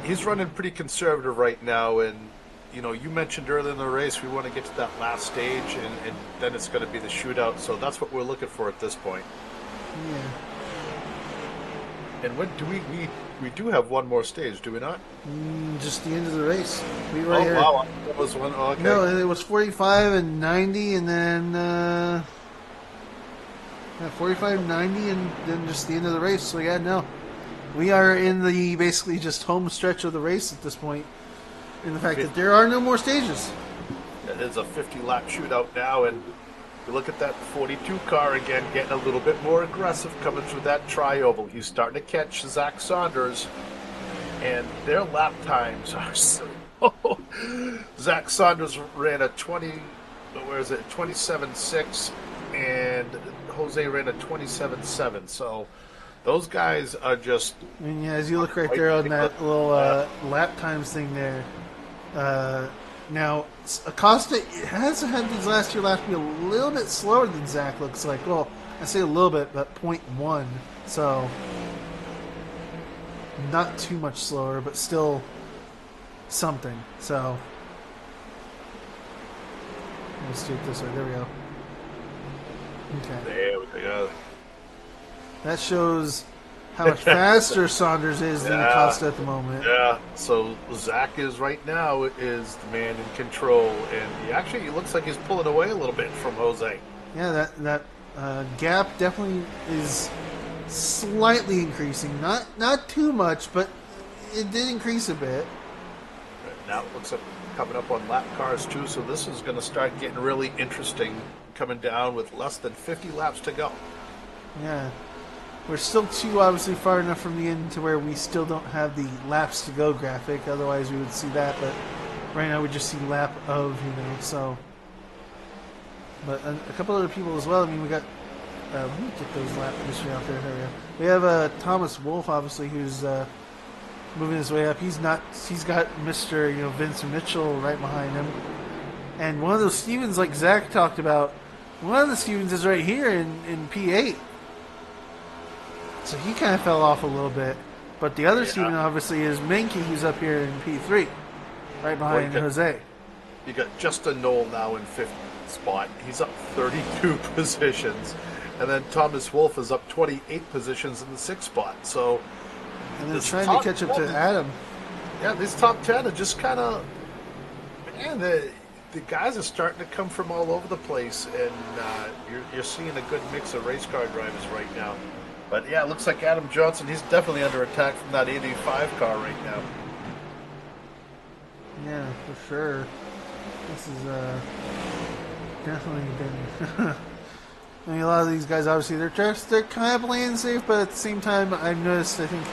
he's running pretty conservative right now, and you mentioned earlier in the race we want to get to that last stage, and then it's going to be the shootout. So that's what we're looking for at this point. Yeah. And when do we do have one more stage, do we not? Just the end of the race. Right here. Wow, that was one. Oh, okay. No, it was 45 and 90, and then 45, 90, and then just the end of the race. So yeah, no, we are in the basically just home stretch of the race at this point. In the fact that there are no more stages. It is a 50-lap shootout now, and you look at that 42 car again, getting a little bit more aggressive coming through that tri-oval. He's starting to catch Zack Saunders, and their lap times are so. Zack Saunders ran a 27.6, and Jose ran a 27.7. So those guys are just. And yeah, as you look right there on that little lap times thing there. Now, Acosta has had these last two laps be a little bit slower than Zach, looks like. Well, I say a little bit, but 0.1. So, not too much slower, but still something. So, let's do it this way. There we go. Okay. There we go. That shows how much faster Saunders is than Acosta at the moment. Yeah, so Zach is right now is the man in control, and he looks like he's pulling away a little bit from Jose. Yeah, that gap definitely is slightly increasing. Not too much, but it did increase a bit. Now it looks like coming up on lap cars too, so this is going to start getting really interesting coming down with less than 50 laps to go. Yeah. We're still obviously far enough from the end to where we still don't have the laps to go graphic. Otherwise, we would see that. But right now, we just see lap of, so. But a couple other people as well. I mean, we got. Let me get those lap history out there. There we go. We have Thomas Wolfe, obviously, who's moving his way up. He's got Mr. Vince Mitchell right behind him. And one of those Stevens, like Zach talked about, one of the Stevens is right here in P8. So he kind of fell off a little bit. But the other Steven, obviously, is Menke, who's up here in P3, right behind Jose. You got Justin Knoll now in 5th spot. He's up 32 positions. And then Thomas Wolfe is up 28 positions in the 6th spot. So, and they're trying to catch up to Adam. Yeah, these top 10 are just kind of... Man, the guys are starting to come from all over the place. And you're seeing a good mix of race car drivers right now. But yeah, it looks like Adam Johnson, he's definitely under attack from that 85 car right now. Yeah, for sure. This is definitely been... I mean, a lot of these guys, obviously, they're kind of playing safe, but at the same time, I've noticed, I think,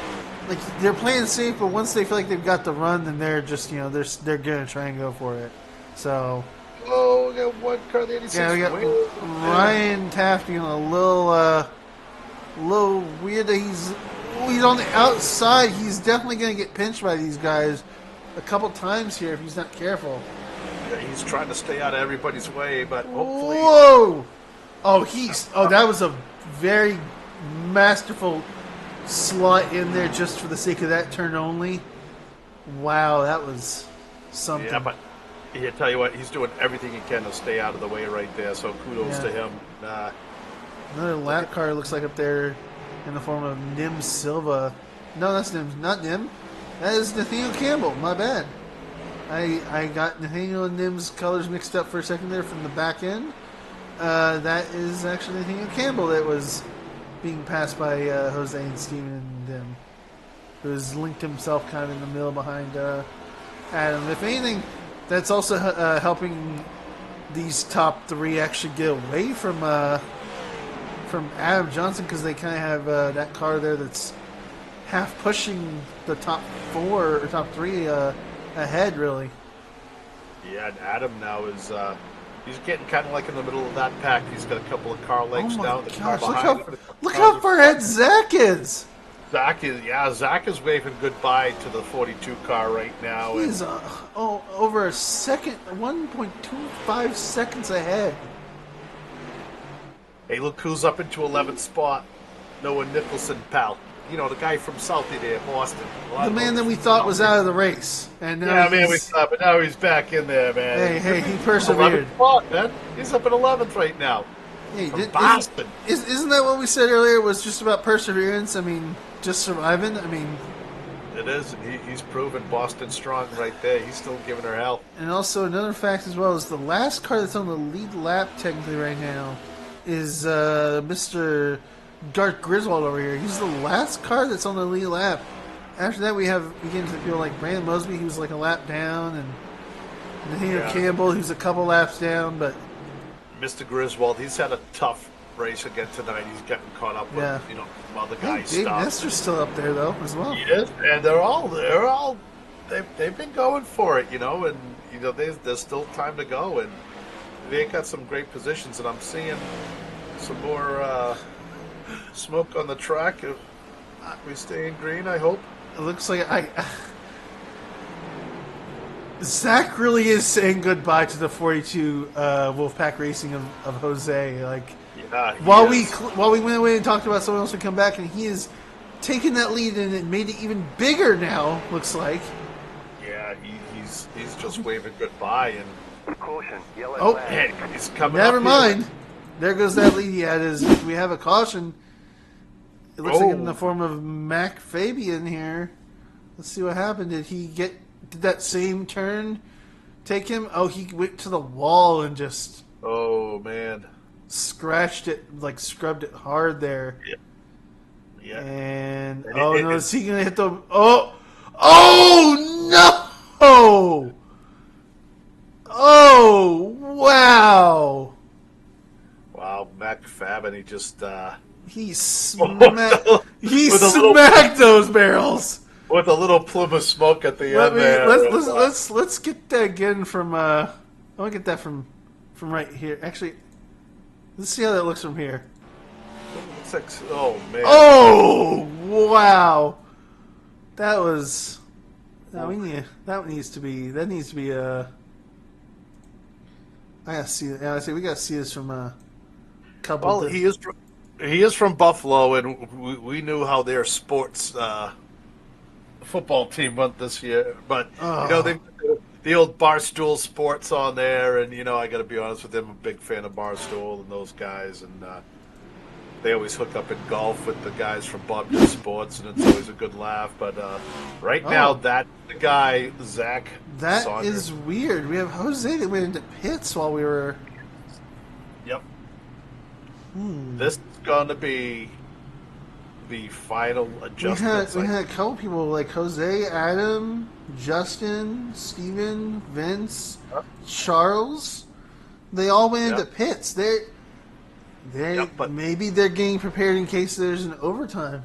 like, they're playing safe, but once they feel like they've got the run, then they're just, they're going to try and go for it. So... Oh, we got one car, the 86. Yeah, we got Ryan Taft, a little weird that he's on the outside. He's definitely going to get pinched by these guys a couple times here if he's not careful. He's trying to stay out of everybody's way, but hopefully. Whoa! Oh, that was a very masterful slot in there just for the sake of that turn only. Wow, that was something. Yeah, but I tell you what, he's doing everything he can to stay out of the way right there. So kudos to him. Another lap car looks like up there in the form of Nim Silva. No, that's Nim, not Nim. That is Nathaniel Campbell. My bad. I got Nathaniel and Nim's colors mixed up for a second there from the back end. That is actually Nathaniel Campbell that was being passed by Jose and Steven and Nim, who has linked himself kind of in the middle behind Adam. If anything, that's also helping these top three actually get away from Adam Johnson, because they kind of have that car there that's half pushing the top four or top three ahead, really. Yeah, and Adam now is he's getting kind of like in the middle of that pack. He's got a couple of car legs down. The car behind. Look how far ahead Zach is. Zach is waving goodbye to the 42 car right now. He's over a second, 1.25 seconds ahead. Hey, look who's up into 11th spot. Noah Nicholson, pal. You know, the guy from Southie there, Boston. The man that we thought was out of the race. And now we thought, but now he's back in there, man. Hey, he persevered. 11th spot, man. He's up at 11th right now. Hey, Boston. Isn't that what we said earlier? Was just about perseverance? I mean, just surviving? I mean... It is, and he's proven Boston strong right there. He's still giving her hell. And also, another fact as well is the last car that's on the lead lap technically right now is Mr. Garth Griswold over here. He's the last car that's on the lead lap. After that, we begin to feel like Brandon Mosby, who's like a lap down, and Nathaniel Campbell, who's a couple laps down. But Mr. Griswold, he's had a tough race again tonight. He's getting caught up with while the guys Dave stop. Nestor's still up there though as well. He is, and they've been going for it, and there's still time to go, and they got some great positions, and I'm seeing some more smoke on the track. If we stay in green, I hope. It looks like Zach really is saying goodbye to the 42 Wolfpack Racing of Jose. Like, while we went away and talked about someone else to come back, and he is taking that lead and it made it even bigger now. Looks like. Yeah, he's just waving goodbye and. Caution, yellow flag. He's coming. Never up mind. Here. There goes that lead he had. We have a caution. It looks like in the form of Mac Fabian here. Let's see what happened. Did that same turn take him? Oh, he went to the wall and just... Oh, man. Scratched it, like scrubbed it hard there. Yeah. And is he going to hit the... Oh, no! Oh, wow. Wow, Mac Fab, and he just... He smacked those barrels with a little plume of smoke at the end there. Let's get that again from. I want to get that from right here. Actually, let's see how that looks from here. Oh man! Oh wow! That was. That needs to be. I gotta see. We gotta see this from a couple. Well, he is from Buffalo, and we knew how their sports football team went this year. But the old Barstool Sports on there, and I got to be honest with him, I'm a big fan of Barstool and those guys, and they always hook up in golf with the guys from Bob Does Sports, and it's always a good laugh. But now, that's the guy, Zack Saunders. That is weird. We have Jose that went into pits while we were. Yep. This is going to be the final adjustment. We had a couple people like Jose, Adam, Justin, Steven, Vince, Charles. They all went into pits. Maybe they're getting prepared in case there's an overtime.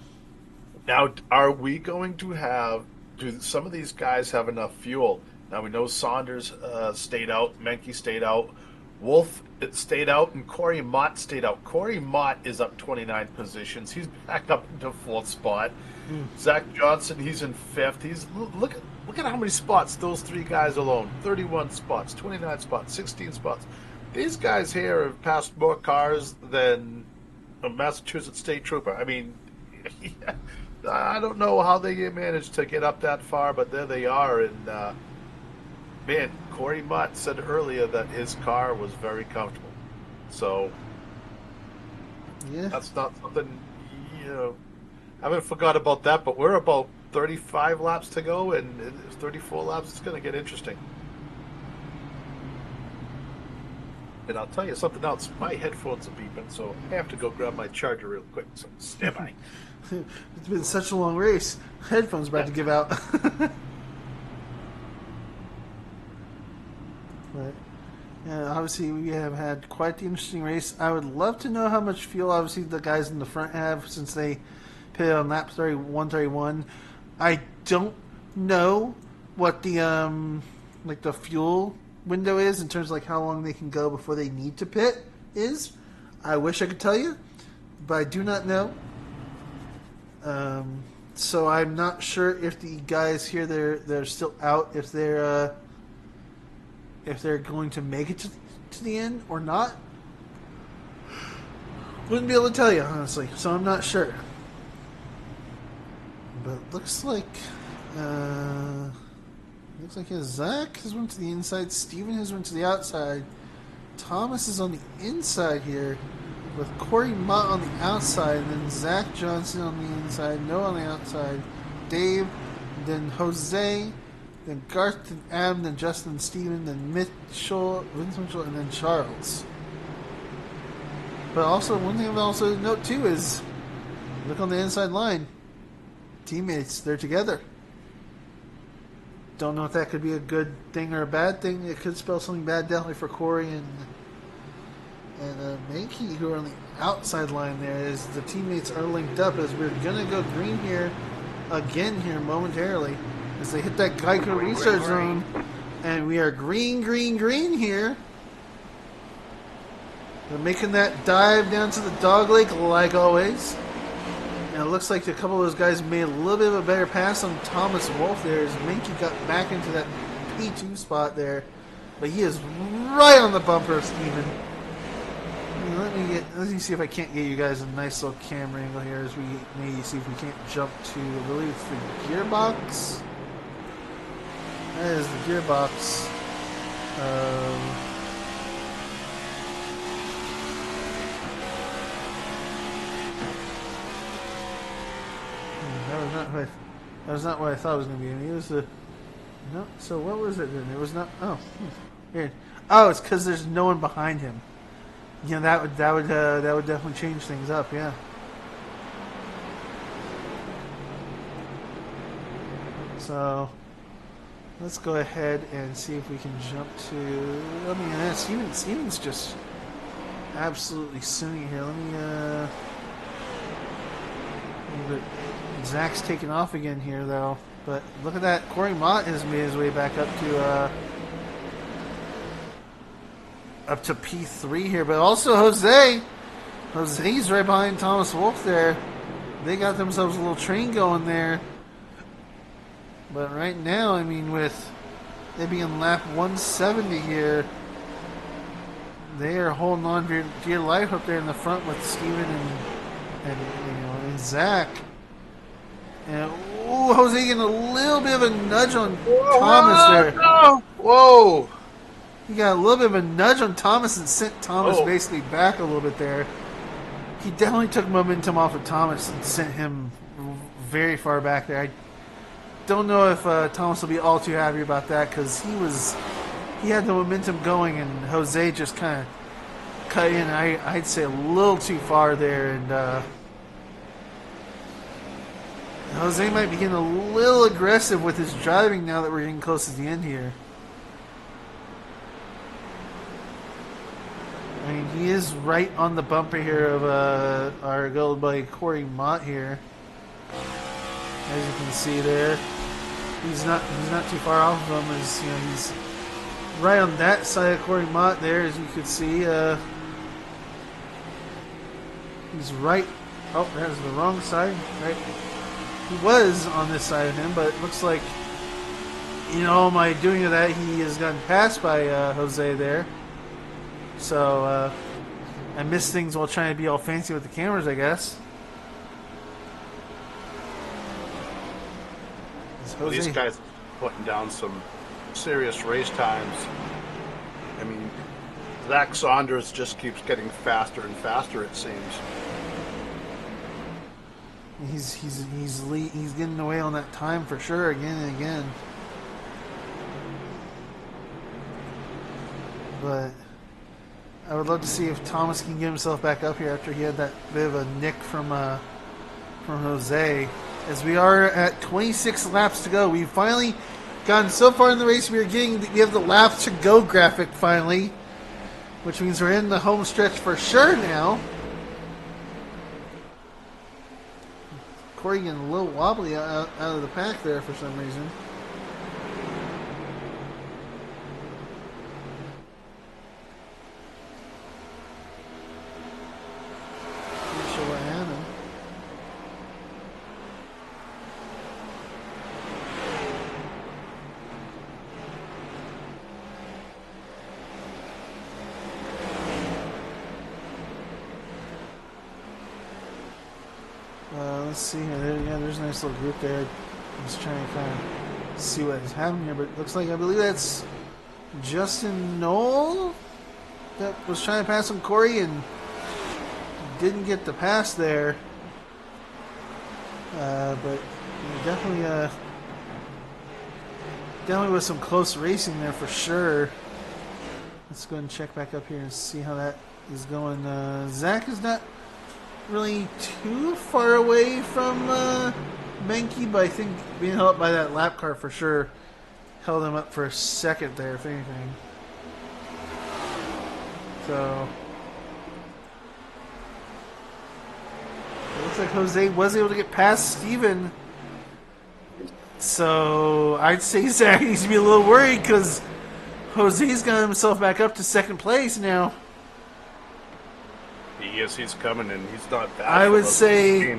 Now, are we going to do some of these guys have enough fuel? Now, we know Saunders stayed out, Menke stayed out, Wolfe stayed out, and Corey Mott stayed out. Corey Mott is up 29 positions. He's back up into 4th spot. Zach Johnson, he's in 5th. Look Look at how many spots those three guys alone. 31 spots, 29 spots, 16 spots. These guys here have passed more cars than a Massachusetts State Trooper. I mean, I don't know how they managed to get up that far, but there they are. And, man, Corey Mott said earlier that his car was very comfortable. So, Yeah. that's not something, I haven't forgot about that, but we're about 35 laps to go, and 34 laps. It's going to get interesting. And I'll tell you something else. My headphones are beeping, so I have to go grab my charger real quick. So stand by. It's been such a long race. Headphones about to give out. But yeah, obviously we have had quite the interesting race. I would love to know how much fuel obviously the guys in the front have since they pitted on lap 131. I don't know what the the fuel window is in terms of like how long they can go before they need to pit is. I wish I could tell you, but I do not know. So I'm not sure if the guys here they're still out, if they're going to make it to the end or not. Wouldn't be able to tell you honestly, so I'm not sure. But it looks like Zach has went to the inside, Steven has went to the outside, Thomas is on the inside here, with Corey Mott on the outside, and then Zach Johnson on the inside, Noah on the outside, Dave, then Jose, then Garth, then Adam, then Justin, Steven, then Vince Mitchell, and then Charles. But also, one thing I've also note too is, look on the inside line. Teammates, they're together. Don't know if that could be a good thing or a bad thing. It could spell something bad definitely for Corey and Menke, who are on the outside line there, as the teammates are linked up, as we're going to go green here again here momentarily as they hit that Geico restart zone, and we are green here. They're making that dive down to the dog lake like always. And it looks like a couple of those guys made a little bit of a better pass on Thomas Wolfe there as Menke got back into that P2 spot there. But he is right on the bumper, Steven. Let me see if I can't get you guys a nice little camera angle here as we maybe see if we can't jump to, I believe it's the gearbox. That is the gearbox. That was not what I thought it was going to be. I mean, it was the no. So what was it then? It was not. Oh, weird. Oh, it's because there's no one behind him. Yeah, that would definitely change things up. Yeah. So let's go ahead and see if we can jump to. I mean, Steven's just absolutely swinging here. Zach's taking off again here, though. But look at that. Corey Mott has made his way back up to P3 here. But also Jose. Jose's right behind Thomas Wolfe there. They got themselves a little train going there. But right now, I mean, with they being lap 170 here, they are holding on for dear life up there in the front with Steven and Zach. And Jose getting a little bit of a nudge on Thomas there. No. Whoa! He got a little bit of a nudge on Thomas and sent Thomas basically back a little bit there. He definitely took momentum off of Thomas and sent him very far back there. I don't know if Thomas will be all too happy about that because he had the momentum going and Jose just kind of cut in. I'd say a little too far there, and Jose might be getting a little aggressive with his driving now that we're getting close to the end here. I mean, he is right on the bumper here of our good old buddy Corey Mott here. As you can see there, he's not too far off of him. As he's right on that side of Corey Mott there, as you can see. He's right. Oh, that was the wrong side. Right. He was on this side of him, but it looks like in all my doing of that, he has gotten passed by Jose there. So I missed things while trying to be all fancy with the cameras, I guess. Well, these guys are putting down some serious race times. I mean, Zack Saunders just keeps getting faster and faster, it seems. He's getting away on that time for sure, again and again. But I would love to see if Thomas can get himself back up here after he had that bit of a nick from Jose. As we are at 26 laps to go, we've finally gotten so far in the race. We have the laps to go graphic finally, which means we're in the home stretch for sure now. Corey getting a little wobbly out of the pack there for some reason. Not sure what happened. Let's see here. There's a nice little group there. I'm just trying to kind of see what is happening here. But it looks like, I believe that's Justin Knoll that was trying to pass on Corey and didn't get the pass there. But definitely was some close racing there for sure. Let's go ahead and check back up here and see how that is going. Zach is not really too far away from Menke, but I think being held up by that lap car for sure held him up for a second there, if anything. So it looks like Jose was able to get past Steven. So I'd say Zach needs to be a little worried because Jose's got himself back up to second place now. He's coming and he's not bad. I would say,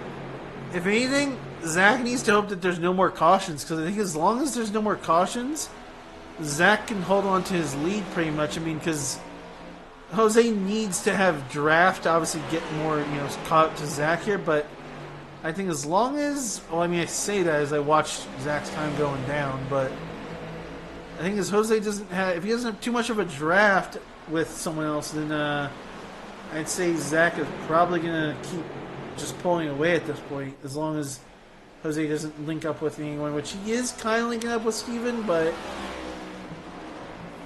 if anything, Zach needs to hope that there's no more cautions, because I think as long as there's no more cautions, Zach can hold on to his lead pretty much. I mean, because Jose needs to have draft to obviously get more, caught up to Zach here, but I think as long as, I say that as I watch Zach's time going down, but I think as Jose if he doesn't have too much of a draft with someone else, then I'd say Zach is probably going to keep just pulling away at this point, as long as Jose doesn't link up with anyone, which he is kind of linking up with Steven, but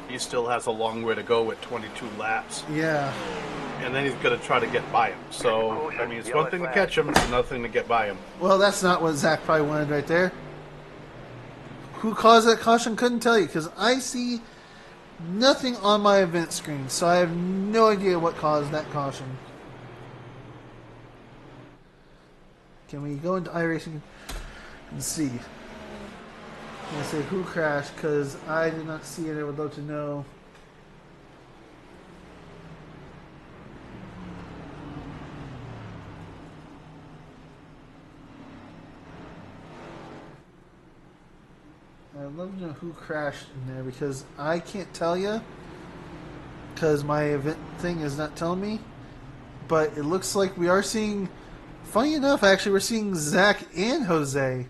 he still has a long way to go with 22 laps. Yeah. And then he's going to try to get by him. So, it's one thing to catch him, it's another thing to get by him. Well, that's not what Zach probably wanted right there. Who caused that caution? Couldn't tell you, because I see nothing on my event screen, so I have no idea what caused that caution. Can we go into iRacing and see? I'm going to say who crashed, because I did not see it. I would love to know. I'd love to know who crashed in there, because I can't tell you, because my event thing is not telling me. But it looks like we are seeing, funny enough, actually, we're seeing Zach and Jose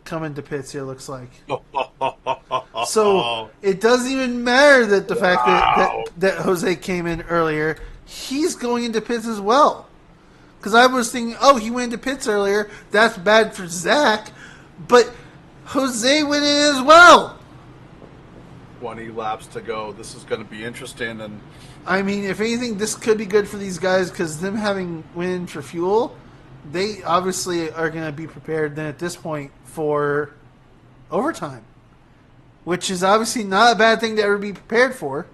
come into pits here, looks like. So it doesn't even matter that the fact that Jose came in earlier. He's going into pits as well. Because I was thinking, he went into pits earlier. That's bad for Zach. But Jose went in as well. 20 laps to go. This is going to be interesting. And if anything, this could be good for these guys, because them having went in for fuel, they obviously are going to be prepared then at this point for overtime, which is obviously not a bad thing to ever be prepared for.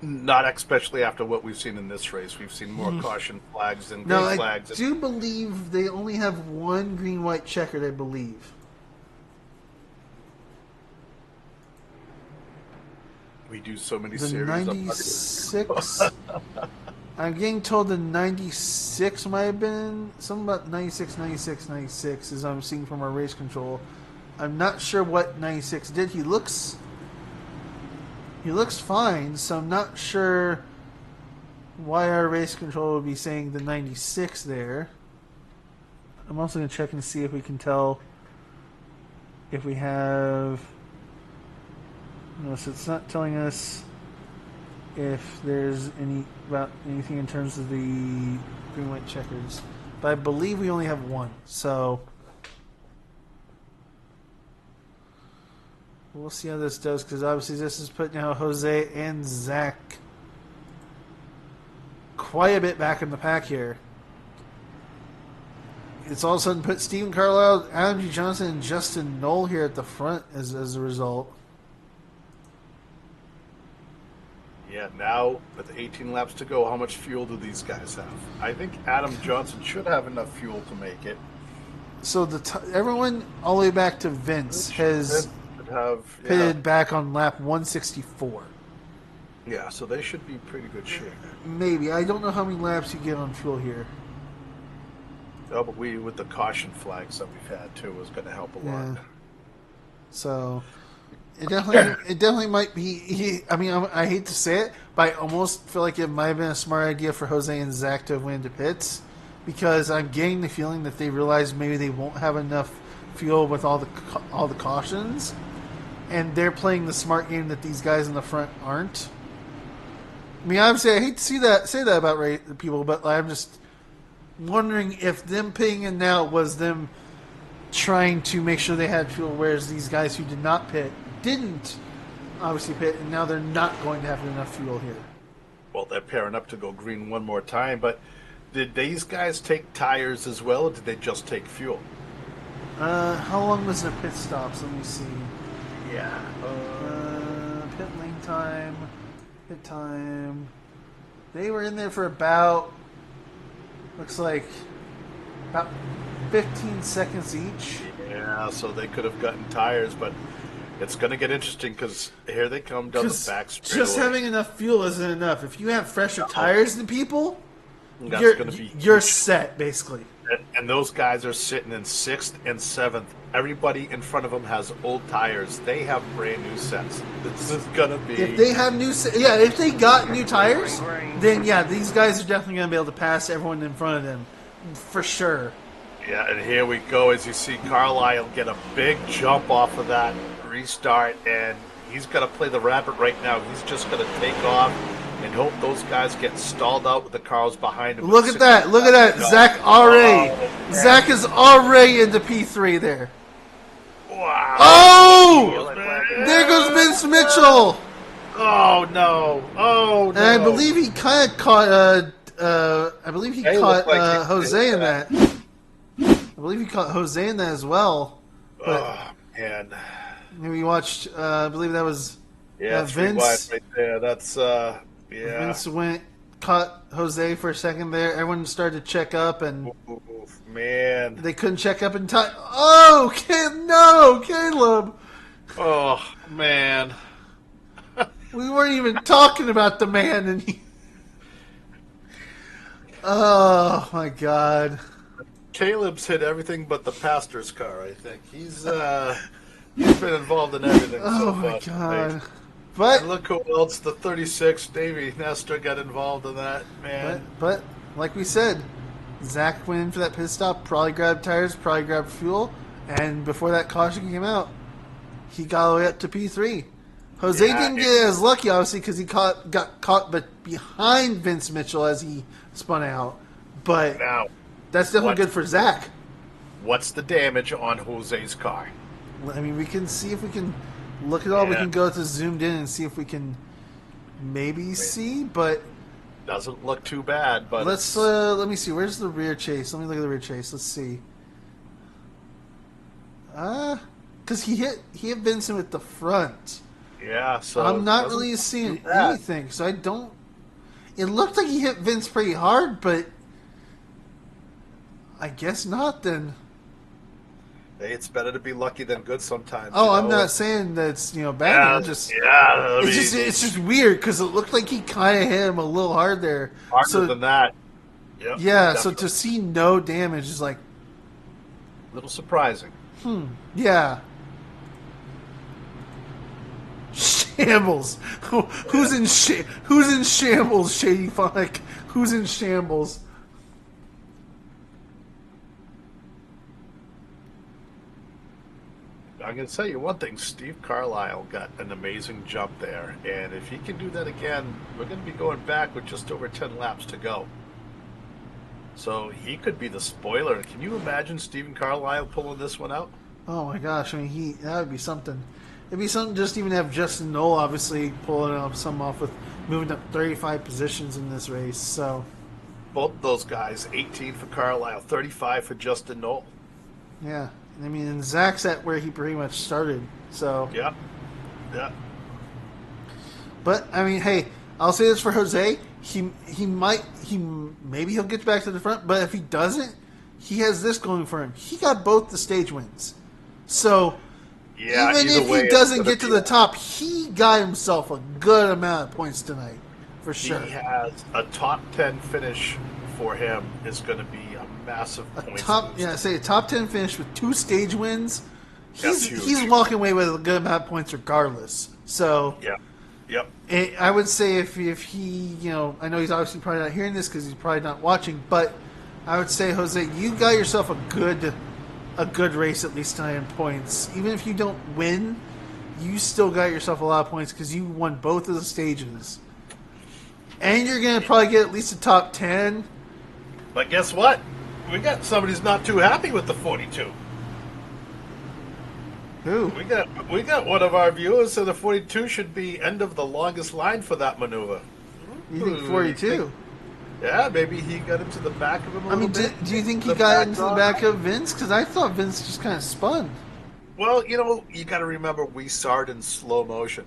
Not especially after what we've seen in this race. We've seen more caution flags than green flags. I do believe they only have one green-white checkered, I believe. We do so many the series. 96. I'm getting told the 96 might have been something about 96, 96, 96 as I'm seeing from our race control. I'm not sure what 96 did. He looks fine, so I'm not sure why our race control would be saying the 96 there. I'm also going to check and see if we can tell if we have... No, so it's not telling us if there's anything in terms of the green white checkers, but I believe we only have one, so we'll see how this does, because obviously this is putting out Jose and Zach quite a bit back in the pack here. It's all of a sudden put Steven Carlisle, Adam G. Johnson, and Justin Knoll here at the front as a result. Yeah, now with 18 laps to go, how much fuel do these guys have? I think Adam Johnson should have enough fuel to make it. So everyone all the way back to Vince has pitted back on lap 164. Yeah, so they should be pretty good shape. Maybe. I don't know how many laps you get on fuel here. Oh, but with the caution flags that we've had too, is going to help a lot. So it definitely might be. I mean, I hate to say it, but I almost feel like it might have been a smart idea for Jose and Zach to have went into pits, because I'm getting the feeling that they realize maybe they won't have enough fuel with all the cautions, and they're playing the smart game that these guys in the front aren't. I mean, obviously, I hate to say that about people, but I'm just wondering if them pitting in now was them trying to make sure they had fuel, whereas these guys who did not pit didn't obviously pit, and now they're not going to have enough fuel here. Well, they're pairing up to go green one more time, but did these guys take tires as well, or did they just take fuel? How long was their pit stops? Let me see. Yeah. Pit lane time. Pit time. They were in there for about, looks like, about 15 seconds each. Yeah, so they could have gotten tires, but it's going to get interesting because here they come down the back straight. Just having enough fuel isn't enough. If you have fresher tires than people, you're set, basically. And those guys are sitting in 6th and 7th. Everybody in front of them has old tires. They have brand new sets. This is gonna be. If they have if they got new tires, then these guys are definitely gonna be able to pass everyone in front of them, for sure. Yeah, and here we go. As you see, Carlisle get a big jump off of that restart, and he's got to play the rabbit right now. He's just gonna take off and hope those guys get stalled out with the cars behind him. Look at that! Look at that! Zach already. Zach is already into P3 there. Wow! Oh! There goes Vince Mitchell. Oh no! Oh no! And I believe he kind of caught. Jose in that. I believe he caught Jose in that as well. But oh man! we watched. I believe that was. Yeah, Vince right there. That's Vince caught Jose for a second there. Everyone started to check up, and man, they couldn't check up in time. Oh, Caleb! Oh man, we weren't even talking about the man, and he. Oh my God! Caleb's hit everything but the pastor's car. I think he's been involved in everything. Oh my God! But and look who else, the 36, Davey Nestor, got involved in that, man. But like we said, Zach went in for that pit stop, probably grabbed tires, probably grabbed fuel, and before that caution came out, he got all the way up to P3. Jose didn't get as lucky, obviously, because he got caught but behind Vince Mitchell as he spun out. But now, that's definitely good for Zach. What's the damage on Jose's car? I mean, we can see if we can look at all. We can go to zoomed in and see if we can maybe see, but doesn't look too bad. But let me see. Where's the rear chase? Let me look at the rear chase. Let's see. Because he hit Vincent at the front. Yeah, so I'm not really seeing anything. So I don't. It looked like he hit Vince pretty hard, but I guess not. Then. Hey, it's better to be lucky than good sometimes. Oh, I'm not saying that it's bad. It's just weird because it looked like he kind of hit him a little hard there. Harder than that. Yep, yeah. definitely. So to see no damage is like a little surprising. Yeah. shambles? Who's in shambles? Shady Fonic. Who's in shambles? I'm going to tell you one thing. Steve Carlisle got an amazing jump there, and if he can do that again, we're going to be going back with just over 10 laps to go. So he could be the spoiler. Can you imagine Steven Carlisle pulling this one out? Oh my gosh! I mean, that would be something. It'd be something just even to have Justin Knoll obviously pulling some off with moving up 35 positions in this race. So both those guys, 18 for Carlisle, 35 for Justin Knoll. Yeah, I mean, and Zach's at where he pretty much started. So yeah. But I mean, hey, I'll say this for Jose: maybe he'll get back to the front, but if he doesn't, he has this going for him. He got both the stage wins. So yeah, even if he doesn't get to the top, he got himself a good amount of points tonight, for sure. He has a top 10 finish for him is going to be a massive point. A top 10 finish with 2 stage wins. He's walking away with a good amount of points regardless. So yep. I would say if he, I know he's obviously probably not hearing this because he's probably not watching, but I would say, Jose, you got yourself a good race at least tonight in points. Even if you don't win, you still got yourself a lot of points because you won both of the stages. And you're going to probably get at least a top 10. But guess what? We got somebody who's not too happy with the 42. Who? We got one of our viewers said the 42 should be end of the longest line for that maneuver. You think 42? Yeah, maybe he got into the back of him a little bit. Do you think he got into the back of Vince? Because I thought Vince just kind of spun. Well, you got to remember we saw it in slow motion.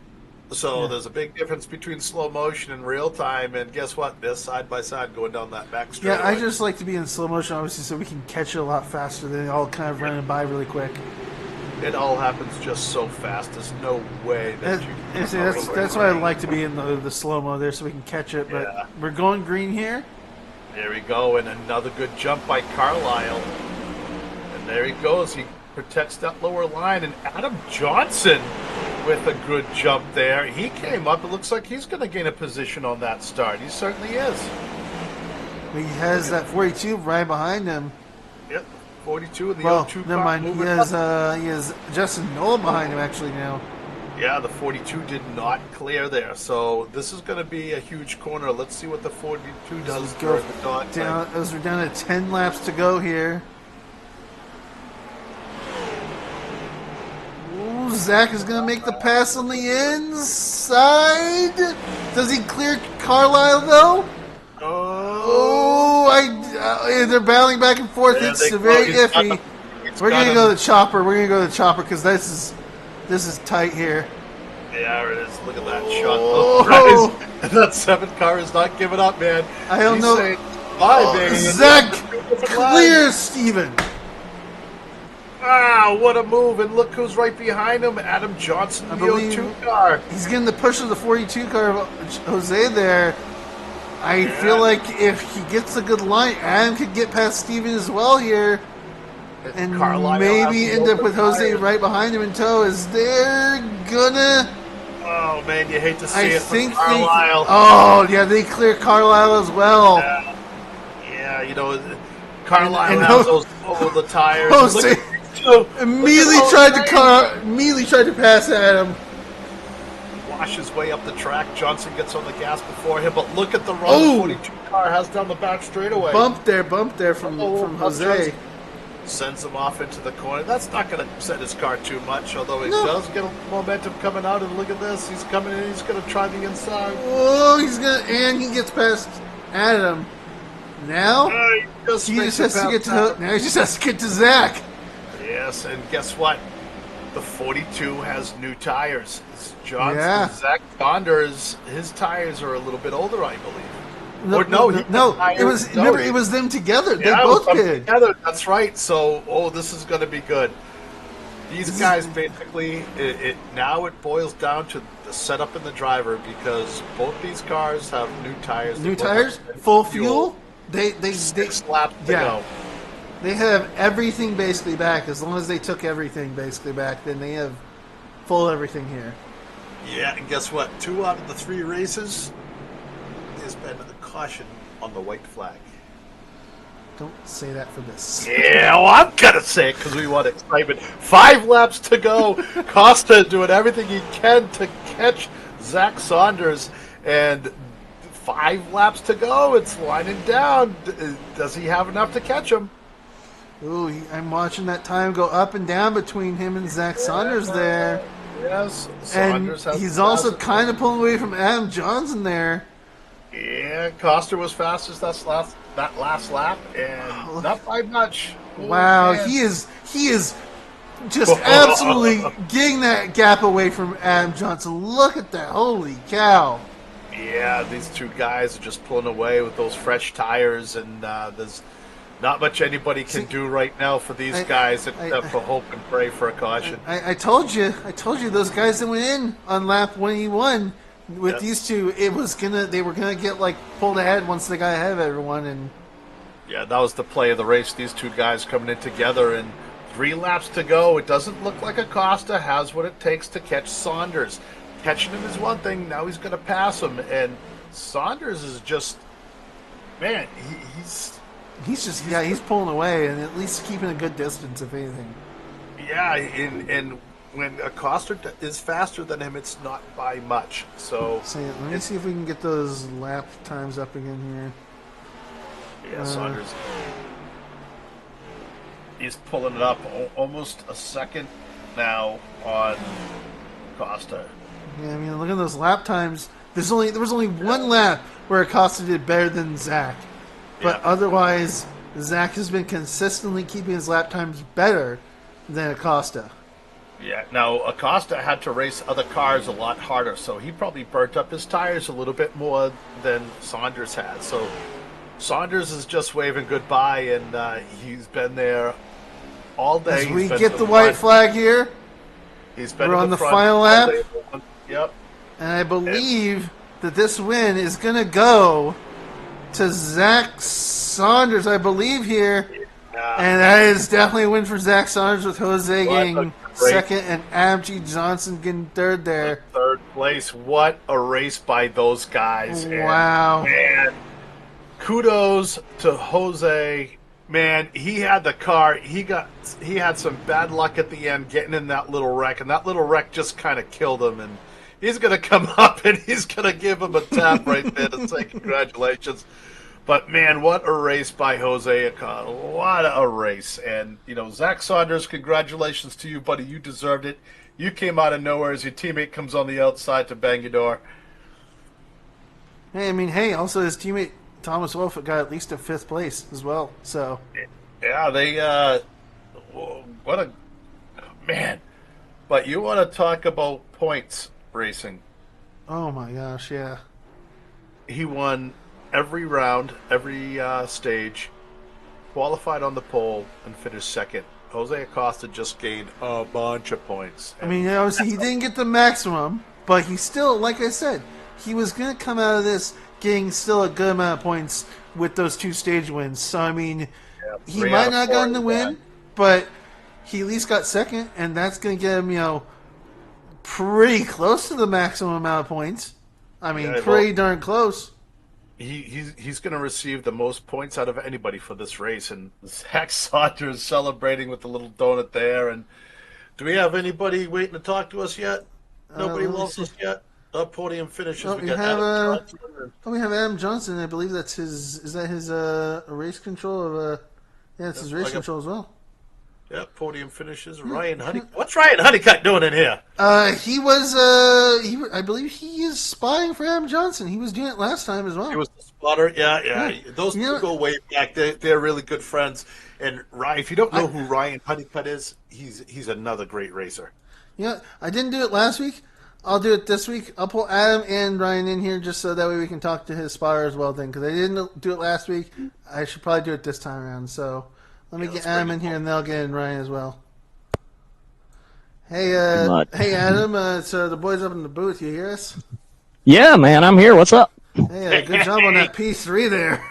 So there's a big difference between slow motion and real time, and guess what? They're side by side going down that back straight. Yeah, I just like to be in slow motion, obviously, so we can catch it a lot faster than all kind of running by really quick. It all happens just so fast. There's no way that you can. That's why I like to be in the slow-mo there so we can catch it. But we're going green here. There we go, and another good jump by Carlisle. And there he goes. He protects that lower line. And Adam Johnson with a good jump there. He came up. It looks like he's going to gain a position on that start. He certainly is. He has that 42 right behind him. Yep. 42 in the 02 never mind. He has Justin Knoll behind him actually now. Yeah, the 42 did not clear there, so this is going to be a huge corner. Let's see what the 42 does during the dot time. As we're down to 10 laps to go here. Ooh, Zach is going to make the pass on the inside. Does he clear Carlisle though? They're battling back and forth. It's very iffy. We're gonna go to the chopper. Because this is tight here. Yeah, it is. Look at that shot. Oh, that 7th car is not giving up, man. I don't know. Zach clears Steven. What a move. And look who's right behind him. Adam Johnson, the 02 car. He's getting the push of the 42 car of Jose there. I feel like if he gets a good line, Adam could get past Steven as well here. And Carlisle maybe end up with Jose right behind him in tow. Is they're gonna... Oh, man, you hate to see it from Carlisle. They clear Carlisle as well. Yeah, Carlisle has those over the tires. Jose immediately tried to pass Adam. Wash his way up the track. Johnson gets on the gas before him, but look at the run the 42 car has down the back straightaway. Bump there from Jose. Sends him off into the corner. That's not going to set his car too much, although he does get momentum coming out. And look at this. He's coming in. He's going to try the inside. Oh, he gets past Adam. Now he just has to get to Zach. Yes, and guess what? The 42 has new tires. Zack Saunders, his tires are a little bit older, I believe. It was them together. They both did. Together. That's right. So, this is going to be good. These guys basically, it boils down to the setup and the driver because both these cars have new tires. New tires, full fuel. They 6 laps to go. They have everything basically back. As long as they took everything basically back, then they have full everything here. Yeah, and guess what? 2 out of the 3 races, there's been a caution on the white flag. Don't say that for this. Yeah, well, I'm gonna say it because we want excitement. 5 laps to go. Costa doing everything he can to catch Zack Saunders, and 5 laps to go. It's winding down. Does he have enough to catch him? Ooh, I'm watching that time go up and down between him and Zack Saunders there. Yes, And Saunders has he's the also fastest kind of pulling away from Adam Johnson there. Yeah, Costa was fastest that last lap, and not by much. Oh, Wow, man. he is just absolutely getting that gap away from Adam Johnson. Look at that. Holy cow. Yeah, these 2 guys are just pulling away with those fresh tires, and there's not much anybody can do right now for these guys except for hope and pray for a caution. I told you those guys that went in on lap 21 with these 2, they were gonna get like pulled ahead once they got ahead of everyone. And yeah, that was the play of the race. These 2 guys coming in together, and 3 laps to go. It doesn't look like Acosta has what it takes to catch Saunders. Catching him is one thing. Now he's going to pass him, and Saunders is just, man, he's pulling away and at least keeping a good distance, if anything. Yeah, and when Acosta is faster than him, it's not by much. So let me see if we can get those lap times up again here. Yeah, Saunders. He's pulling it up almost a second now on Acosta. Yeah, I mean, look at those lap times. There was only one lap where Acosta did better than Zack, but otherwise, Zack has been consistently keeping his lap times better than Acosta. Yeah, now Acosta had to race other cars a lot harder, so he probably burnt up his tires a little bit more than Saunders had. So Saunders is just waving goodbye, and he's been there all day. As we get the white flag here, we're on the final lap. Yep. And I believe that this win is going to go to Zack Saunders, I believe, here. Yeah. And that is definitely a win for Zack Saunders, with Jose getting second and Adam G. Johnson getting third there. Third place. What a race by those guys. Wow. And, man, kudos to Jose. Man, he had the car. He had some bad luck at the end getting in that little wreck, and that little wreck just kind of killed him. And he's going to come up and he's going to give him a tap right there to say congratulations. But man, what a race by Jose Acosta! What a race! And Zack Saunders, congratulations to you, buddy. You deserved it. You came out of nowhere as your teammate comes on the outside to bang your door. Hey, also his teammate Thomas Wolfe got at least a 5th place as well. So yeah, they what a man. But you want to talk about points racing? Oh my gosh, yeah. He won every round, every stage, qualified on the pole, and finished second. Jose Acosta just gained a bunch of points. I mean, obviously he didn't get the maximum, but he still, like I said, he was going to come out of this getting still a good amount of points with those 2 stage wins. So, I mean, he might not have gotten the win, but he at least got second, and that's going to get him, pretty close to the maximum amount of points. I mean, pretty darn close. He's going to receive the most points out of anybody for this race, and Zack Saunders celebrating with the little donut there. And do we have anybody waiting to talk to us yet? Nobody loves us yet. Podium finishes. We have Adam Johnson. I believe that's his. Is that his race control? It's his race control as well. Yep, podium finishes. Ryan Honeycutt. What's Ryan Honeycutt doing in here? He was. I believe he is spotting for Adam Johnson. He was doing it last time as well. He was the spotter. Yeah. Those two go way back. They're really good friends. And Ryan, if you don't know who Ryan Honeycutt is, he's another great racer. Yeah, I didn't do it last week. I'll do it this week. I'll pull Adam and Ryan in here just so that way we can talk to his spotter as well. Then, because I didn't do it last week, I should probably do it this time around. So. Let me get Adam in here, and they'll get in Ryan as well. Hey, Adam. So the boys up in the booth. You hear us? Yeah, man. I'm here. What's up? Hey, good job on that P3 there.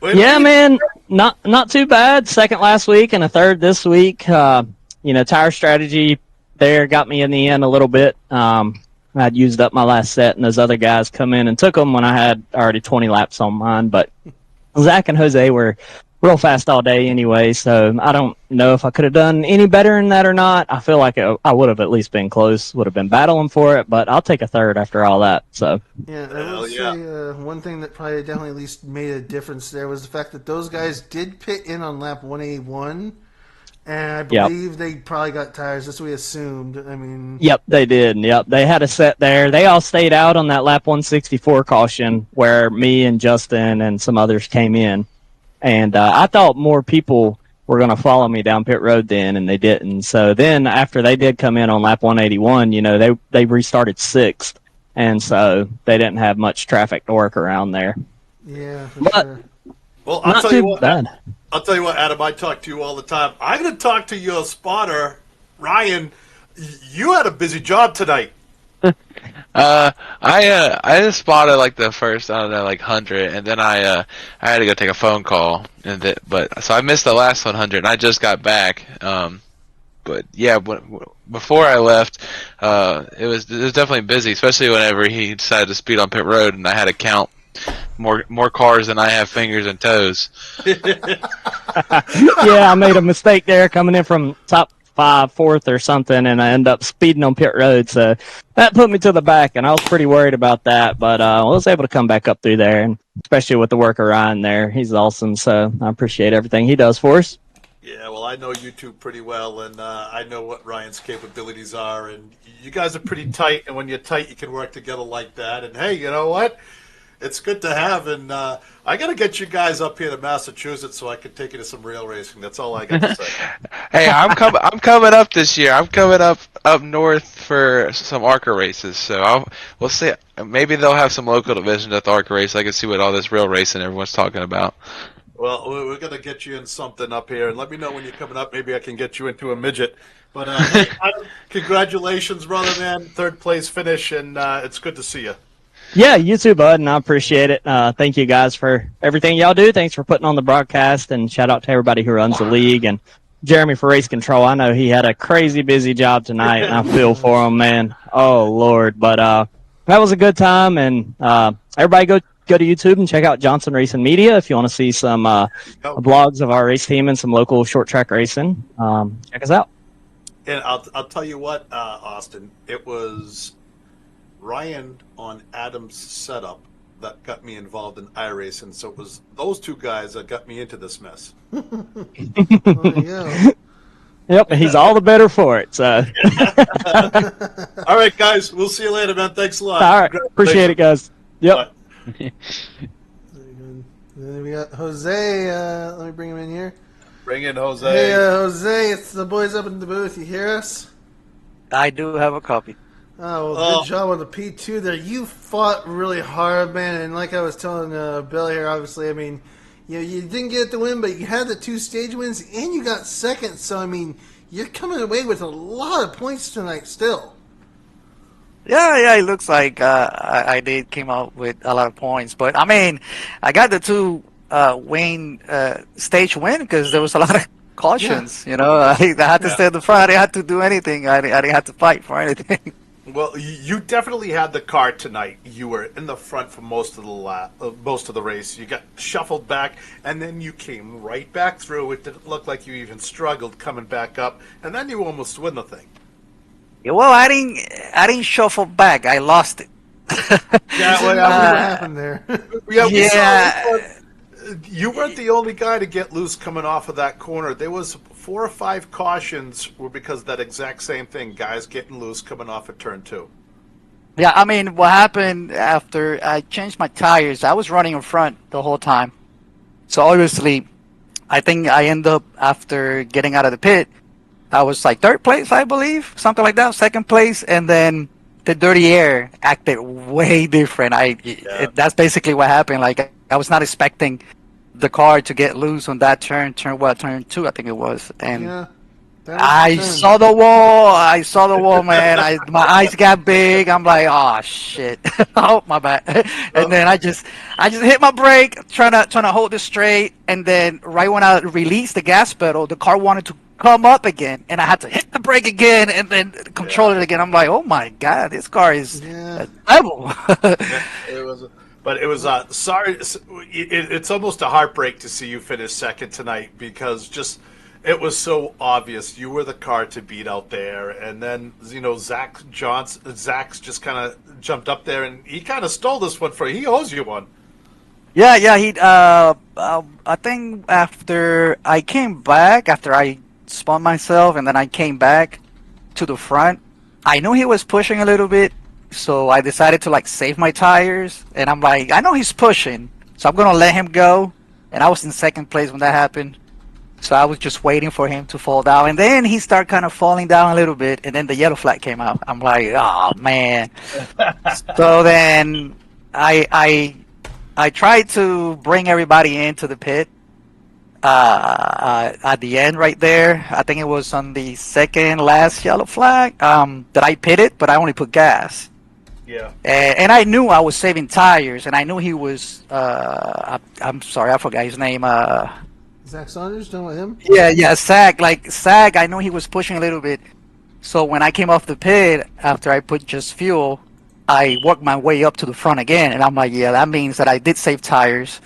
Yeah, man. Not too bad. Second last week and a third this week. Tire strategy there got me in the end a little bit. I'd used up my last set, and those other guys come in and took them when I had already 20 laps on mine. But Zach and Jose were real fast all day anyway, so I don't know if I could have done any better than that or not. I feel like I would have at least been close, would have been battling for it, but I'll take a third after all that. So Yeah, I will say one thing that probably definitely at least made a difference there was the fact that those guys did pit in on lap 181, and I believe they probably got tires. That's what we assumed. I mean, Yep, they did. Yep, they had a set there. They all stayed out on that lap 164 caution where me and Justin and some others came in. And I thought more people were going to follow me down pit road then, and they didn't. So then after they did come in on lap 181, they restarted sixth, and so they didn't have much traffic to work around there. Yeah, but sure. Well, I'll tell you what, Adam, I talk to you all the time. I'm going to talk to your spotter, Ryan. You had a busy job tonight. I just spotted like the first 100, and then I had to go take a phone call, but so I missed the last 100, and I just got back. But yeah, before I left, it was definitely busy, especially whenever he decided to speed on pit road, and I had to count more cars than I have fingers and toes. Yeah, I made a mistake there coming in from top 5, 4th or something, and I ended up speeding on pit road, so that put me to the back, and I was pretty worried about that, but I was able to come back up through there, and especially with the work of Ryan there. He's awesome, so I appreciate everything he does for us. Yeah, well, I know you two pretty well, and I know what Ryan's capabilities are, and you guys are pretty tight, and when you're tight, you can work together like that, and hey, you know what? It's good to have, and I got to get you guys up here to Massachusetts so I can take you to some rail racing. That's all I got to say. Hey, I'm coming up this year. I'm coming up north for some ARCA races, so we'll see. Maybe they'll have some local divisions at the ARCA race. I can see what all this rail racing everyone's talking about. Well, we're going to get you in something up here, and let me know when you're coming up. Maybe I can get you into a midget. But hey, Adam, congratulations, brother, man. 3rd place finish, and it's good to see you. Yeah, you too, bud, and I appreciate it. Thank you guys for everything y'all do. Thanks for putting on the broadcast, and shout out to everybody who runs the league, and Jeremy for race control. I know he had a crazy busy job tonight, and I feel for him, man. Oh, Lord. But that was a good time, and everybody go to YouTube and check out Johnson Racing Media if you want to see some blogs of our race team and some local short track racing. Check us out. And I'll tell you what, Austin, it was Ryan on Adam's setup that got me involved in iRacing, so it was those two guys that got me into this mess. Yep, he's all the better for it. So, all right, guys, we'll see you later, man. Thanks a lot. All right, appreciate it, guys. Yep. Very good. Then we got Jose. Let me bring him in here. Bring in Jose. Hey, Jose, it's the boys up in the booth. You hear us? I do have a copy. Oh, well, good job on the P2 there. You fought really hard, man, and like I was telling Bill here, obviously, I mean, you didn't get the win, but you had the 2 stage wins, and you got second, so, I mean, you're coming away with a lot of points tonight still. Yeah, it looks like I did came out with a lot of points, but, I mean, I got the 2 stage win because there was a lot of cautions, I had to stay at the front. I didn't have to do anything. I didn't have to fight for anything. Well, you definitely had the car tonight. You were in the front for most of the race. You got shuffled back, and then you came right back through. It didn't look like you even struggled coming back up, and then you almost win the thing. Yeah, well, I didn't shuffle back. I lost it. Yeah, what happened there? You weren't the only guy to get loose coming off of that corner. There was 4 or 5 cautions were because of that exact same thing. Guys getting loose coming off of turn 2. Yeah, I mean, what happened after I changed my tires, I was running in front the whole time. So obviously, I think I ended up, after getting out of the pit, I was like 3rd place, I believe, something like that, 2nd place, and then the dirty air acted way different. That's basically what happened. Like, I was not expecting the car to get loose on that turn 2, I think it was, and I saw the wall, man. My eyes got big. I'm like, oh shit, oh my bad. And then I just hit my brake, trying to hold it straight, and then right when I released the gas pedal, the car wanted to come up again, and I had to hit the brake again and then control it again. I'm like, oh my god, this car is a devil. It was, but it was sorry. It's almost a heartbreak to see you finish second tonight because it was so obvious you were the car to beat out there, and then Zack's just kind of jumped up there and he kind of stole this one he owes you one. Yeah. He. I think after I came back, after I spun myself, and then I came back to the front, I knew he was pushing a little bit, so I decided to save my tires, and I'm like, I know he's pushing, so I'm gonna let him go. And I was in second place when that happened, so I was just waiting for him to fall down, and then he started kind of falling down a little bit, and then the yellow flag came out. I'm like, oh man. So then I tried to bring everybody into the pit at the end right there. I think it was on the second last yellow flag that I pitted, but I only put gas. Yeah. And I knew I was saving tires, and I knew he was. I'm sorry, I forgot his name. Zack Saunders, know him? Yeah, Zack. Zack, I know he was pushing a little bit. So when I came off the pit after I put just fuel, I worked my way up to the front again, and I'm like, yeah, that means that I did save tires,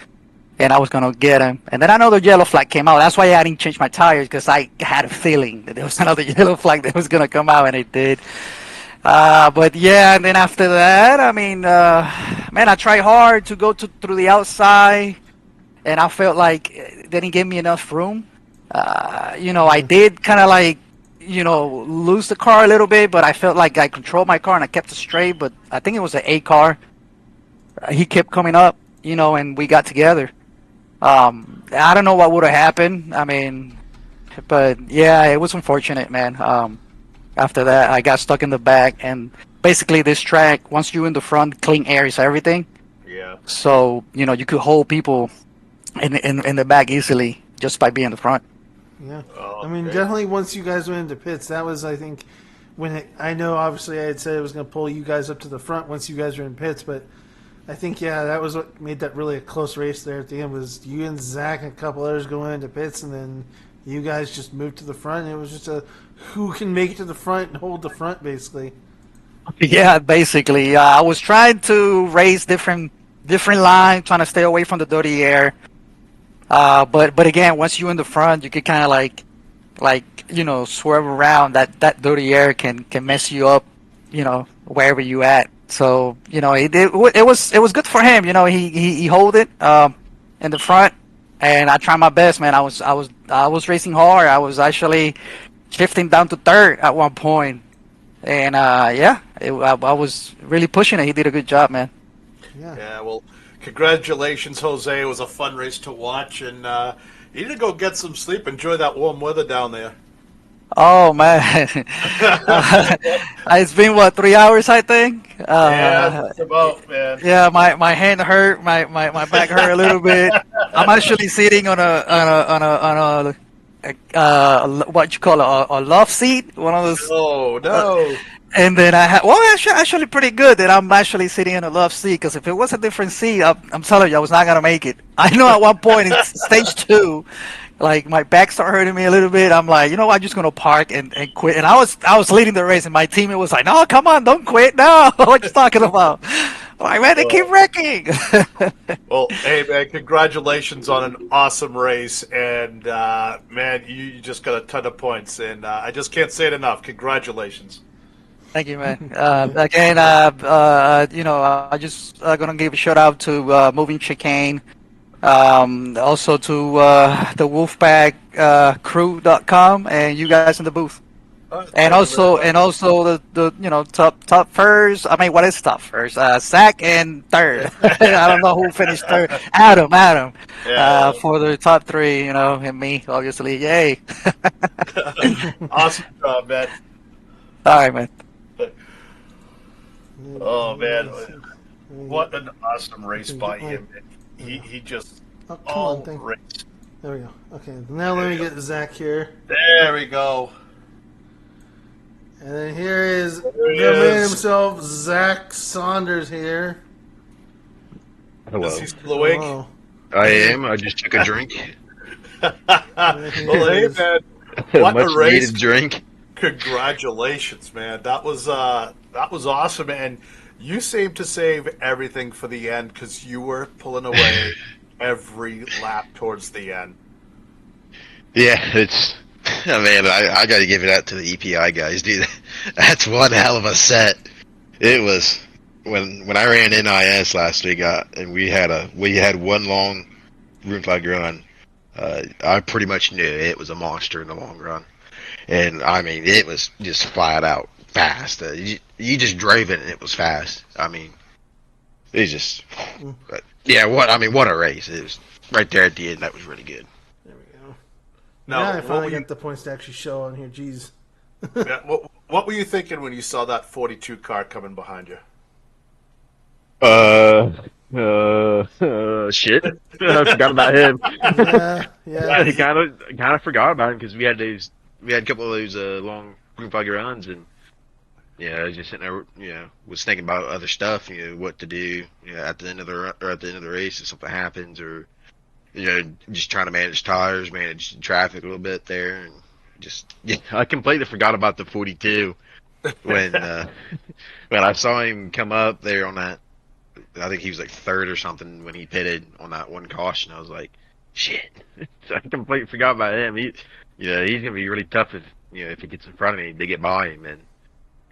and I was gonna get him. And then I know the yellow flag came out. That's why I didn't change my tires, because I had a feeling that there was another yellow flag that was gonna come out, and it did. But yeah, and then after that, I mean, man, I tried hard to go through the outside, and I felt like it didn't give me enough room. I did kind of lose the car a little bit, but I felt like I controlled my car and I kept it straight. But I think it was an A car. He kept coming up, and we got together. I don't know what would have happened. I mean, but yeah, it was unfortunate, man. After that, I got stuck in the back, and basically this track, once you're in the front, clean air is everything. Yeah. So you could hold people in the back easily just by being in the front. Yeah, Oh, I mean, great. definitely once you guys went into pits, that was, I think, I know obviously I had said it was going to pull you guys up to the front once you guys were in pits, but I think, yeah, that was what made that really a close race there at the end, was you and Zack and a couple others going into pits, and then you guys just moved to the front, and it was just who can make it to the front and hold the front, basically. Yeah, basically. I was trying to race different lines, trying to stay away from the dirty air. But again, once you're in the front, you can kind of swerve around. That dirty air can mess you up, wherever you at. So it was good for him. He hold it in the front, and I tried my best, man. I was racing hard. I was actually shifting down to third at one point, and I was really pushing it. He did a good job, man. Yeah, well, congratulations, Jose. It was a fun race to watch, and you need to go get some sleep. Enjoy that warm weather down there. Oh man, it's been 3 hours, I think. Yeah, it's about, man. Yeah, my hand hurt, my back hurt a little bit. I'm actually sitting on a what you call a love seat, one of those. Oh no. And then actually pretty good that I'm actually sitting in a love seat, because if it was a different seat, I'm telling you, I was not gonna make it. I know at one point in stage 2, my back started hurting me a little bit. I'm like, I'm just gonna park and quit. And I was leading the race, and my teammate was like, "No, come on, don't quit. No, what you talking about?" I'm like, man, they keep wrecking. Well, hey man, congratulations on an awesome race, and man, you just got a ton of points, and I just can't say it enough. Congratulations. Thank you, man. Again, I just gonna give a shout out to Moving Chicane, also to the Wolfpack crew.com, and you guys in the booth. And also the top first. I mean, what is top first? Zack and third. I don't know who finished third. Adam. Yeah. For the top 3, and me, obviously. Yay! Awesome job, man. All right, man. Oh man, what an awesome race by him! He just Oh, come on, thank you. race. There we go. Okay, now let me get Zack here. There we go. And then here is he the man is. himself, Zack Saunders here. Hello. Is he still awake? Hello. I am. I just took a drink. Well, hey man, What a Much race! needed drink. Congratulations, man. That was awesome, and you seemed to save everything for the end because you were pulling away every lap towards the end. Yeah, it's. Oh, man, I got to give it out to the EPI guys, dude. That's one hell of a set. It was when I ran NIS last week, and we had one long room flag run. I pretty much knew it was a monster in the long run, and I mean it was just flat out fast. You just drove it and it was fast. I mean, it just yeah. What a race! It was right there at the end. That was really good. There we go. Now, I what finally were you, got the points to actually show on here. Jeez. what were you thinking when you saw that 42 car coming behind you? Shit. I forgot about him. Yeah. I kind of forgot about him because we had a couple of those long group flag runs, and Yeah, I was just sitting there, was thinking about other stuff, what to do, at the end of the race if something happens, or just trying to manage tires, manage traffic a little bit there, and I completely forgot about the 42 when I saw him come up there on that. I think he was like third or something when he pitted on that one caution. I was like, shit. I completely forgot about him. He's gonna be really tough if he gets in front of me to get by him. And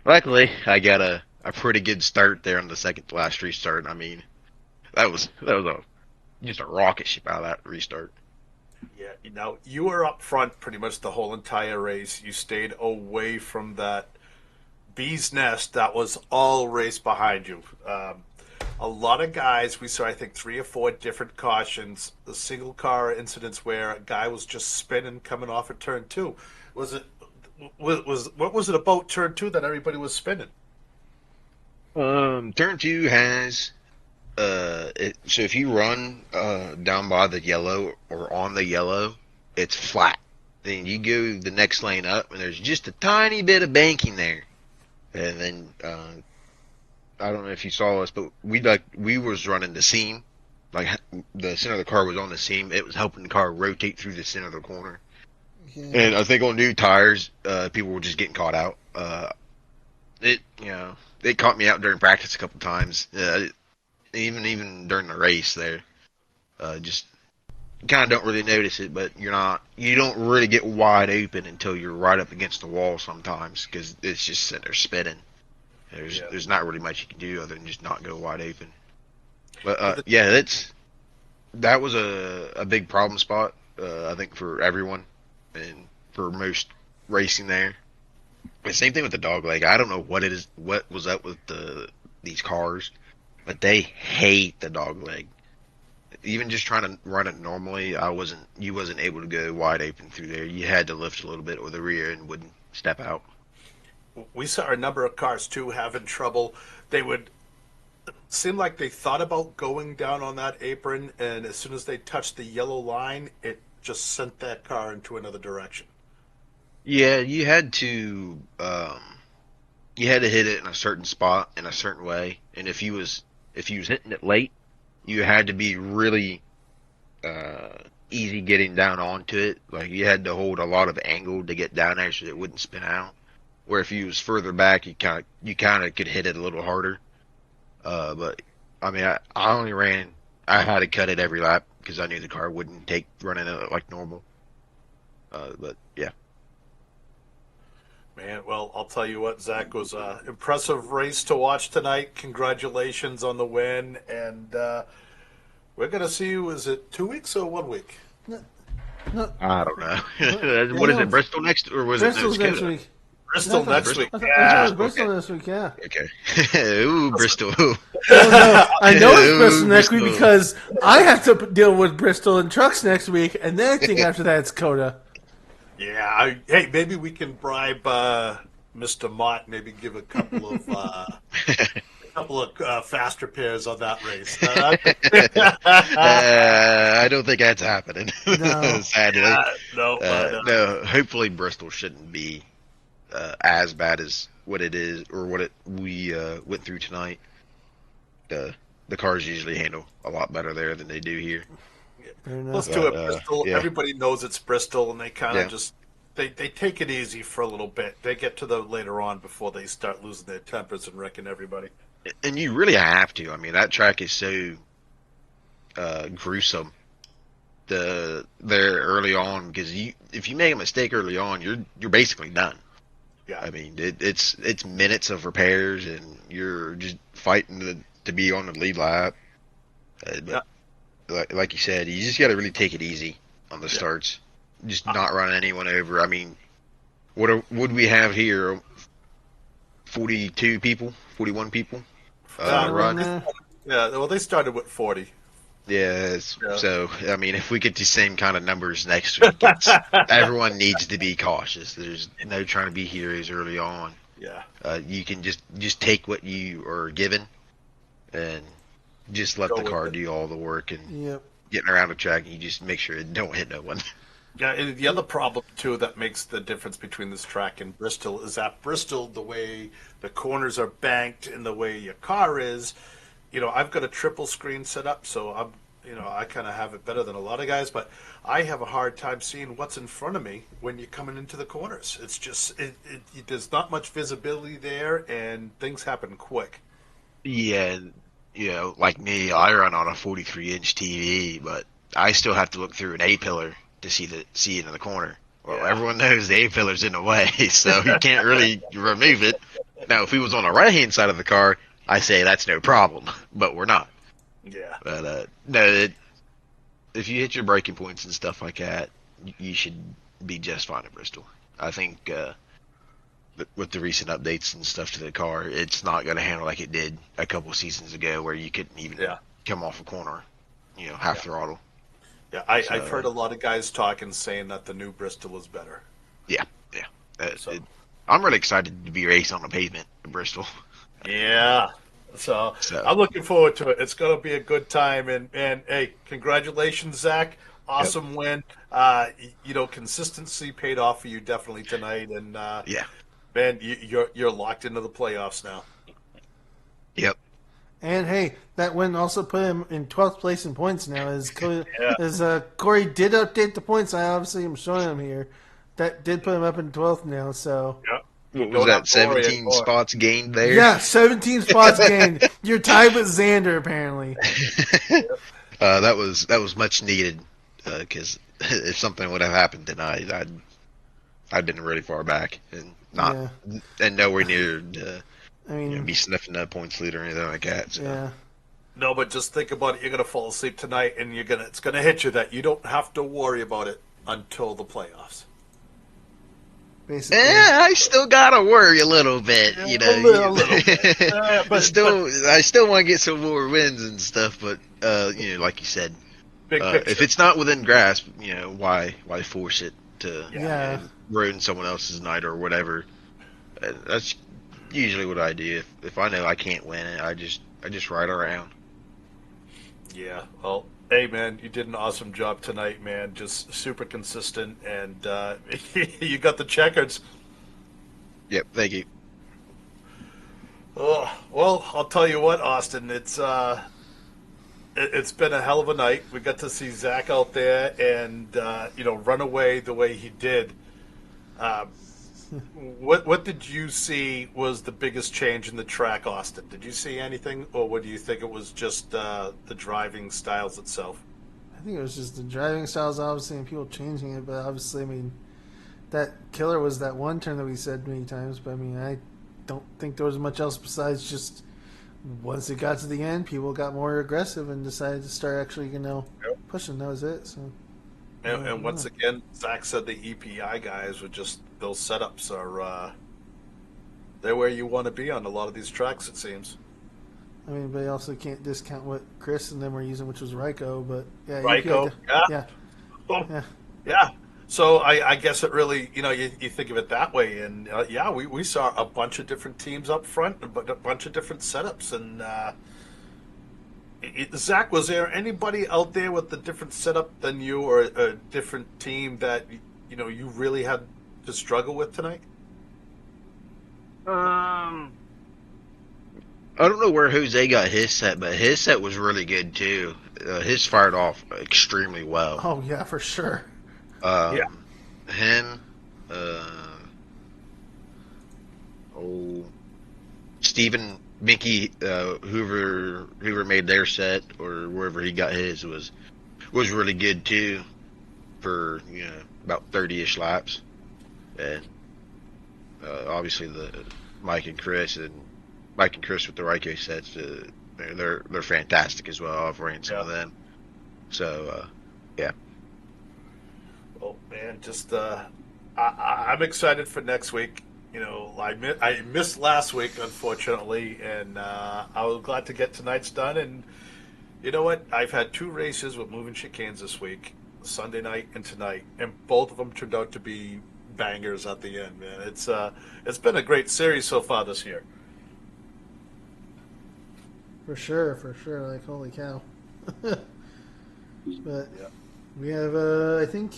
luckily, I got a pretty good start there on the second to last restart. I mean, that was just a rocket ship out of that restart. Yeah, you were up front pretty much the whole entire race. You stayed away from that bee's nest that was all race behind you. A lot of guys, we saw I think 3 or 4 different cautions, the single car incidents where a guy was just spinning coming off at turn 2. What was it about turn 2 that everybody was spinning? Turn 2 has so if you run down by the yellow or on the yellow, it's flat. Then you go the next lane up, and there's just a tiny bit of banking there, and then I don't know if you saw us, but we was running the seam, like the center of the car was on the seam. It was helping the car rotate through the center of the corner. Yeah. And I think on new tires, people were just getting caught out. It caught me out during practice a couple times. Even during the race there, just kind of don't really notice it, but you don't really get wide open until you're right up against the wall sometimes, because it's just sitting there spinning. There's not really much you can do other than just not go wide open. But that was a big problem spot, I think, for everyone and for most racing there. The same thing with the dog leg. I don't know what was up with these cars, but they hate the dog leg. Even just trying to run it normally, you wasn't able to go wide open through there. You had to lift a little bit with the rear and wouldn't step out. We saw a number of cars too having trouble. They would seem like they thought about going down on that apron, and as soon as they touched the yellow line, it just sent that car into another direction. Yeah, you had to hit it in a certain spot in a certain way, and if you was hitting it late, you had to be really easy getting down onto it. Like you had to hold a lot of angle to get down there so it wouldn't spin out. Where if you was further back, you kind of could hit it a little harder. But I mean, I had to cut it every lap because I knew the car wouldn't take running it like normal. But yeah. Man, well, I'll tell you what, Zach, was an impressive race to watch tonight. Congratulations on the win, and we're going to see you, is it 2 weeks or 1 week? No. I don't know. What is it, Bristol next, or was Bristol's it next week? Bristol next week. I thought it was Bristol this week, yeah. Okay. Ooh, Bristol. I know it's Bristol next week because I have to deal with Bristol and trucks next week, and then I think after that it's Coda. Yeah. Hey, maybe we can bribe Mr. Mott, maybe give a couple of fast repairs on that race. I don't think that's happening. No. Sadly. No. Hopefully Bristol shouldn't be as bad as what it is, or we went through tonight. The cars usually handle a lot better there than they do here. Let's do it, Bristol. Yeah. Everybody knows it's Bristol, and they kind of just they take it easy for a little bit. They get to the later on before they start losing their tempers and wrecking everybody. And you really have to. I mean, that track is so gruesome. There early on, because if you make a mistake early on, you're basically done. Yeah. I mean, it's minutes of repairs, and you're just fighting to be on the lead lap. But like you said, you just got to really take it easy on the starts. Just not run anyone over. I mean, would we have here? 42 people, 41 people on the run. Yeah, well, they started with 40. Yeah, so I mean, if we get the same kind of numbers next week, everyone needs to be cautious. There's no trying to be heroes early on. Yeah. You can just take what you are given, and just let the car do all the work. And getting around the track, you just make sure it don't hit no one. Yeah, and the other problem too that makes the difference between this track and Bristol is that Bristol, the way the corners are banked and the way your car is, I've got a triple screen set up, so I kind of have it better than a lot of guys, but I have a hard time seeing what's in front of me when you're coming into the corners. It's just there's not much visibility there, and things happen quick. Yeah, like me, I run on a 43-inch TV, but I still have to look through an A-pillar to see into the corner. Well, everyone knows the A-pillar's in the way, so you can't really remove it. Now, if we was on the right-hand side of the car, I say that's no problem, but we're not. Yeah. But no, if you hit your braking points and stuff like that, you should be just fine at Bristol. I think with the recent updates and stuff to the car, it's not going to handle like it did a couple seasons ago, where you couldn't even come off a corner, half throttle. Yeah, I've heard a lot of guys talking, saying that the new Bristol is better. Yeah. I'm really excited to be racing on the pavement in Bristol. Yeah. So I'm looking forward to it. It's going to be a good time. And hey, congratulations, Zach. Awesome win. Consistency paid off for you definitely tonight. And man, you're locked into the playoffs now. Yep. And hey, that win also put him in 12th place in points now. As Corey did update the points, I obviously am showing him here. That did put him up in 12th now. So what was that? 17 spots gained there. Yeah, 17 spots gained. You're tied with Xander apparently. That was much needed because if something would have happened tonight, I'd been really far back and nowhere near. Be sniffing that points lead or anything like that. So. Yeah. No, but just think about it. You're gonna fall asleep tonight, and it's gonna hit you that you don't have to worry about it until the playoffs. Basically. I still gotta worry a little bit, A little bit. I still want to get some more wins and stuff, but like you said, if it's not within grasp, why force it to ruin someone else's night or whatever? That's usually what I do. If I know I can't win it, I just ride around. Yeah. Well, hey man, you did an awesome job tonight, man. Just super consistent, and you got the checkers. Yep. Thank you. Oh, well, I'll tell you what, Austin. It's been a hell of a night. We got to see Zach out there and run away the way he did. What did you see was the biggest change in the track, Austin? Did you see anything, or what do you think it was just the driving styles itself? I think it was just the driving styles, obviously, and people changing it. But obviously, I mean, that killer was that one turn that we said many times. But I mean, I don't think there was much else besides just once it got to the end, people got more aggressive and decided to start actually, pushing. That was it. So. And once again, Zach said the EPI guys were just, those setups are, they're where you want to be on a lot of these tracks, it seems. I mean, but you also can't discount what Chris and them were using, which was Ryko. But yeah, Ryko, yeah. So I guess it really, you think of it that way, and we saw a bunch of different teams up front, a bunch of different setups, and. Zach, was there anybody out there with a different setup than you, or a different team that you really had to struggle with tonight? I don't know where Jose got his set, but his set was really good too. His fired off extremely well. Oh yeah, for sure. Him, oh, Stephen Menke, whoever made their set or wherever he got his was really good too for about 30-ish laps, and obviously the Mike and Chris with the Ryko sets, they're fantastic as well. I've ran some of them, so yeah. Oh man, just I'm excited for next week. I missed last week, unfortunately, and I was glad to get tonight's done. And you know what? I've had 2 races with moving chicanes this week, Sunday night and tonight, and both of them turned out to be bangers at the end. Man, it's been a great series so far this year. For sure. Like, holy cow. But we have, I think,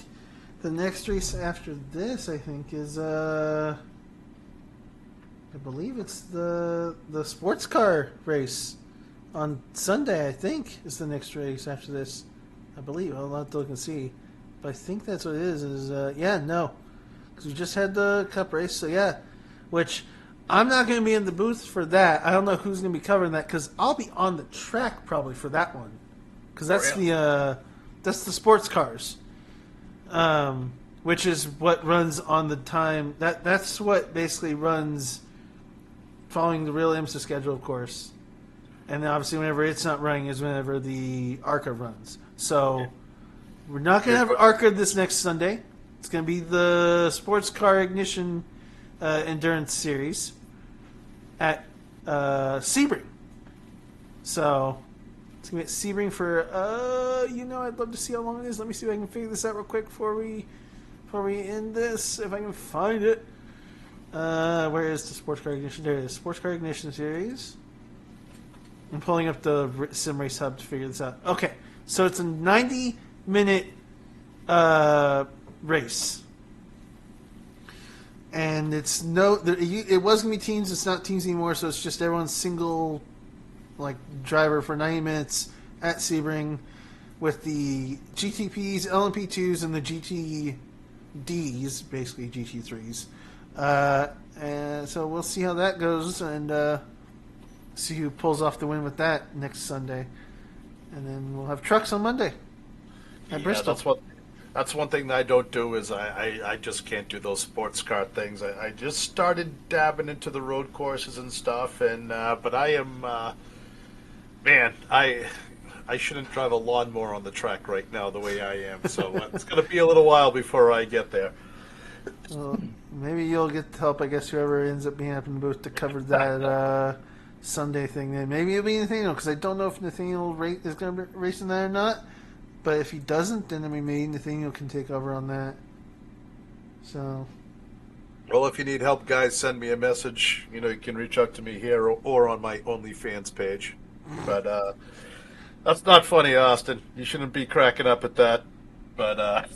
the next race after this, I think, is, I believe it's the sports car race on Sunday, I think, is the next race after this. I believe. I'll have to look and see. But I think that's what it is. Because we just had the cup race, so yeah. Which, I'm not going to be in the booth for that. I don't know who's going to be covering that, because I'll be on the track probably for that one. Because that's that's the sports cars. Which is what runs on the time. That's what basically runs following the real IMSA schedule, of course. And then obviously whenever it's not running is whenever the ARCA runs. So we're not going to have ARCA this next Sunday. It's going to be the Sports Car Ignition Endurance Series at Sebring. So it's going to be at Sebring for, I'd love to see how long it is. Let me see if I can figure this out real quick before we end this, if I can find it. Where is the Sports Car Ignition? There it is. Sports Car Ignition Series. I'm pulling up the Sim Race Hub to figure this out. Okay, so it's a 90-minute race. And it was going to be teams. It's not teams anymore, so it's just everyone's single driver for 90 minutes at Sebring with the GTPs, LMP2s, and the GTDs, basically GT3s. And so we'll see how that goes and see who pulls off the win with that next Sunday. And then we'll have trucks on Monday at Bristol. That's one thing that I don't do is I just can't do those sports car things. I just started dabbing into the road courses and stuff, and but I am I shouldn't drive a lawnmower on the track right now the way I am. So it's going to be a little while before I get there. Well, maybe you'll get help, I guess, whoever ends up being up in the booth to cover that Sunday thing. Then maybe it'll be Nathaniel, because I don't know if Nathaniel is going to be racing that or not. But if he doesn't, then maybe Nathaniel can take over on that. So, well, if you need help, guys, send me a message. You can reach out to me here or on my OnlyFans page. But that's not funny, Austin. You shouldn't be cracking up at that. But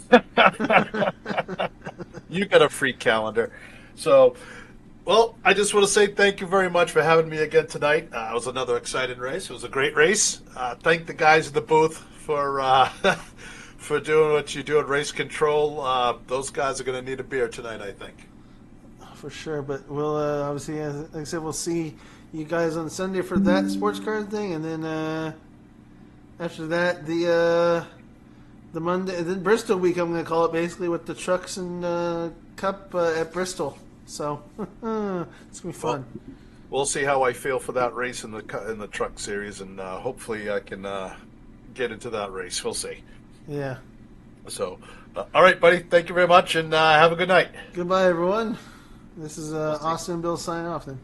you got a free calendar. So, well, I just want to say thank you very much for having me again tonight. It was another exciting race. It was a great race. Thank the guys in the booth for for doing what you do at Race Control. Those guys are going to need a beer tonight, I think. For sure, but we'll obviously, like I said, we'll see you guys on Sunday for that sports car thing, and then after that, the Monday, then Bristol week, I'm going to call it, basically, with the trucks and Cup at Bristol. So it's going to be fun. We'll see how I feel for that race in the truck series, and hopefully I can get into that race. We'll see. Yeah. So, all right, buddy. Thank you very much, and have a good night. Goodbye, everyone. This is Austin and Bill signing off then.